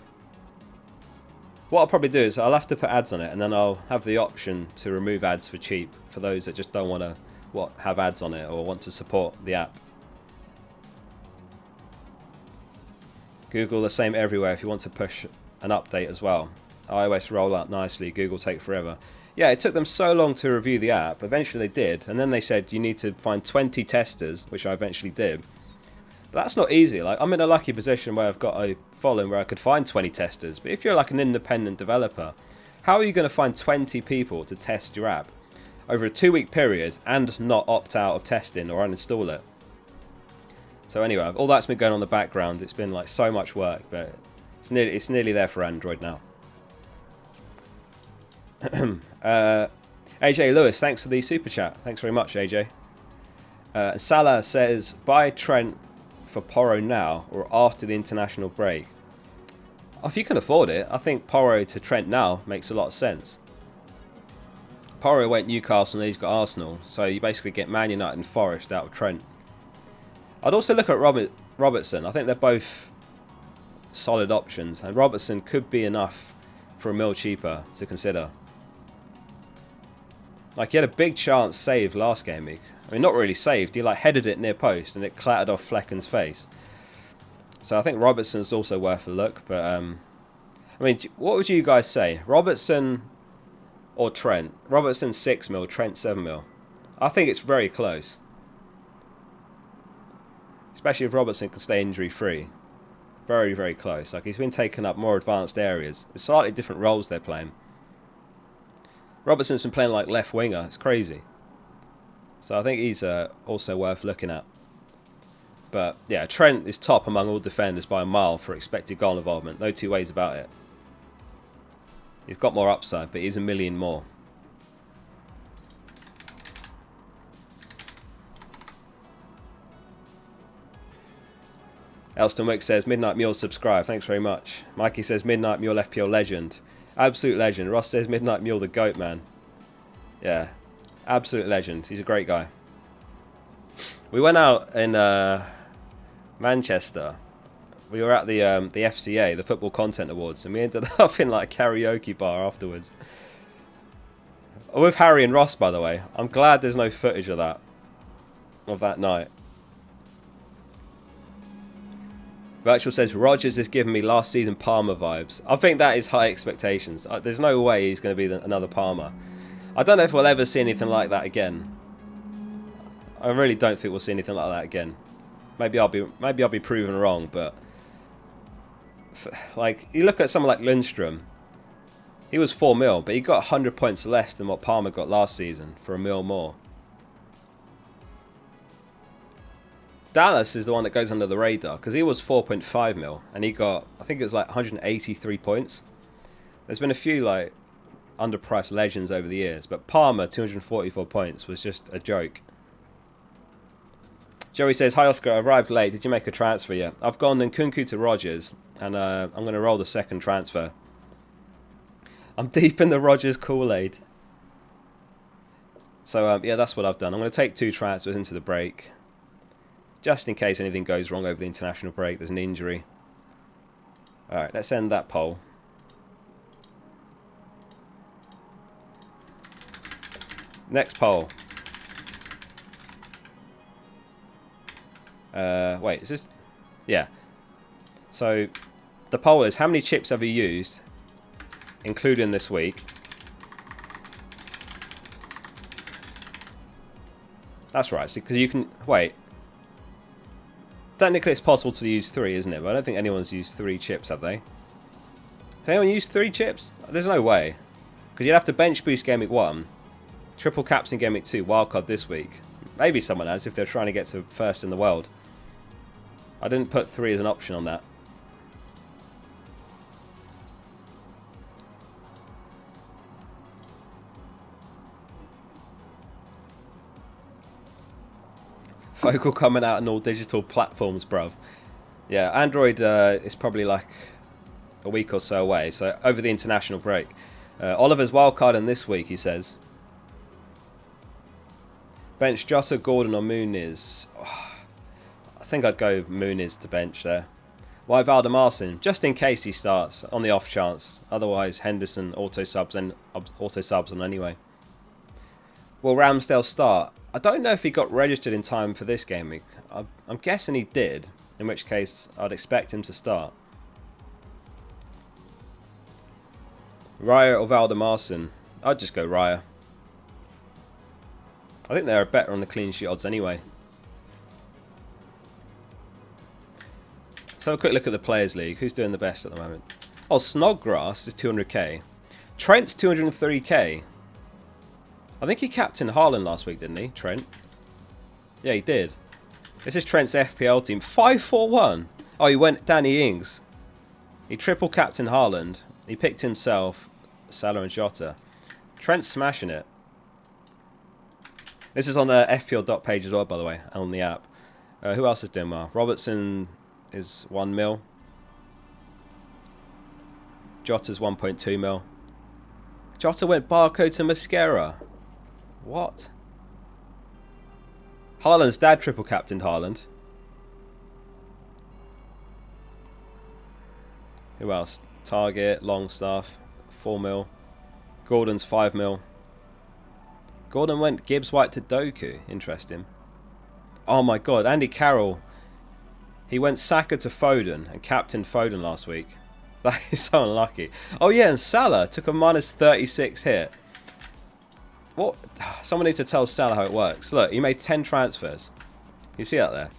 A: What I'll probably do is I'll have to put ads on it, and then I'll have the option to remove ads for cheap for those that just don't want to have ads on it or want to support the app. Google the same everywhere if you want to push an update as well. iOS roll out nicely, Google take forever. Yeah, it took them so long to review the app. Eventually they did, and then they said you need to find 20 testers, which I eventually did. But that's not easy. Like, I'm in a lucky position where I've got a following where I could find 20 testers. But if you're like an independent developer, how are you going to find 20 people to test your app over a 2-week period and not opt out of testing or uninstall it? So anyway, all that's been going on in the background. It's been like so much work, but it's nearly there for Android now. AJ Lewis, thanks for the super chat. Thanks very much, AJ. Salah says, buy Trent for Porro now or after the international break. If you can afford it, I think Porro to Trent now makes a lot of sense. Porro went Newcastle and he's got Arsenal, so you basically get Man United and Forest out of Trent. I'd also look at Robertson. I think they're both solid options, and Robertson could be enough for a mil cheaper to consider. Like, he had a big chance saved last game week. I mean, not really saved. He like headed it near post and it clattered off Flecken's face. So I think Robertson's also worth a look. But I mean, what would you guys say? Robertson or Trent? Robertson 6 mil, Trent 7 mil. I think it's very close. Especially if Robertson can stay injury free. Very, very close. Like, he's been taking up more advanced areas. It's slightly different roles they're playing. Robertson's been playing like left winger. It's crazy. So I think he's also worth looking at. But yeah, Trent is top among all defenders by a mile for expected goal involvement. No two ways about it. He's got more upside, but he's a million more. Elston Wick says, Midnight Mule subscribe. Thanks very much. Mikey says, Midnight Mule FPL legend. Absolute legend. Ross says, Midnight Mule the GOAT, man. Yeah. Absolute legend. He's a great guy. We went out in Manchester. We were at the FCA, the Football Content Awards, and we ended up in like a karaoke bar afterwards. With Harry and Ross, by the way. I'm glad there's no footage of that night. Virtual says, Rodgers is giving me last season Palmer vibes. I think that is high expectations. There's no way he's going to be another Palmer. I don't know if we'll ever see anything like that again. I really don't think we'll see anything like that again. Maybe I'll be proven wrong, but like, you look at someone like Lundstrom. He was 4 mil, but he got 100 points less than what Palmer got last season for 1 mil more. Dallas is the one that goes under the radar because he was 4.5 mil and he got, I think it was like 183 points. There's been a few like underpriced legends over the years, but Palmer 244 points was just a joke. Joey says, hi Oscar, I arrived late. Did you make a transfer yet? I've gone Nkunku to Rodgers and I'm going to roll the second transfer. I'm deep in the Rodgers Kool-Aid. So yeah, that's what I've done. I'm going to take 2 transfers into the break. Just in case anything goes wrong over the international break, there's an injury. Alright, let's end that poll. Next poll. Wait, is this... Yeah. So, the poll is, how many chips have you used, including this week? That's right, because you can... Wait. Technically, it's possible to use 3, isn't it? But I don't think anyone's used 3 chips, have they? Has anyone used 3 chips? There's no way. Because you'd have to bench boost Gameweek 1, triple captain Gameweek 2, wildcard this week. Maybe someone has if they're trying to get to first in the world. I didn't put 3 as an option on that. Focal coming out on all digital platforms, bruv. Yeah, Android is probably like a week or so away, so over the international break. Oliver's wildcarding this week, he says. Bench José, Gordon or Muniz. Oh, I think I'd go Muniz to bench there. Why Valdemarson? Just in case he starts, on the off chance. Otherwise, Henderson auto-subs on anyway. Will Ramsdale start? I don't know if he got registered in time for this game week. I'm guessing he did, in which case I'd expect him to start. Raya or Valdemarson? I'd just go Raya. I think they're better on the clean sheet odds anyway. So have a quick look at the Players League. Who's doing the best at the moment? Oh, Snodgrass is 200k. Trent's 203k. I think he captained Haaland last week, didn't he, Trent? Yeah, he did. This is Trent's FPL team. 5-4-1. Oh, he went Danny Ings. He triple captained Haaland. He picked himself, Salah and Jota. Trent's smashing it. This is on the FPL page as well, by the way, on the app. Who else is doing well? Robertson is 1 mil. Jota's 1.2 mil. Jota went Barco to Mascara. What? Haaland's dad triple captained Haaland. Who else? Target, Longstaff, 4 mil. Gordon's 5 mil. Gordon went Gibbs White to Doku. Interesting. Oh my god, Andy Carroll. He went Saka to Foden and captained Foden last week. That is so unlucky. Oh yeah, and Salah took a minus 36 hit. What? Someone needs to tell Salah how it works. Look, he made 10 transfers. You see that there?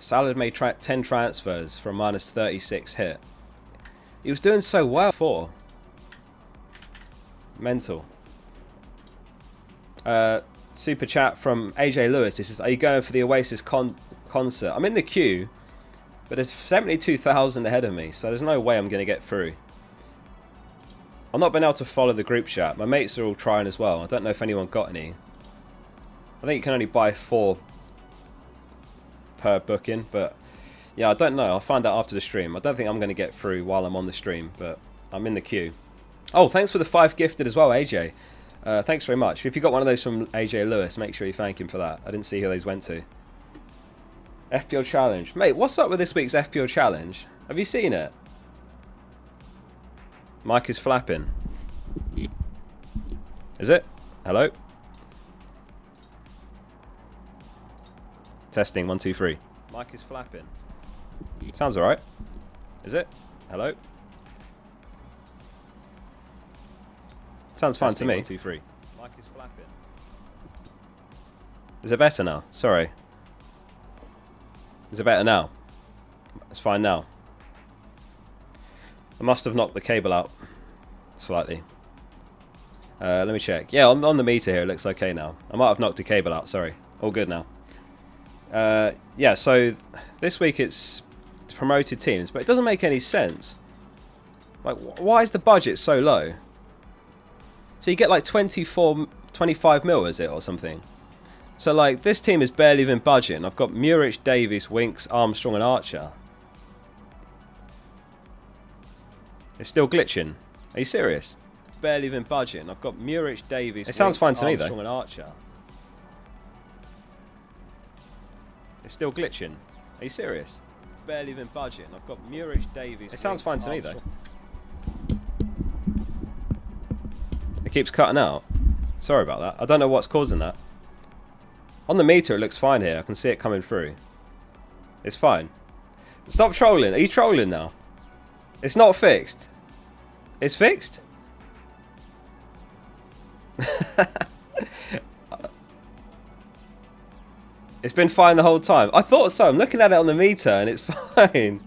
A: Salah made 10 transfers for a minus 36 hit. He was doing so well before. Mental. Super chat from AJ Lewis. This is, are you going for the Oasis concert? I'm in the queue, but there's 72,000 ahead of me, so there's no way I'm going to get through. I've not been able to follow the group chat. My mates are all trying as well. I don't know if anyone got any. I think you can only buy 4 per booking, but yeah, I don't know. I'll find out after the stream. I don't think I'm going to get through while I'm on the stream, but I'm in the queue. Oh, thanks for the 5 gifted as well, AJ. Thanks very much. If you got one of those from AJ Lewis, make sure you thank him for that. I didn't see who those went to. FPL Challenge. Mate, what's up with this week's FPL Challenge? Have you seen it? Mic is flapping. Is it? Hello? Testing, 1, 2, 3. Mic is flapping. Sounds alright. Is it? Hello? Sounds fine to me. 1, 2, 3. Mic is flapping. Is it better now? Sorry. Is it better now? It's fine now. I must have knocked the cable out slightly. Let me check. Yeah, on the meter here it looks okay now. I might have knocked the cable out, sorry. All good now. Yeah, so this week it's promoted teams, but it doesn't make any sense. Like, why is the budget so low? So you get like 25 mil, is it, or something? So like, this team is barely even budgeting. I've got Muric, Davies, Winks, Armstrong and Archer. It's still glitching. Are you serious? Barely even budgeting. I've got Muric, Davies, it sounds fine to me though. Armstrong and Archer. It's still glitching. Are you serious? Barely even budgeting. I've got Muric, Davies. It sounds fine to me though. It keeps cutting out. Sorry about that. I don't know what's causing that. On the meter it looks fine here. I can see it coming through. It's fine. Stop trolling. Are you trolling now? It's not fixed. It's fixed? It's been fine the whole time. I thought so. I'm looking at it on the meter and it's fine.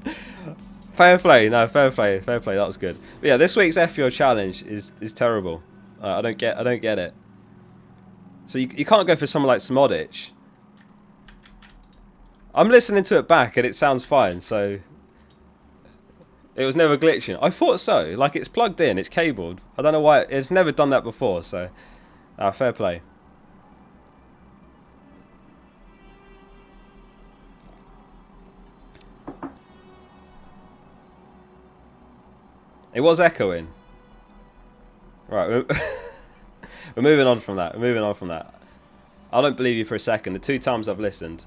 A: Fair play. No, fair play. Fair play. That was good. But yeah, this week's FPL challenge is terrible. I don't get it. So you can't go for someone like Smodic. I'm listening to it back and it sounds fine, so it was never glitching. I thought so. Like, it's plugged in, it's cabled. I don't know why. It's never done that before, so fair play. It was echoing. Right, we're moving on from that. We're moving on from that. I don't believe you for a second. The 2 times I've listened.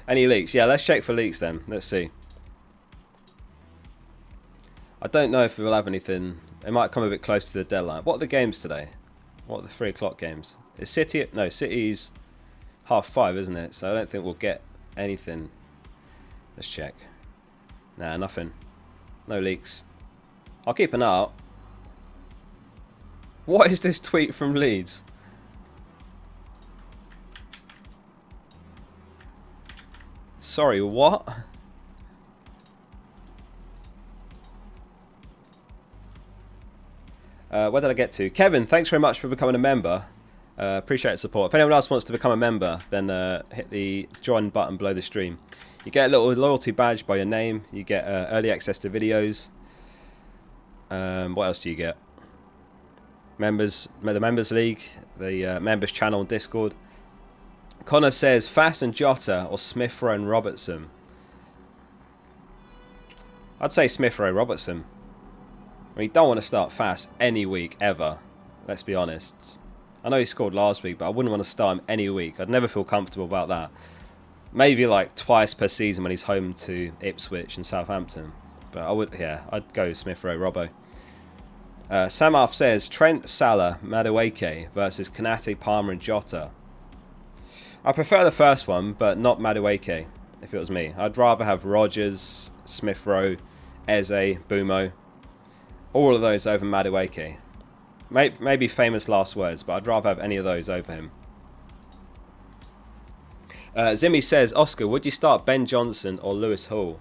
A: Any leaks? Yeah, let's check for leaks then. Let's see. I don't know if we'll have anything. It might come a bit close to the deadline. What are the games today? What are the 3 o'clock games? Is City? No, City's 5:30, isn't it? So I don't think we'll get anything. Let's check. Nah, nothing. No leaks. I'll keep an eye out. What is this tweet from Leeds? Sorry, what? Where did I get to? Kevin, thanks very much for becoming a member. Appreciate the support. If anyone else wants to become a member, then hit the join button below the stream. You get a little loyalty badge by your name. You get early access to videos. What else do you get? The Members League, the Members Channel on Discord. Connor says Fass and Jota or Smith Rowe and Robertson. I'd say Smith Rowe Robertson. I mean, you don't want to start Fass any week ever. Let's be honest. I know he scored last week, but I wouldn't want to start him any week. I'd never feel comfortable about that. Maybe like twice per season when he's home to Ipswich and Southampton. But I'd go Smith Rowe Robbo. Samarth says Trent, Salah, Madueke versus Kanate, Palmer and Jota. I prefer the first one, but not Madueke, if it was me. I'd rather have Rodgers, Smith Rowe, Eze, Bumo. All of those over Madueke. Maybe famous last words, but I'd rather have any of those over him. Zimmy says, Oscar, would you start Ben Johnson or Lewis Hall?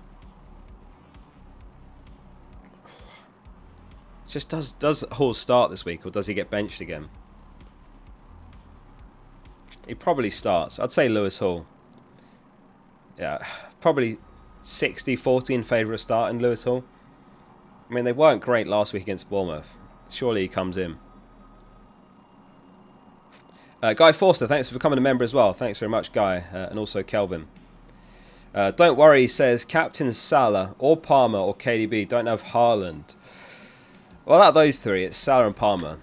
A: Just does Hall start this week, or does he get benched again? He probably starts. I'd say Lewis Hall. Yeah, probably 60-40 in favour of starting Lewis Hall. I mean, they weren't great last week against Bournemouth. Surely he comes in. Guy Forster, thanks for becoming a member as well. Thanks very much, Guy. And also Kelvin. Don't worry, he says, Captain Salah or Palmer or KDB. Don't have Haaland. Well, out of those three, it's Salah and Palmer.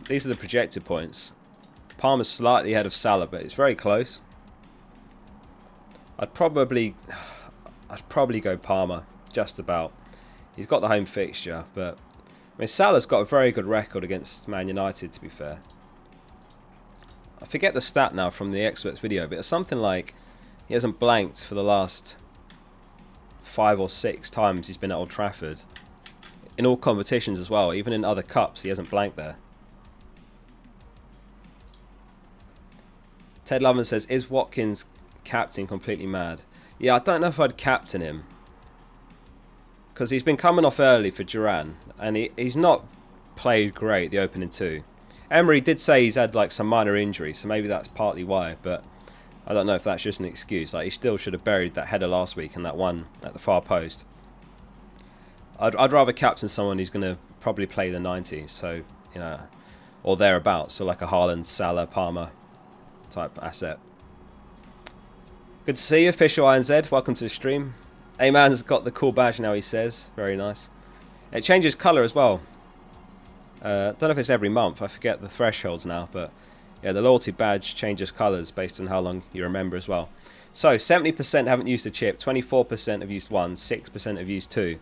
A: These are the projected points. Palmer's slightly ahead of Salah, but it's very close. I'd probably go Palmer, just about. He's got the home fixture, but I mean, Salah's got a very good record against Man United, to be fair. I forget the stat now from the experts video, but it's something like he hasn't blanked for the last 5 or 6 times he's been at Old Trafford. In all competitions as well, even in other cups, he hasn't blanked there. Ted Loveman says, is Watkins captain completely mad? Yeah, I don't know if I'd captain him. Because he's been coming off early for Duran, and he's not played great the opening 2. Emery did say he's had like some minor injuries, so maybe that's partly why, but I don't know if that's just an excuse. Like, he still should have buried that header last week and that one at the far post. I'd rather captain someone who's going to probably play the 90s, so, you know, or thereabouts, so like a Haaland, Salah, Palmer type asset. Good to see you, Official INZ. Welcome to the stream. A-Man's got the cool badge now, he says. Very nice. It changes colour as well. Don't know if it's every month. I forget the thresholds now. But yeah, the loyalty badge changes colours based on how long you remember as well. So 70% haven't used a chip. 24% have used 1. 6% have used 2.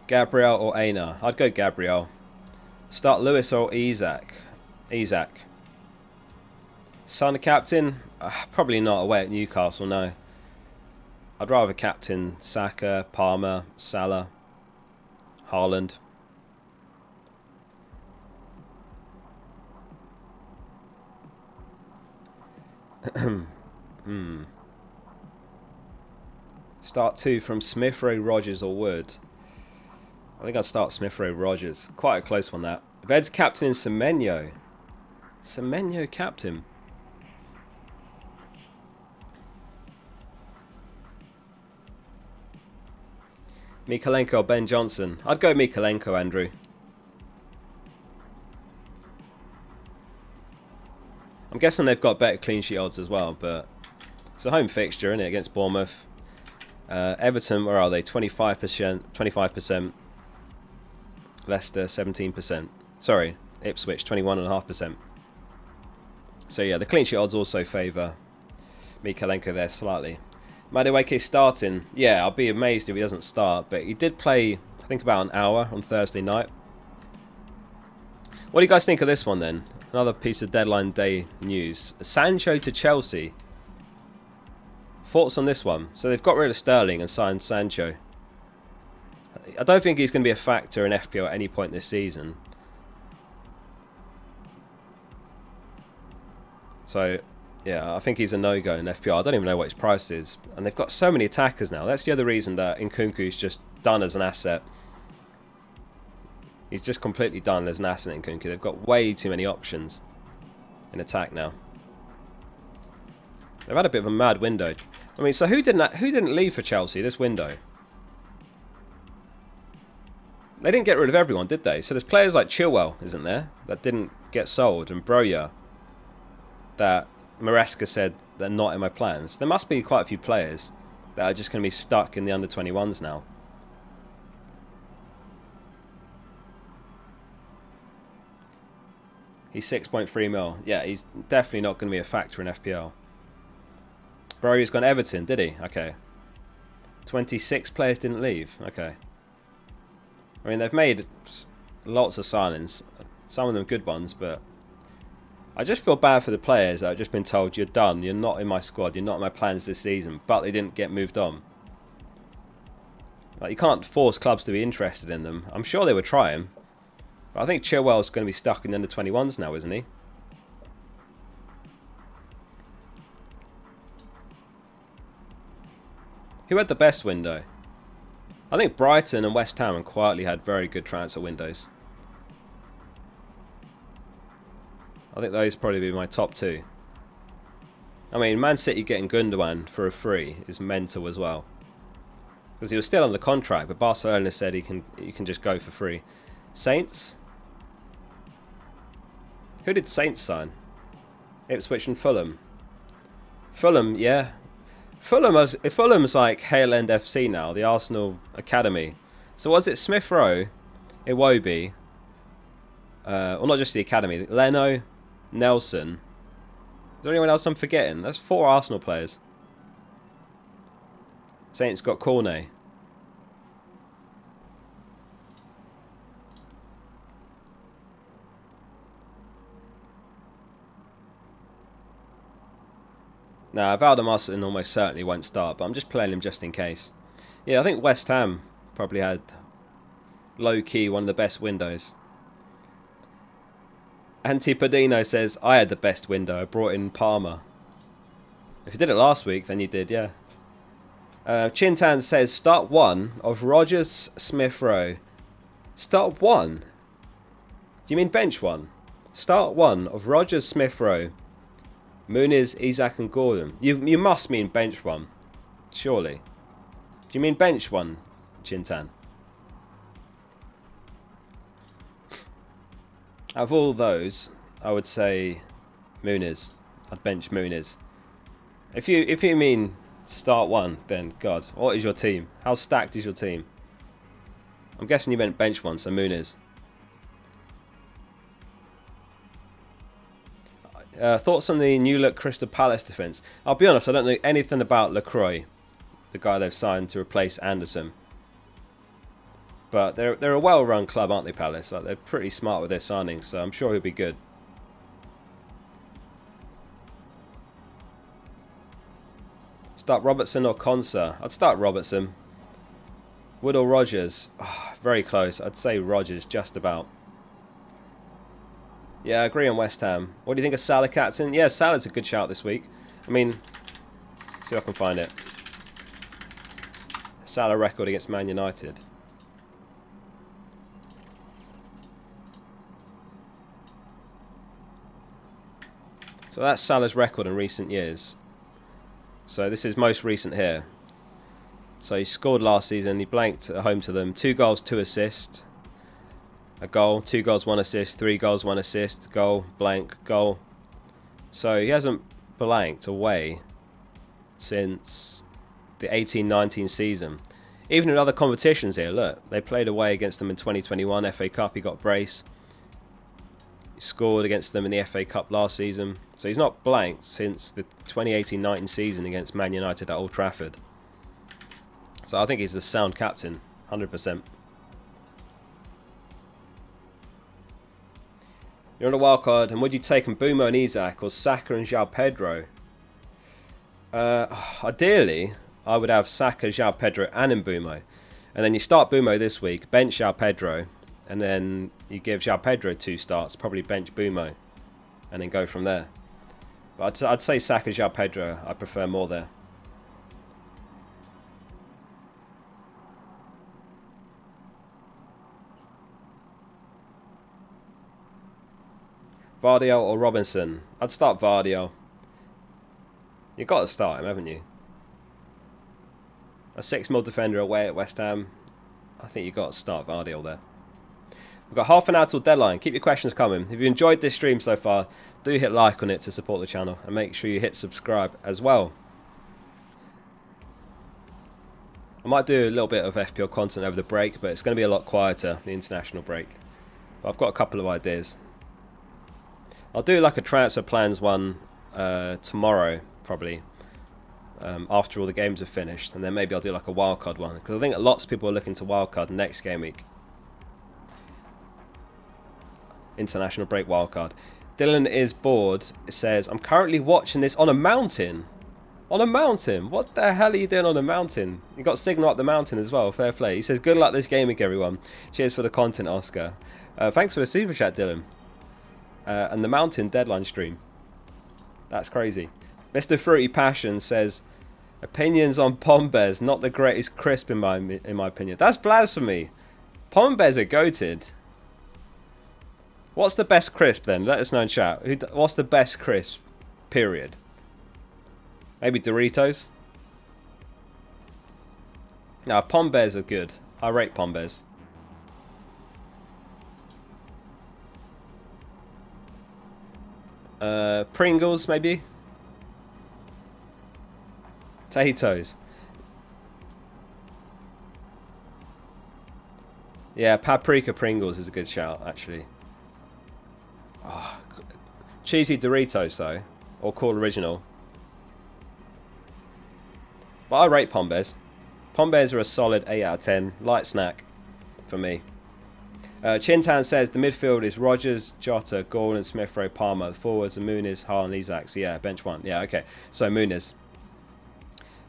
A: Gabriel or Aina? I'd go Gabriel. Start Lewis or Isak? Isak. Son captain? Probably not away at Newcastle, no. I'd rather captain Saka, Palmer, Salah, Haaland. Start 2 from Smith Rowe, Rogers or Wood. I think I'd start Smith Rowe, Rogers. Quite a close one, that. Ved's captain in Semenyo. Semenyo captain. Mikalenko or Ben Johnson? I'd go Mikalenko, Andrew. I'm guessing they've got better clean sheet odds as well, but it's a home fixture, isn't it, against Bournemouth. Everton, where are they? 25%. 25%. Leicester, 17%. Sorry, Ipswich, 21.5%. So yeah, the clean sheet odds also favour Mikalenko there slightly. Madueke starting. Yeah, I'll be amazed if he doesn't start, but he did play, I think, about an hour on Thursday night. What do you guys think of this one then? Another piece of deadline day news. Sancho to Chelsea. Thoughts on this one? So they've got rid of Sterling and signed Sancho. I don't think he's going to be a factor in FPL at any point this season. So, yeah, I think he's a no-go in FPL. I don't even know what his price is. And they've got so many attackers now. That's the other reason that Nkunku's just done as an asset. He's just completely done as an asset in Nkunku. They've got way too many options in attack now. They've had a bit of a mad window. I mean, so who didn't leave for Chelsea this window? They didn't get rid of everyone, did they? So there's players like Chilwell, isn't there, that didn't get sold, and Broja, that Maresca said they're not in my plans. There must be quite a few players that are just going to be stuck in the under-21s now. He's 6.3 mil. Yeah, he's definitely not going to be a factor in FPL. Broja's gone Everton, did he? Okay. 26 players didn't leave. Okay. I mean, they've made lots of signings, some of them good ones, but I just feel bad for the players that have just been told, you're done, you're not in my squad, you're not in my plans this season, but they didn't get moved on. Like, you can't force clubs to be interested in them. I'm sure they were trying. But I think Chilwell's going to be stuck in the under-21s now, isn't he? Who had the best window? I think Brighton and West Ham quietly had very good transfer windows. I think those probably be my top two. I mean, Man City getting Gundogan for a free is mental as well. Because he was still under contract, but Barcelona said he can just go for free. Saints? Who did Saints sign? Ipswich and Fulham. Fulham, yeah. Fulham's like Hale End FC now, the Arsenal Academy. So was it Smith Rowe, Iwobi, well, not just the Academy, Leno, Nelson. Is there anyone else I'm forgetting? That's 4 Arsenal players. Saints got Cornet. Now, Valdemarson almost certainly won't start, but I'm just playing him just in case. Yeah, I think West Ham probably had, low-key, one of the best windows. Antipadino says, I had the best window. I brought in Palmer. If you did it last week, then you did, yeah. Chintan says, start 1 of Rogers Smith Rowe. Start 1? Do you mean bench 1? Start 1 of Rogers Smith Rowe. Muniz, Isak and Gordon. You must mean bench 1. Surely. Do you mean bench 1, Chintan? Out of all those, I would say Muniz. I'd bench Muniz. If you mean start 1, then God, what is your team? How stacked is your team? I'm guessing you meant bench 1, so Muniz. Thoughts on the new look Crystal Palace defence? I'll be honest, I don't know anything about Lacroix, the guy they've signed to replace Anderson. But they're a well-run club, aren't they, Palace? Like, they're pretty smart with their signings, so I'm sure he'll be good. Start Robertson or Konsa? I'd start Robertson. Wood or Rogers? Oh, very close. I'd say Rogers, just about. Yeah, I agree on West Ham. What do you think of Salah captain? Yeah, Salah's a good shout this week. I mean, see if I can find it. Salah record against Man United. So that's Salah's record in recent years. So this is most recent here. So he scored last season. He blanked at home to them. 2 goals, 2 assists. A goal, 2 goals, 1 assist, 3 goals, 1 assist, goal, blank, goal. So he hasn't blanked away since the 18-19 season. Even in other competitions here, look, they played away against them in 2021 FA Cup. He got brace. He scored against them in the FA Cup last season. So he's not blanked since the 2018-19 season against Man United at Old Trafford. So I think he's the sound captain, 100%. You're on a wild card, and would you take Mbeumo and Isak or Saka and João Pedro? Ideally, I would have Saka, João Pedro and Mbeumo. And then you start Mbeumo this week, bench João Pedro, and then you give João Pedro 2 starts, probably bench Mbeumo, and then go from there. But I'd say Saka, João Pedro, I prefer more there. Vardiel or Robinson? I'd start Vardiel. You've got to start him, haven't you? A 6-mil defender away at West Ham. I think you've got to start Vardiel there. We've got half an hour till deadline. Keep your questions coming. If you enjoyed this stream so far, do hit like on it to support the channel. And make sure you hit subscribe as well. I might do a little bit of FPL content over the break, but it's going to be a lot quieter, the international break. But I've got a couple of ideas. I'll do like a transfer plans one tomorrow, probably, after all the games are finished. And then maybe I'll do like a wildcard one. Because I think lots of people are looking to wildcard next game week. International break wildcard. Dylan is bored. It says, I'm currently watching this on a mountain. On a mountain? What the hell are you doing on a mountain? You got signal up the mountain as well. Fair play. He says, good luck this gaming, everyone. Cheers for the content, Oscar. Thanks for the super chat, Dylan. And the mountain deadline stream. That's crazy. Mr. Fruity Passion says, opinions on Pombes, not the greatest crisp in my opinion. That's blasphemy. Pombes are goated. What's the best crisp then? Let us know in chat. What's the best crisp? Period. Maybe Doritos? No, Pombes are good. I rate Pombes. Pringles, maybe? Potatoes. Yeah, paprika Pringles is a good shout, actually. Oh, cheesy Doritos, though. Or Cool Original. But I rate Pombes. Pombes are a solid 8 out of 10. Light snack for me. Chintan says the midfield is Rodgers, Jota, Gordon, Smith Rowe, Palmer. The forwards are Muniz, Haaland, Isaacs. Yeah, bench one. Yeah, okay. So Muniz.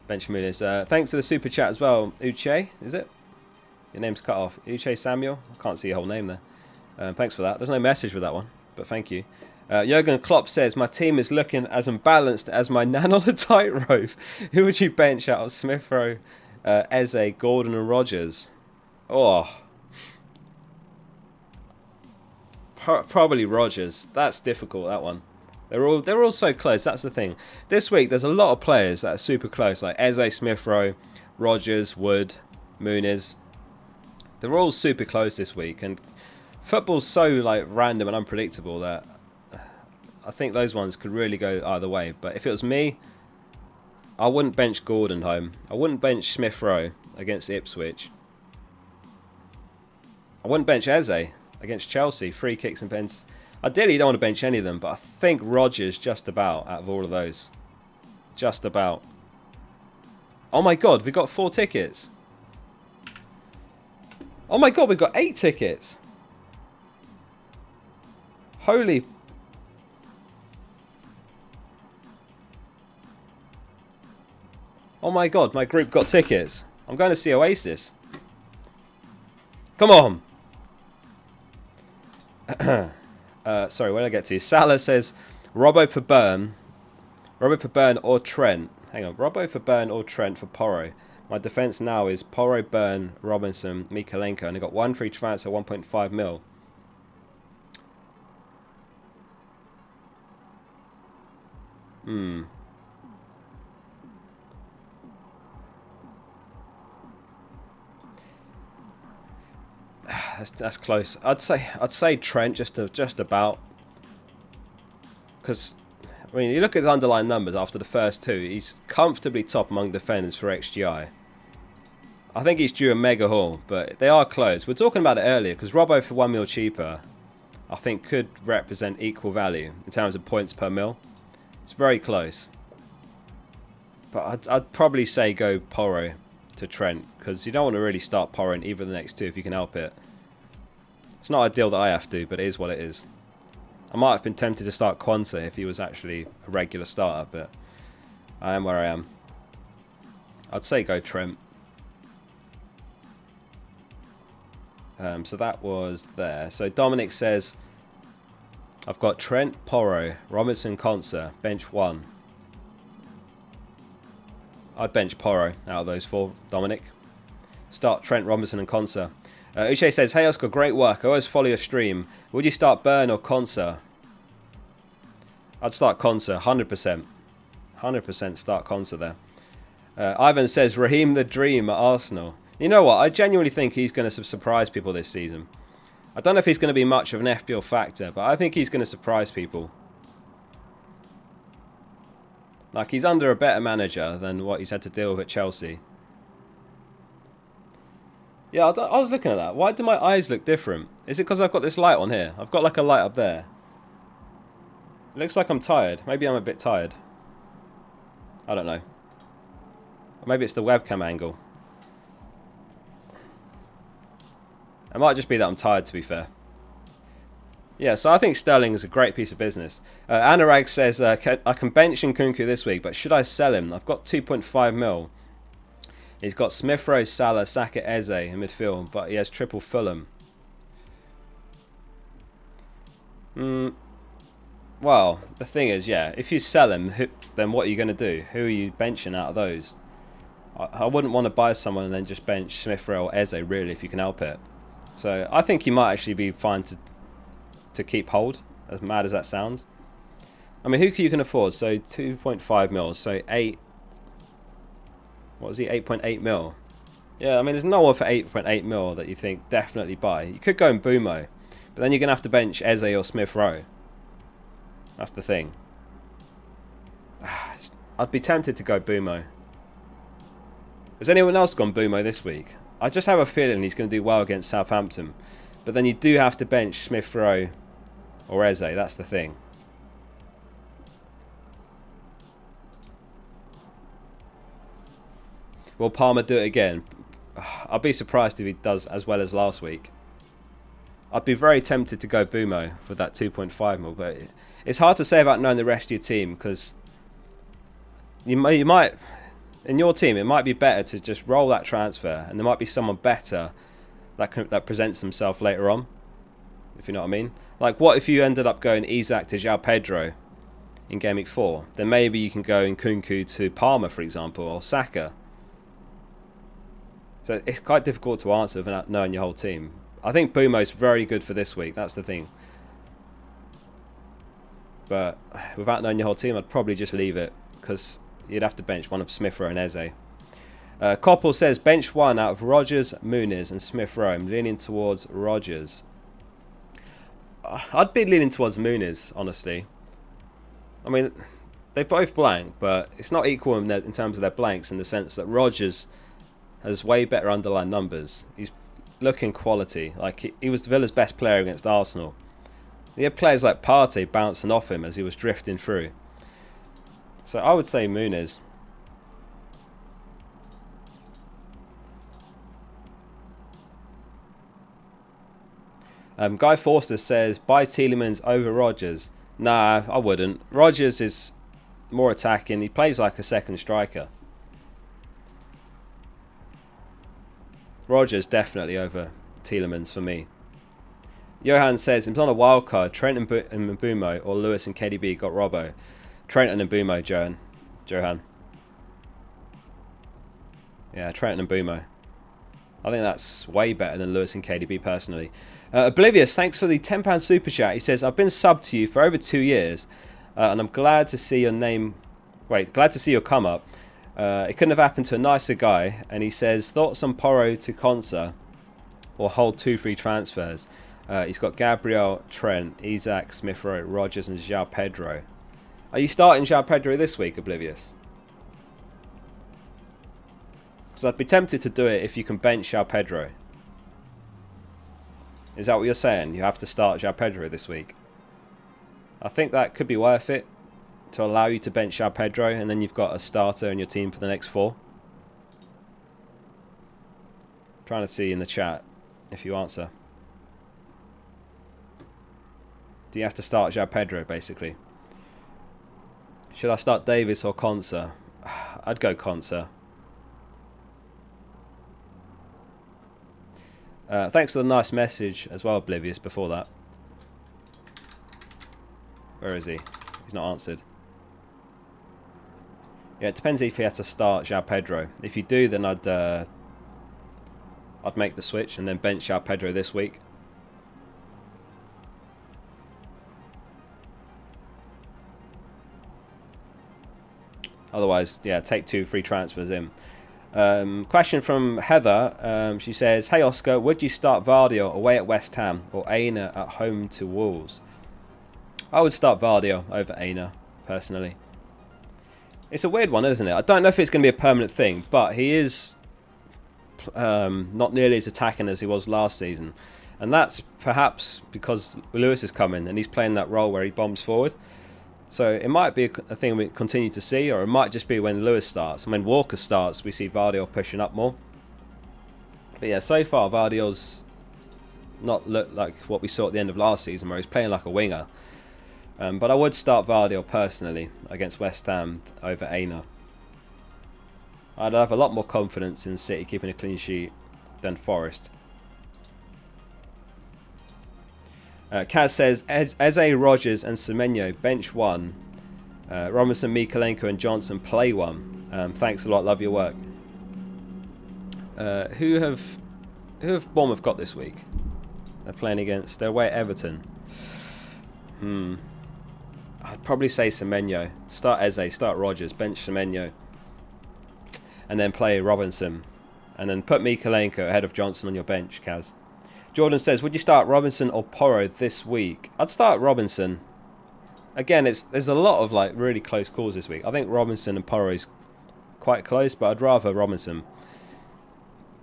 A: Bench Muniz. Thanks for the super chat as well. Uche, is it? Your name's cut off. Uche Samuel. I can't see your whole name there. Thanks for that. There's no message with that one, but thank you. Jurgen Klopp says, my team is looking as unbalanced as my nan on a tightrope. Who would you bench out of Smith Rowe, Eze, Gordon and Rodgers? Oh. Probably Rodgers. That's difficult, that one. They're all so close. That's the thing. This week, there's a lot of players that are super close, like Eze, Smith Rowe, Rodgers, Wood, Muniz. They're all super close this week, and football's so like random and unpredictable that I think those ones could really go either way. But if it was me, I wouldn't bench Gordon home. I wouldn't bench Smith Rowe against Ipswich. I wouldn't bench Eze against Chelsea. Free kicks and pens. Ideally, you don't want to bench any of them, but I think Rodgers just about out of all of those. Just about. Oh my god, we got 4 tickets. Oh my god, we got 8 tickets. Holy. Oh my god, my group got tickets. I'm going to see Oasis. Come on. Sorry, where did I get to? Salah says, Robbo for Burn. Robbo for Burn or Trent. Hang on. Robbo for Burn or Trent for Porro. My defence now is Porro, Burn, Robinson, Mikalenko. And I got 1 free transfer, 1.5 mil. That's close. I'd say Trent just about, because I mean you look at his underlying numbers after the first 2, he's comfortably top among defenders for XGI. I think he's due a mega haul, but they are close. We are talking about it earlier because Robbo for 1 mil cheaper, I think could represent equal value in terms of points per mil. It's very close, but I'd probably say go Porro to Trent because you don't want to really start Porro in either of the next 2 if you can help it. It's not ideal that I have to, but it is what it is. I might have been tempted to start Quansah if he was actually a regular starter, but I am where I am. I'd say go Trent. So that was there. So Dominic says, I've got Trent, Porro, Robinson, Quansah, bench 1. I'd bench Porro out of those 4, Dominic. Start Trent, Robinson and Quansah. Uche says, hey Oscar, great work. I always follow your stream. Would you start Burn or Quansah? I'd start Quansah, 100%. 100% start Quansah there. Ivan says, Raheem the Dream at Arsenal. You know what? I genuinely think he's going to surprise people this season. I don't know if he's going to be much of an FPL factor, but I think he's going to surprise people. Like, he's under a better manager than what he's had to deal with at Chelsea. Yeah, I was looking at that. Why do my eyes look different? Is it because I've got this light on here? I've got like a light up there. It looks like I'm tired. Maybe I'm a bit tired. I don't know. Or maybe it's the webcam angle. It might just be that I'm tired, to be fair. Yeah, so I think Sterling is a great piece of business. Anurag says, I can bench Nkunku this week, but should I sell him? I've got 2.5 mil. He's got Smith Rowe, Salah, Saka, Eze in midfield, but he has triple Fulham. Well, the thing is, yeah, if you sell him, then what are you going to do? Who are you benching out of those? I wouldn't want to buy someone and then just bench Smith Rowe or Eze, really, if you can help it. So I think you might actually be fine to keep hold, as mad as that sounds. I mean, who you can afford? So 2.5 mil, so 8... What was he? 8.8 mil. Yeah, I mean, there's no one for 8.8 mil that you think definitely buy. You could go in Bumo, but then you're going to have to bench Eze or Smith Rowe. That's the thing. I'd be tempted to go Bumo. Has anyone else gone Bumo this week? I just have a feeling he's going to do well against Southampton. But then you do have to bench Smith Rowe or Eze. That's the thing. Will Palmer do it again? I'd be surprised if he does as well as last week. I'd be very tempted to go Bumo for that 2.5 mil, but it's hard to say about knowing the rest of your team, because you might, in your team, it might be better to just roll that transfer, and there might be someone better that presents himself later on, if you know what I mean. Like, what if you ended up going Isak to João Pedro in Gameweek 4? Then maybe you can go Nkunku to Palmer, for example, or Saka. So it's quite difficult to answer without knowing your whole team. I think Bumo's very good for this week. That's the thing. But without knowing your whole team, I'd probably just leave it, because you'd have to bench one of Smith Rowe and Eze. Koppel says, bench one out of Rodgers, Muniz and Smith Rowe. I'm leaning towards Rodgers. I'd be leaning towards Muniz, honestly. I mean, they're both blank, but it's not equal in terms of their blanks, in the sense that Rodgers has way better underlying numbers. He's looking quality. Like, he was Villa's best player against Arsenal. He had players like Partey bouncing off him as he was drifting through. So I would say Muniz. Guy Forster says, buy Tielemans over Rodgers. Nah, I wouldn't. Rodgers is more attacking. He plays like a second striker. Rodgers definitely over Tielemans for me. Johan says, he's on a wild card. Trent and Mbumo or Lewis and KDB got Robbo. Trent and Mbumo, Johan. Yeah, Trent and Mbumo. I think that's way better than Lewis and KDB personally. Oblivious, thanks for the £10 super chat. He says, I've been subbed to you for over 2 years, and I'm glad to see your name. Wait, glad to see your come up. It couldn't have happened to a nicer guy. And he says, thoughts on Porro to Consa, or hold 2 free transfers. He's got Gabriel, Trent, Isak, Smith Rowe, Rodgers and João Pedro. Are you starting João Pedro this week, Oblivious? Because I'd be tempted to do it if you can bench João Pedro. Is that what you're saying? You have to start João Pedro this week? I think that could be worth it, to allow you to bench João Pedro, and then you've got a starter in your team for the next 4. Trying to see in the chat if you answer. Do you have to start João Pedro, basically? Should I start Davis or Consa? I'd go Consa. Thanks for the nice message as well, Oblivious, before that. Where is he? He's not answered. Yeah, it depends if he has to start João Pedro. If you do, then I'd make the switch and then bench João Pedro this week. Otherwise, yeah, take 2 free transfers in. Question from Heather. She says, hey Oscar, would you start Vardy away at West Ham or Aina at home to Wolves? I would start Vardy over Aina, personally. It's a weird one, isn't it? I don't know if it's going to be a permanent thing, but he is not nearly as attacking as he was last season. And that's perhaps because Lewis is coming and he's playing that role where he bombs forward. So it might be a thing we continue to see, or it might just be when Lewis starts. And when Walker starts, we see Vardy pushing up more. But yeah, so far Vardy's not look like what we saw at the end of last season, where he's playing like a winger. But I would start Vardy personally against West Ham over Aina. I'd have a lot more confidence in City keeping a clean sheet than Forest. Kaz says, Eze, Rogers and Semenyo bench 1. Robinson, Mikalenko and Johnson play 1. Thanks a lot, love your work. Who have Bournemouth got this week? They're playing against, they're away at Everton. I'd probably say Semenyo. Start Eze, start Rogers, bench Semenyo. And then play Robinson. And then put Mikalenko ahead of Johnson on your bench, Kaz. Jordan says, would you start Robinson or Porro this week? I'd start Robinson. Again, there's a lot of like really close calls this week. I think Robinson and Porro is quite close, but I'd rather Robinson.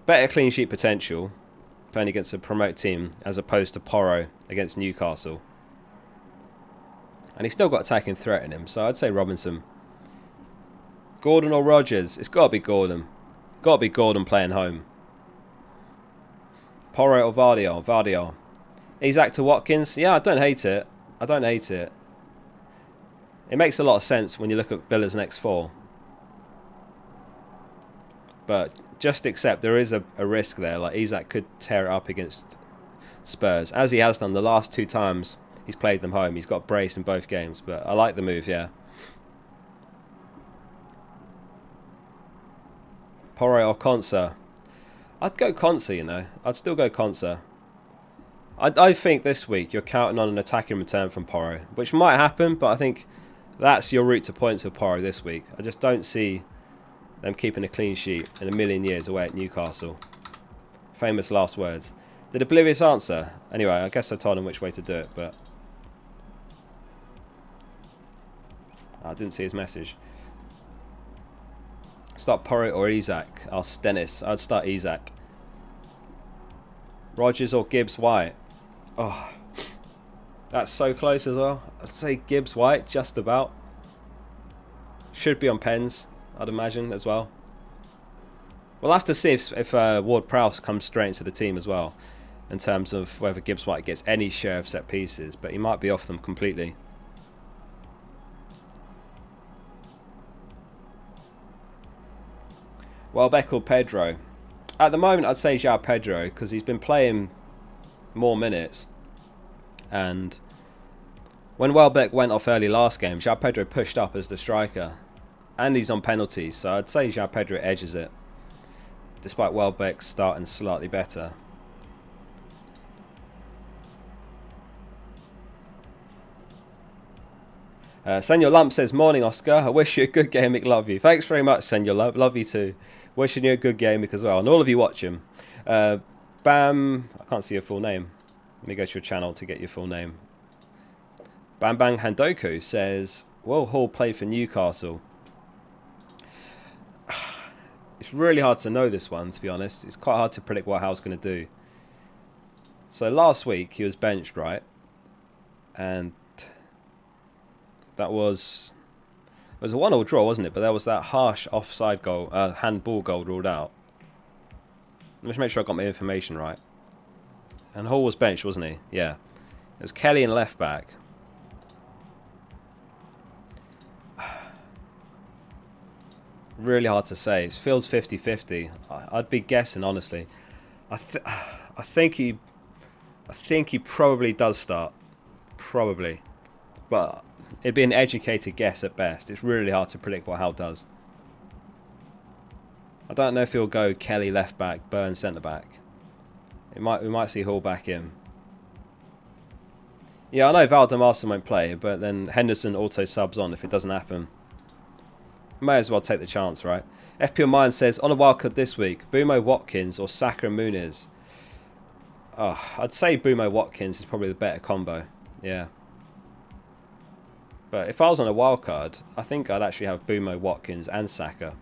A: Better clean sheet potential playing against a promote team as opposed to Porro against Newcastle. And he's still got attacking threat in him, so I'd say Robinson. Gordon or Rogers? It's got to be Gordon. Got to be Gordon playing home. Porro or Vardy? Vardy. Isak to Watkins? Yeah, I don't hate it. I don't hate it. It makes a lot of sense when you look at Villa's next 4. But just accept there is a risk there. Like Isak could tear it up against Spurs, as he has done the last 2 times he's played them home. He's got brace in both games, but I like the move, yeah. Porro or Konsa? I'd go Konsa, you know. I'd still go Konsa. I think this week you're counting on an attacking return from Porro, which might happen, but I think that's your route to points with Porro this week. I just don't see them keeping a clean sheet in a million years away at Newcastle. Famous last words. Did Oblivious answer? Anyway, I guess I told him which way to do it, but I didn't see his message. Start Porro or Isak? Asked Dennis. I'd start Isak. Rogers or Gibbs White? Oh, that's so close as well. I'd say Gibbs White, just about. Should be on pens, I'd imagine, as well. We'll have to see if Ward-Prowse comes straight into the team as well, in terms of whether Gibbs White gets any share of set pieces, but he might be off them completely. Welbeck or Pedro? At the moment, I'd say João Pedro, because he's been playing more minutes. And when Welbeck went off early last game, João Pedro pushed up as the striker. And he's on penalties, so I'd say João Pedro edges it, despite Welbeck starting slightly better. Senor Lump says, morning Oscar, I wish you a good gaming, love you. Thanks very much, Senor Lump, love you too. Wishing you a good gaming as well, and all of you watching. Bam, I can't see your full name. Let me go to your channel to get your full name. Bam Bang Handoku says, will Hall play for Newcastle? It's really hard to know this one, to be honest. It's quite hard to predict what Hall's going to do. So last week he was benched, right? And that was... it was a 1-1 draw, wasn't it? But there was that harsh offside goal, handball goal ruled out. Let me just make sure I got my information right. And Hall was benched, wasn't he? Yeah. It was Kelly in left back. Really hard to say. It feels 50-50. I'd be guessing, honestly. I think he probably does start. Probably. But it'd be an educated guess at best. It's really hard to predict what Hal does. I don't know if he'll go Kelly left back, Burn centre back. We might see Hall back in. Yeah, I know Valdemarson won't play, but then Henderson auto subs on if it doesn't happen. May as well take the chance, right? FPL Mind says, on a wildcard this week, Bumo Watkins or Saka and Muniz? Oh, I'd say Bumo Watkins is probably the better combo. Yeah. But if I was on a wildcard, I think I'd actually have Bumo Watkins and Saka.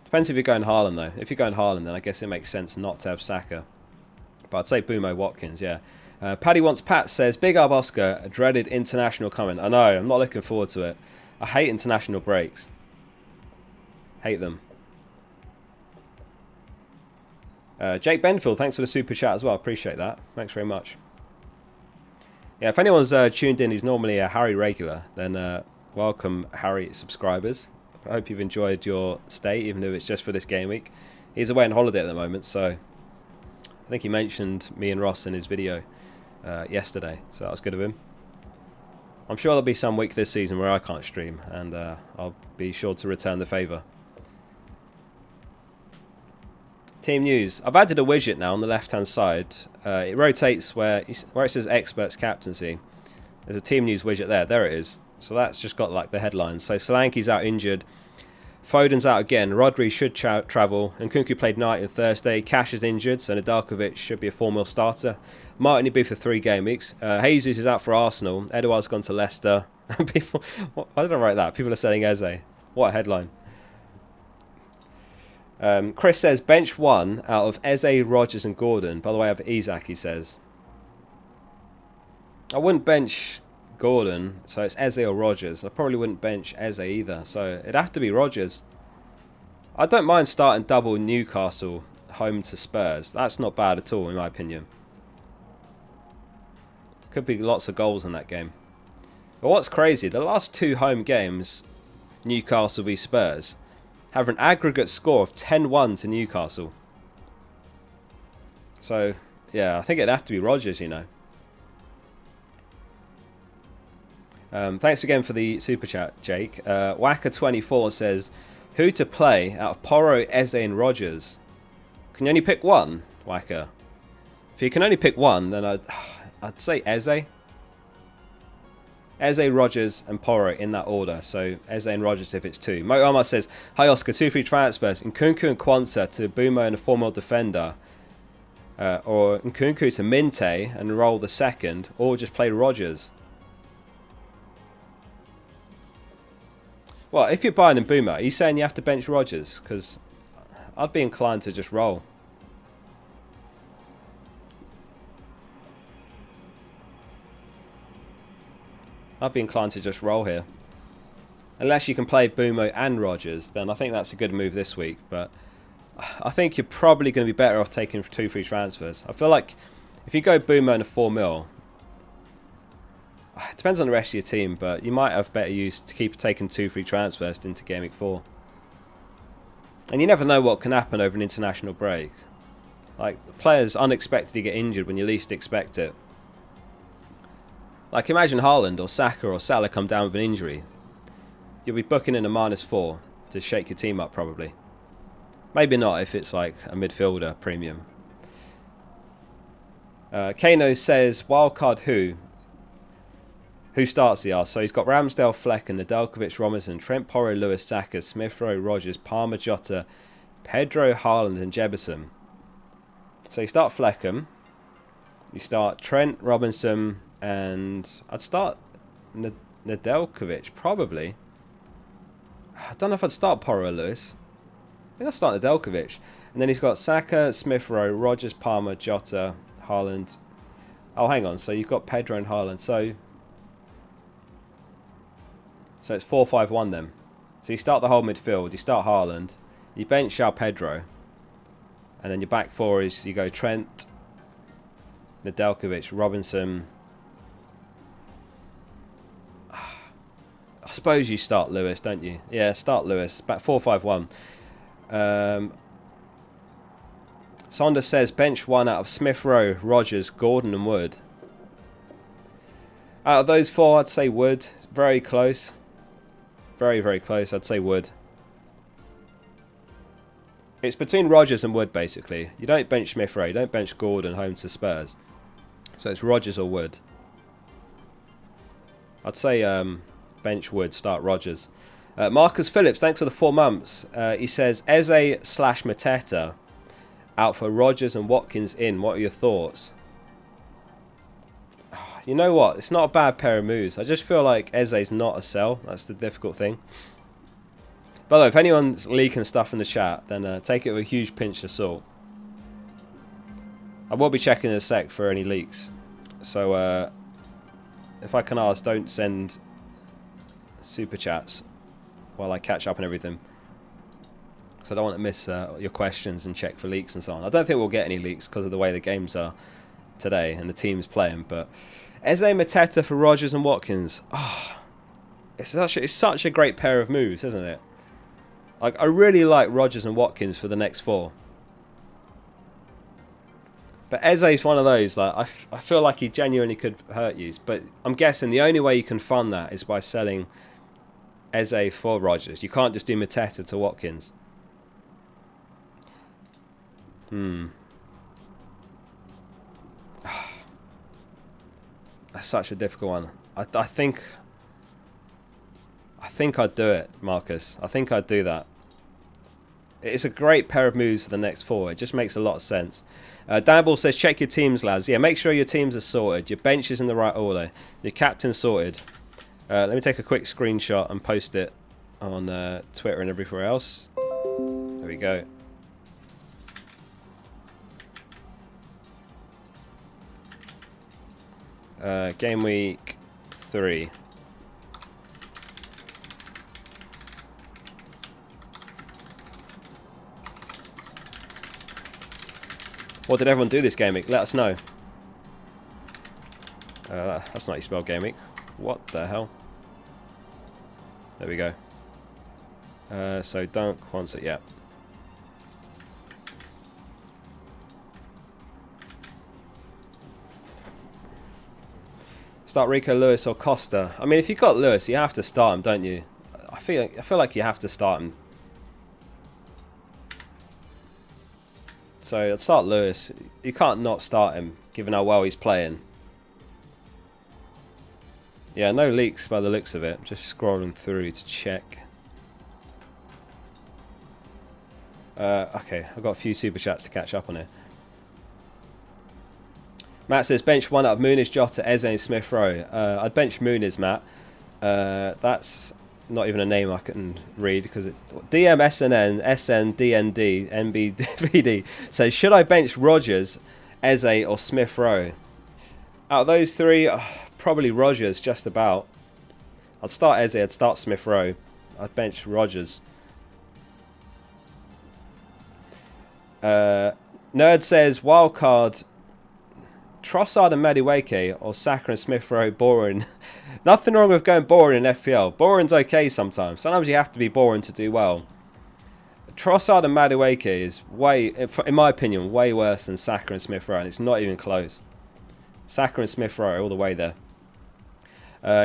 A: Depends if you're going Haaland, though. If you're going Haaland, then I guess it makes sense not to have Saka. But I'd say Bumo Watkins, yeah. Paddy Wants Pat says, big up Oscar, a dreaded international coming. I know, I'm not looking forward to it. I hate international breaks. Hate them. Jake Benfield, thanks for the super chat as well. Appreciate that. Thanks very much. Yeah, if anyone's tuned in who's normally a Harry regular, then welcome, Harry subscribers. I hope you've enjoyed your stay, even if it's just for this game week. He's away on holiday at the moment, so I think he mentioned me and Ross in his video yesterday, so that was good of him. I'm sure there'll be some week this season where I can't stream, and I'll be sure to return the favour. Team news. I've added a widget now on the left-hand side. It rotates where it says Experts Captaincy. There's a team news widget there. There it is. So that's just got like the headlines. So Solanke's out injured. Foden's out again. Rodri should travel. And Nkunku played night on Thursday. Cash is injured, so Nedeljkovic should be a 4-0 starter. Martin will be for 3 game weeks. Jesus is out for Arsenal. Edouard's gone to Leicester. People, why did I write that? People are saying Eze. What a headline. Chris says bench 1 out of Eze, Rodgers and Gordon. By the way, I have Isak, he says. I wouldn't bench Gordon, so it's Eze or Rodgers. I probably wouldn't bench Eze either, so it'd have to be Rodgers. I don't mind starting double Newcastle home to Spurs. That's not bad at all, in my opinion. Could be lots of goals in that game. But what's crazy, the last 2 home games, Newcastle v Spurs, have an aggregate score of 10-1 to Newcastle. So, yeah, I think it'd have to be Rodgers, you know. Thanks again for the super chat, Jake. Wacker24 says, who to play out of Porro, Eze and Rodgers? Can you only pick one, Wacker? If you can only pick one, then I'd say Eze. Eze, Rodgers and Porro in that order. So Eze and Rodgers if it's 2. Mo Omar says, hi Oscar, 2 free transfers. Nkunku and Kwanzaa to Bumo and a 4-0 defender. Or Nkunku to Minte and roll the second. Or just play Rodgers. Well, if you're buying in Boomer, are you saying you have to bench Rodgers? Because I'd be inclined to just roll. I'd be inclined to just roll here. Unless you can play Boomer and Rodgers, then I think that's a good move this week. But I think you're probably going to be better off taking 2 free transfers. I feel like if you go Boomer and a 4-0, it depends on the rest of your team, but you might have better use to keep taking 2 free transfers into Game Week 4. And you never know what can happen over an international break. Like, players unexpectedly get injured when you least expect it. Like, imagine Haaland or Saka or Salah come down with an injury. You'll be booking in a -4 to shake your team up, probably. Maybe not if it's like a midfielder premium. Kano says, wildcard who? Who starts, he asks. So he's got Ramsdale, Flecken, Nedeljkovic, Robinson, Trent, Porro, Lewis, Saka, Smith Rowe, Rodgers, Palmer, Jota, Pedro, Haaland and Jebison. So you start Flecken. You start Trent, Robinson, and I'd start Nedeljkovic, probably. I don't know if I'd start Porro or Lewis. I think I'd start Nedeljkovic. And then he's got Saka, Smith Rowe, Rodgers, Palmer, Jota, Haaland. Oh, hang on. So you've got Pedro and Haaland. So it's 4-5-1 then. So you start the whole midfield. You start Haaland. You bench João Pedro. And then your back 4 is you go Trent, Nedeljkovic, Robinson. I suppose you start Lewis, don't you? Yeah, start Lewis. Back 4-5-1. Sonda says bench 1 out of Smith Rowe, Rodgers, Gordon and Wood. Out of those 4, I'd say Wood. Very close. Very, very close. I'd say Wood. It's between Rodgers and Wood, basically. You don't bench Smith Rowe. You don't bench Gordon home to Spurs. So it's Rodgers or Wood. I'd say bench Wood, start Rodgers. Marcus Phillips, thanks for the 4 months. He says, Eze/Mateta out for Rodgers and Watkins in. What are your thoughts? You know what? It's not a bad pair of moves. I just feel like Eze's not a sell. That's the difficult thing. By the way, if anyone's leaking stuff in the chat, then take it with a huge pinch of salt. I will be checking in a sec for any leaks. So, if I can ask, don't send super chats while I catch up and everything. because I don't want to miss your questions and check for leaks and so on. I don't think we'll get any leaks because of the way the games are today and the teams playing. But Eze, Mateta for Rodgers and Watkins. Oh, it's such a great pair of moves, isn't it? Like, I really like Rodgers and Watkins for the next 4. But Eze's one of those, like, I feel like he genuinely could hurt you. But I'm guessing the only way you can fund that is by selling Eze for Rodgers. You can't just do Mateta to Watkins. That's such a difficult one. I think I'd do it, Marcus. I think I'd do that. It's a great pair of moves for the next 4. It just makes a lot of sense. Danball says, check your teams, lads. Yeah, make sure your teams are sorted. Your bench is in the right order. Your captain's sorted. Let me take a quick screenshot and post it on Twitter and everywhere else. There we go. Gameweek 3. What did everyone do this game week? Let us know. That's not how you spell game week. What the hell? There we go. So Dunk wants it, yeah. Start Rico, Lewis or Costa. I mean, if you've got Lewis, you have to start him, don't you? I feel like you have to start him. So I'd start Lewis. You can't not start him, given how well he's playing. Yeah, no leaks by the looks of it. Just scrolling through to check. Okay, I've got a few super chats to catch up on here. Matt says bench one up Muniz, Jota, Eze and Smith Rowe. I'd bench Muniz, Matt. That's not even a name I can read because it's DM SNN SN DND NBVD says, should I bench Rodgers, Eze or Smith Rowe? Out of those 3, probably Rodgers, just about. I'd start Eze, I'd start Smith Rowe. I'd bench Rodgers. Nerd says wildcard Trossard and Madueke or Saka and Smith Rowe boring. Nothing wrong with going boring in FPL. Boring's okay sometimes. Sometimes you have to be boring to do well. Trossard and Madueke is way, in my opinion, way worse than Saka and Smith Rowe, and it's not even close. Saka and Smith Rowe all the way there.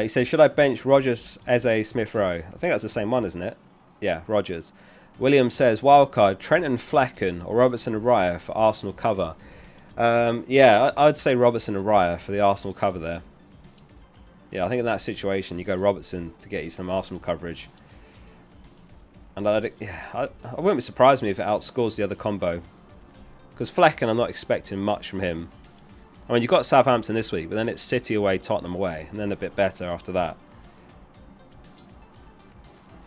A: He says, should I bench Rodgers, Eze, Smith Rowe? I think that's the same one, isn't it? Yeah, Rodgers. William says, wildcard, Trent and Flecken or Robertson and Raya for Arsenal cover. Yeah, I'd say Robertson and Raya for the Arsenal cover there. Yeah, I think in that situation, you go Robertson to get you some Arsenal coverage. And I wouldn't be surprised me if it outscores the other combo. Because Flecken, I'm not expecting much from him. I mean, you've got Southampton this week, but then it's City away, Tottenham away, and then a bit better after that.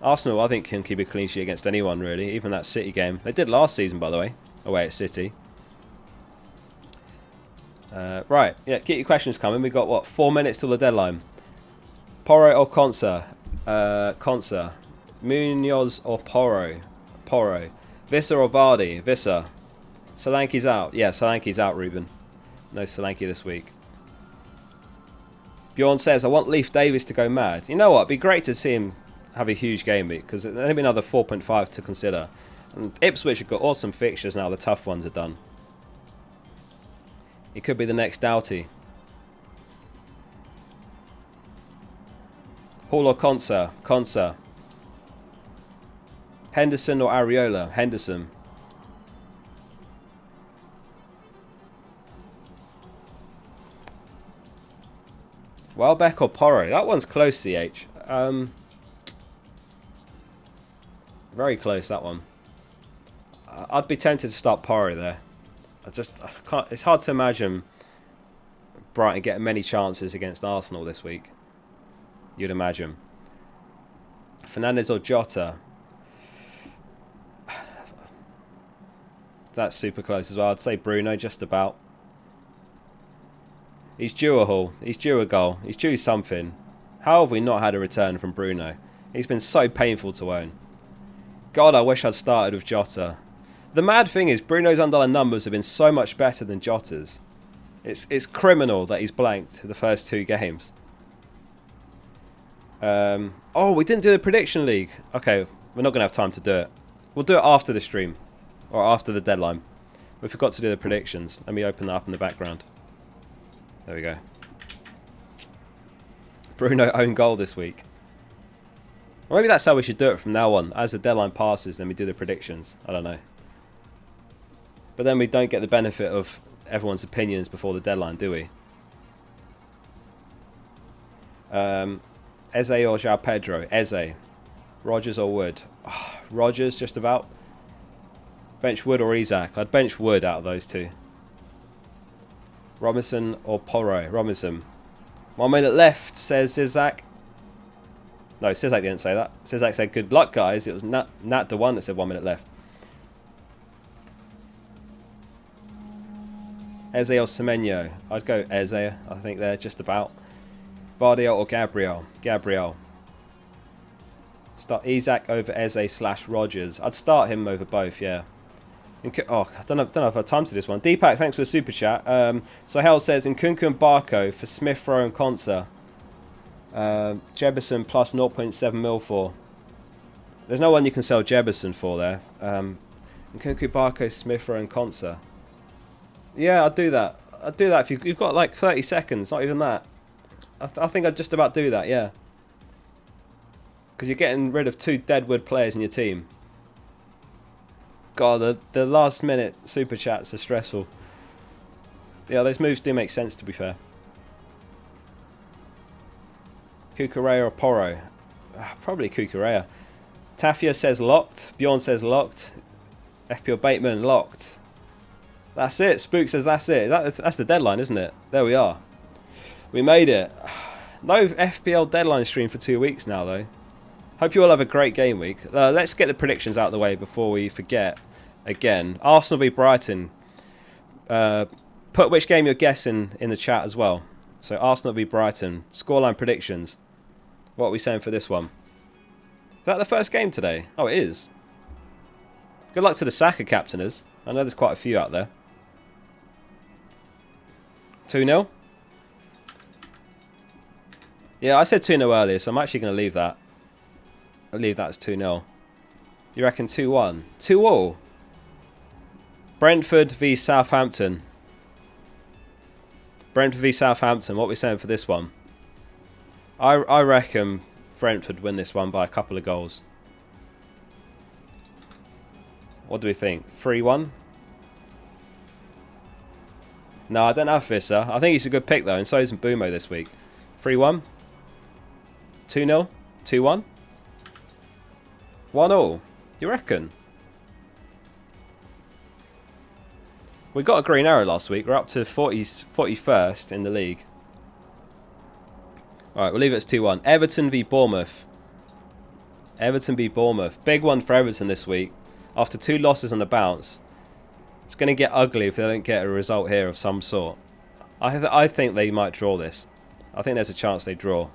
A: Arsenal, I think, can keep a clean sheet against anyone, really. Even that City game. They did last season, by the way, away at City. Right, yeah, get your questions coming. We've got, what, 4 minutes till the deadline. Porro or Consa? Consa. Munoz or Porro? Porro. Visser or Vardy? Visser. Solanke's out. Yeah, Solanke's out, Ruben. No Solanke this week. Bjorn says, I want Leif Davis to go mad. You know what? It'd be great to see him have a huge game week, because there'll only be another 4.5 to consider. And Ipswich have got awesome fixtures now. The tough ones are done. He could be the next Doughty. Hall or Consa? Consa. Henderson or Areola? Henderson. Welbeck or Porro? That one's close, CH. Very close, that one. I'd be tempted to start Porro there. I can't. It's hard to imagine Brighton getting many chances against Arsenal this week. You'd imagine. Fernandes or Jota? That's super close as well. I'd say Bruno, just about. He's due a haul. He's due a goal. He's due something. How have we not had a return from Bruno? He's been so painful to own. God, I wish I'd started with Jota. The mad thing is, Bruno's underlying numbers have been so much better than Jota's. It's criminal that he's blanked the first 2 games. Oh, we didn't do the prediction league. Okay, we're not going to have time to do it. We'll do it after the stream. Or after the deadline. We forgot to do the predictions. Let me open that up in the background. There we go. Bruno own goal this week. Or maybe that's how we should do it from now on. As the deadline passes, then we do the predictions. I don't know. But then we don't get the benefit of everyone's opinions before the deadline, do we? Eze or João Pedro? Eze. Rodgers or Wood? Oh, Rodgers, just about. Bench Wood or Isaac? I'd bench Wood out of those 2. Robinson or Porro? Robinson. 1 minute left, says Isaac. No, Sizak didn't say that. Sizak said, good luck, guys. It was Nat the one that said 1 minute left. Eze or Semenyo? I'd go Eze. I think they're just about. Vardiel or Gabriel? Gabriel. Start Isaac over Eze / Rodgers. I'd start him over both, yeah. Oh, I don't know if I have time to do this one. Deepak, thanks for the super chat. So Hell says, Nkunku and Barco for Smith Rowe and Konsa. Jebison plus 0.7 mil for. There's no one you can sell Jebison for there. Nkunku, Barco, Smith Rowe and Konsa. Yeah, I'd do that. I'd do that if you've got like 30 seconds, not even that. I think I'd just about do that, yeah. Because you're getting rid of 2 deadwood players in your team. God, the last minute super chats are stressful. Yeah, those moves do make sense, to be fair. Kukurea or Porro? Probably Kukurea. Tafia says locked. Bjorn says locked. FPL Bateman locked. That's it. Spook says that's it. That's the deadline, isn't it? There we are. We made it. No FPL deadline stream for 2 weeks now, though. Hope you all have a great game week. Let's get the predictions out of the way before we forget again. Arsenal v Brighton. Put which game you're guessing in the chat as well. So Arsenal v Brighton. Scoreline predictions. What are we saying for this one? Is that the first game today? Oh, it is. Good luck to the Saka captainers. I know there's quite a few out there. 2-0? Yeah, I said 2-0 earlier, so I'm actually going to leave that. I'll leave that as 2-0. You reckon 2-1? 2-all? Brentford v Southampton. Brentford v Southampton. What are we saying for this one? I reckon Brentford win this one by a couple of goals. What do we think? 3-1? No, I don't have Visser. I think he's a good pick though, and so is Mbumo this week. 3-1? 2-0? 2-1? 1-all? You reckon? We got a green arrow last week. We're up to 41st in the league. Alright, we'll leave it as 2-1. Everton v Bournemouth. Everton v Bournemouth. Big one for Everton this week. After 2 losses on the bounce. It's going to get ugly if they don't get a result here of some sort. I think they might draw this. I think there's a chance they draw.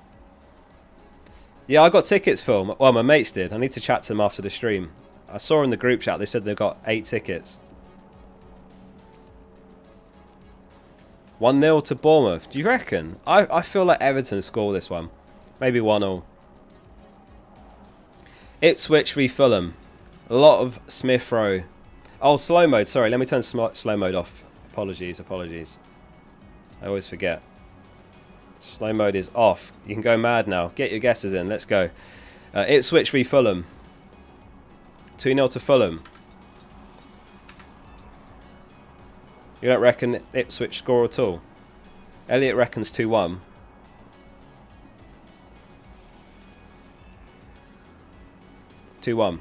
A: Yeah, I got tickets for them. Well, my mates did. I need to chat to them after the stream. I saw in the group chat they said they've got 8 tickets. 1-0 to Bournemouth. Do you reckon? I feel like Everton score this one. Maybe 1-0. Ipswich v Fulham. A lot of Smith Rowe. Oh, slow mode. Sorry, let me turn slow mode off. Apologies. I always forget. Slow mode is off. You can go mad now. Get your guesses in. Let's go. Ipswich v Fulham. 2-0 to Fulham. You don't reckon Ipswich score at all? Elliot reckons 2-1.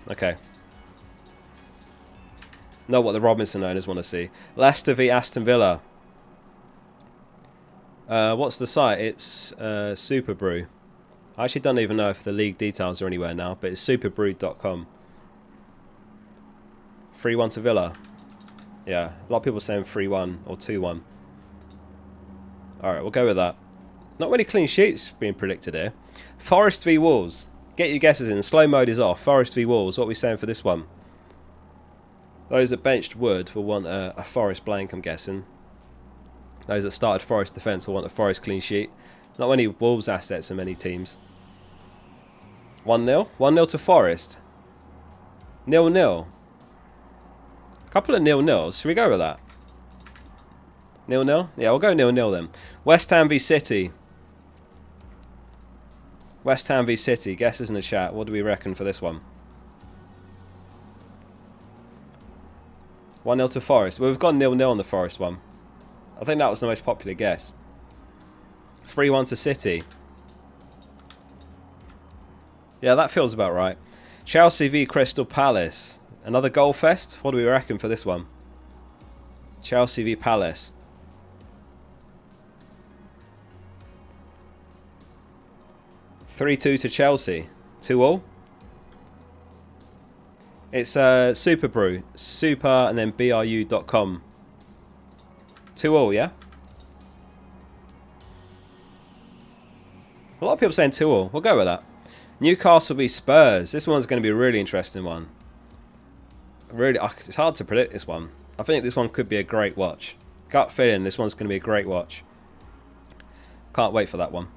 A: Okay. Not what the Robinson owners want to see. Leicester v Aston Villa. What's the site? It's Superbrew. I actually don't even know if the league details are anywhere now, but it's superbrew.com. 3-1 to Villa. Yeah, a lot of people saying 3-1 or 2-1. Alright, we'll go with that. Not many clean sheets being predicted here. Forest v Wolves. Get your guesses in. Slow mode is off. Forest v Wolves. What are we saying for this one? Those that benched Wood will want a Forest blank, I'm guessing. Those that started Forest defence will want a Forest clean sheet. Not many Wolves assets in many teams. 1-0. 1-0 to Forest. 0-0. A couple of 0-0s. Should we go with that? 0-0? Yeah, we'll go 0-0 then. West Ham v City. West Ham v City. Guesses in the chat. What do we reckon for this one? 1-0 to Forest. Well, we've got 0-0 on the Forest one. I think that was the most popular guess. 3-1 to City. Yeah, that feels about right. Chelsea v Crystal Palace. Another goal fest? What do we reckon for this one? Chelsea v Palace. 3-2 to Chelsea. 2-all. It's Super Brew. Super and then BRU.com. 2-all, yeah? A lot of people saying 2-all. We'll go with that. Newcastle v Spurs. This one's going to be a really interesting one. Really, it's hard to predict this one. I think this one could be a great watch. Gut feeling, this one's going to be a great watch. Can't wait for that one.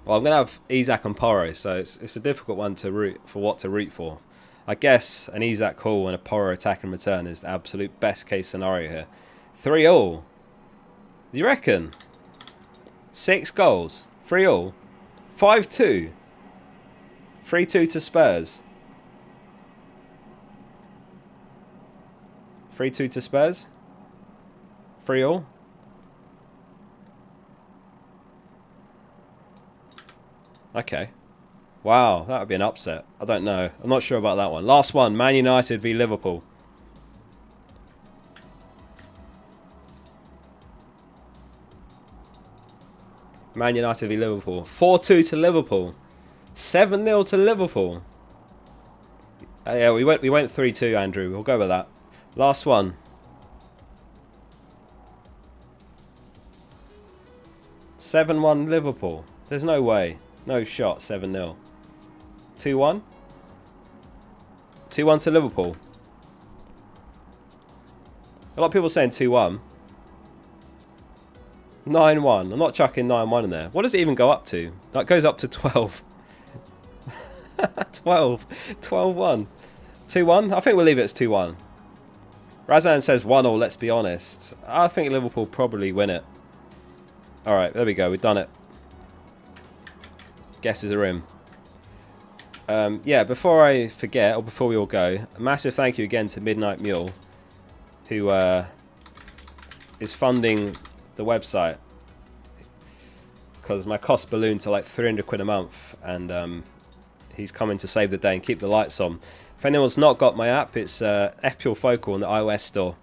A: Well, I'm going to have Isak and Porro, so it's a difficult one to root for. What to root for? I guess an Isak call and a Porro attack and return is the absolute best case scenario here. 3-all. Do you reckon? 6 goals. 3-all. 5-2. 3-2 to Spurs. 3-2 to Spurs. 3-all. Okay. Wow, that would be an upset. I don't know. I'm not sure about that one. Last one, Man United v Liverpool. Man United v Liverpool. 4-2 to Liverpool. 7-0 to Liverpool. Yeah, we went 3-2, Andrew. We'll go with that. Last one. 7-1 Liverpool. There's no way. No shot. 7-0. 2-1. 2-1 to Liverpool. A lot of people saying 2-1. 9-1. I'm not chucking 9-1 in there. What does it even go up to? That goes up to 12. 12. 12-1. 2-1? I think we'll leave it as 2-1. Razan says 1-all, let's be honest. I think Liverpool probably win it. Alright, there we go. We've done it. Guesses are in. Yeah, before I forget, or before we all go, a massive thank you again to Midnight Mule, who is funding the website, because my costs ballooned to like 300 quid a month, and he's coming to save the day and keep the lights on. If anyone's not got my app, it's fplfocal in the iOS store.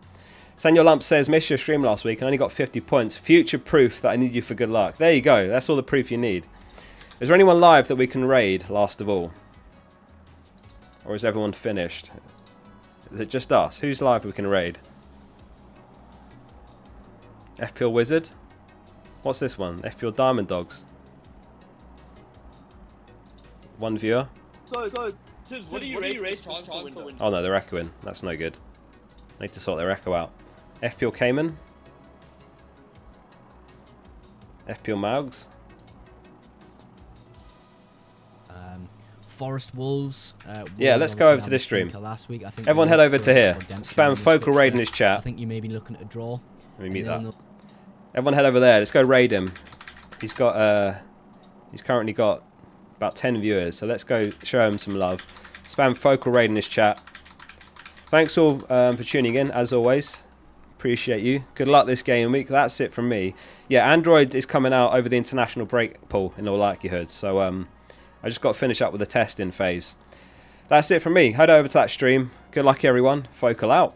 A: Senor Lump says, missed your stream last week and only got 50 points. Future proof that I need you for good luck. There you go. That's all the proof you need. Is there anyone live that we can raid last of all? Or is everyone finished? Is it just us? Who's live we can raid? FPL Wizard? What's this one? FPL Diamond Dogs. One viewer.
B: So what do you raise time for window?
A: Oh no, they're echoing. That's no good. Need to sort their echo out. FPL Cayman. FPL Maugs.
C: Forest Wolves.
A: Yeah, let's go over to this stream.
C: Last week, I think
A: everyone head over to here. Spam Focal Raid in his chat.
C: I think you may be looking at a draw.
A: Let me mute that. Everyone head over there. Let's go raid him. He's currently got about 10 viewers, so let's go show him some love. Spam Focal Raid in his chat. Thanks all for tuning in, as always. Appreciate you. Good luck this game week. That's it from me. Yeah, Android is coming out over the international break pool in all likelihood, so I just got to finish up with the testing phase. That's it from me. Head over to that stream. Good luck, everyone. Focal out.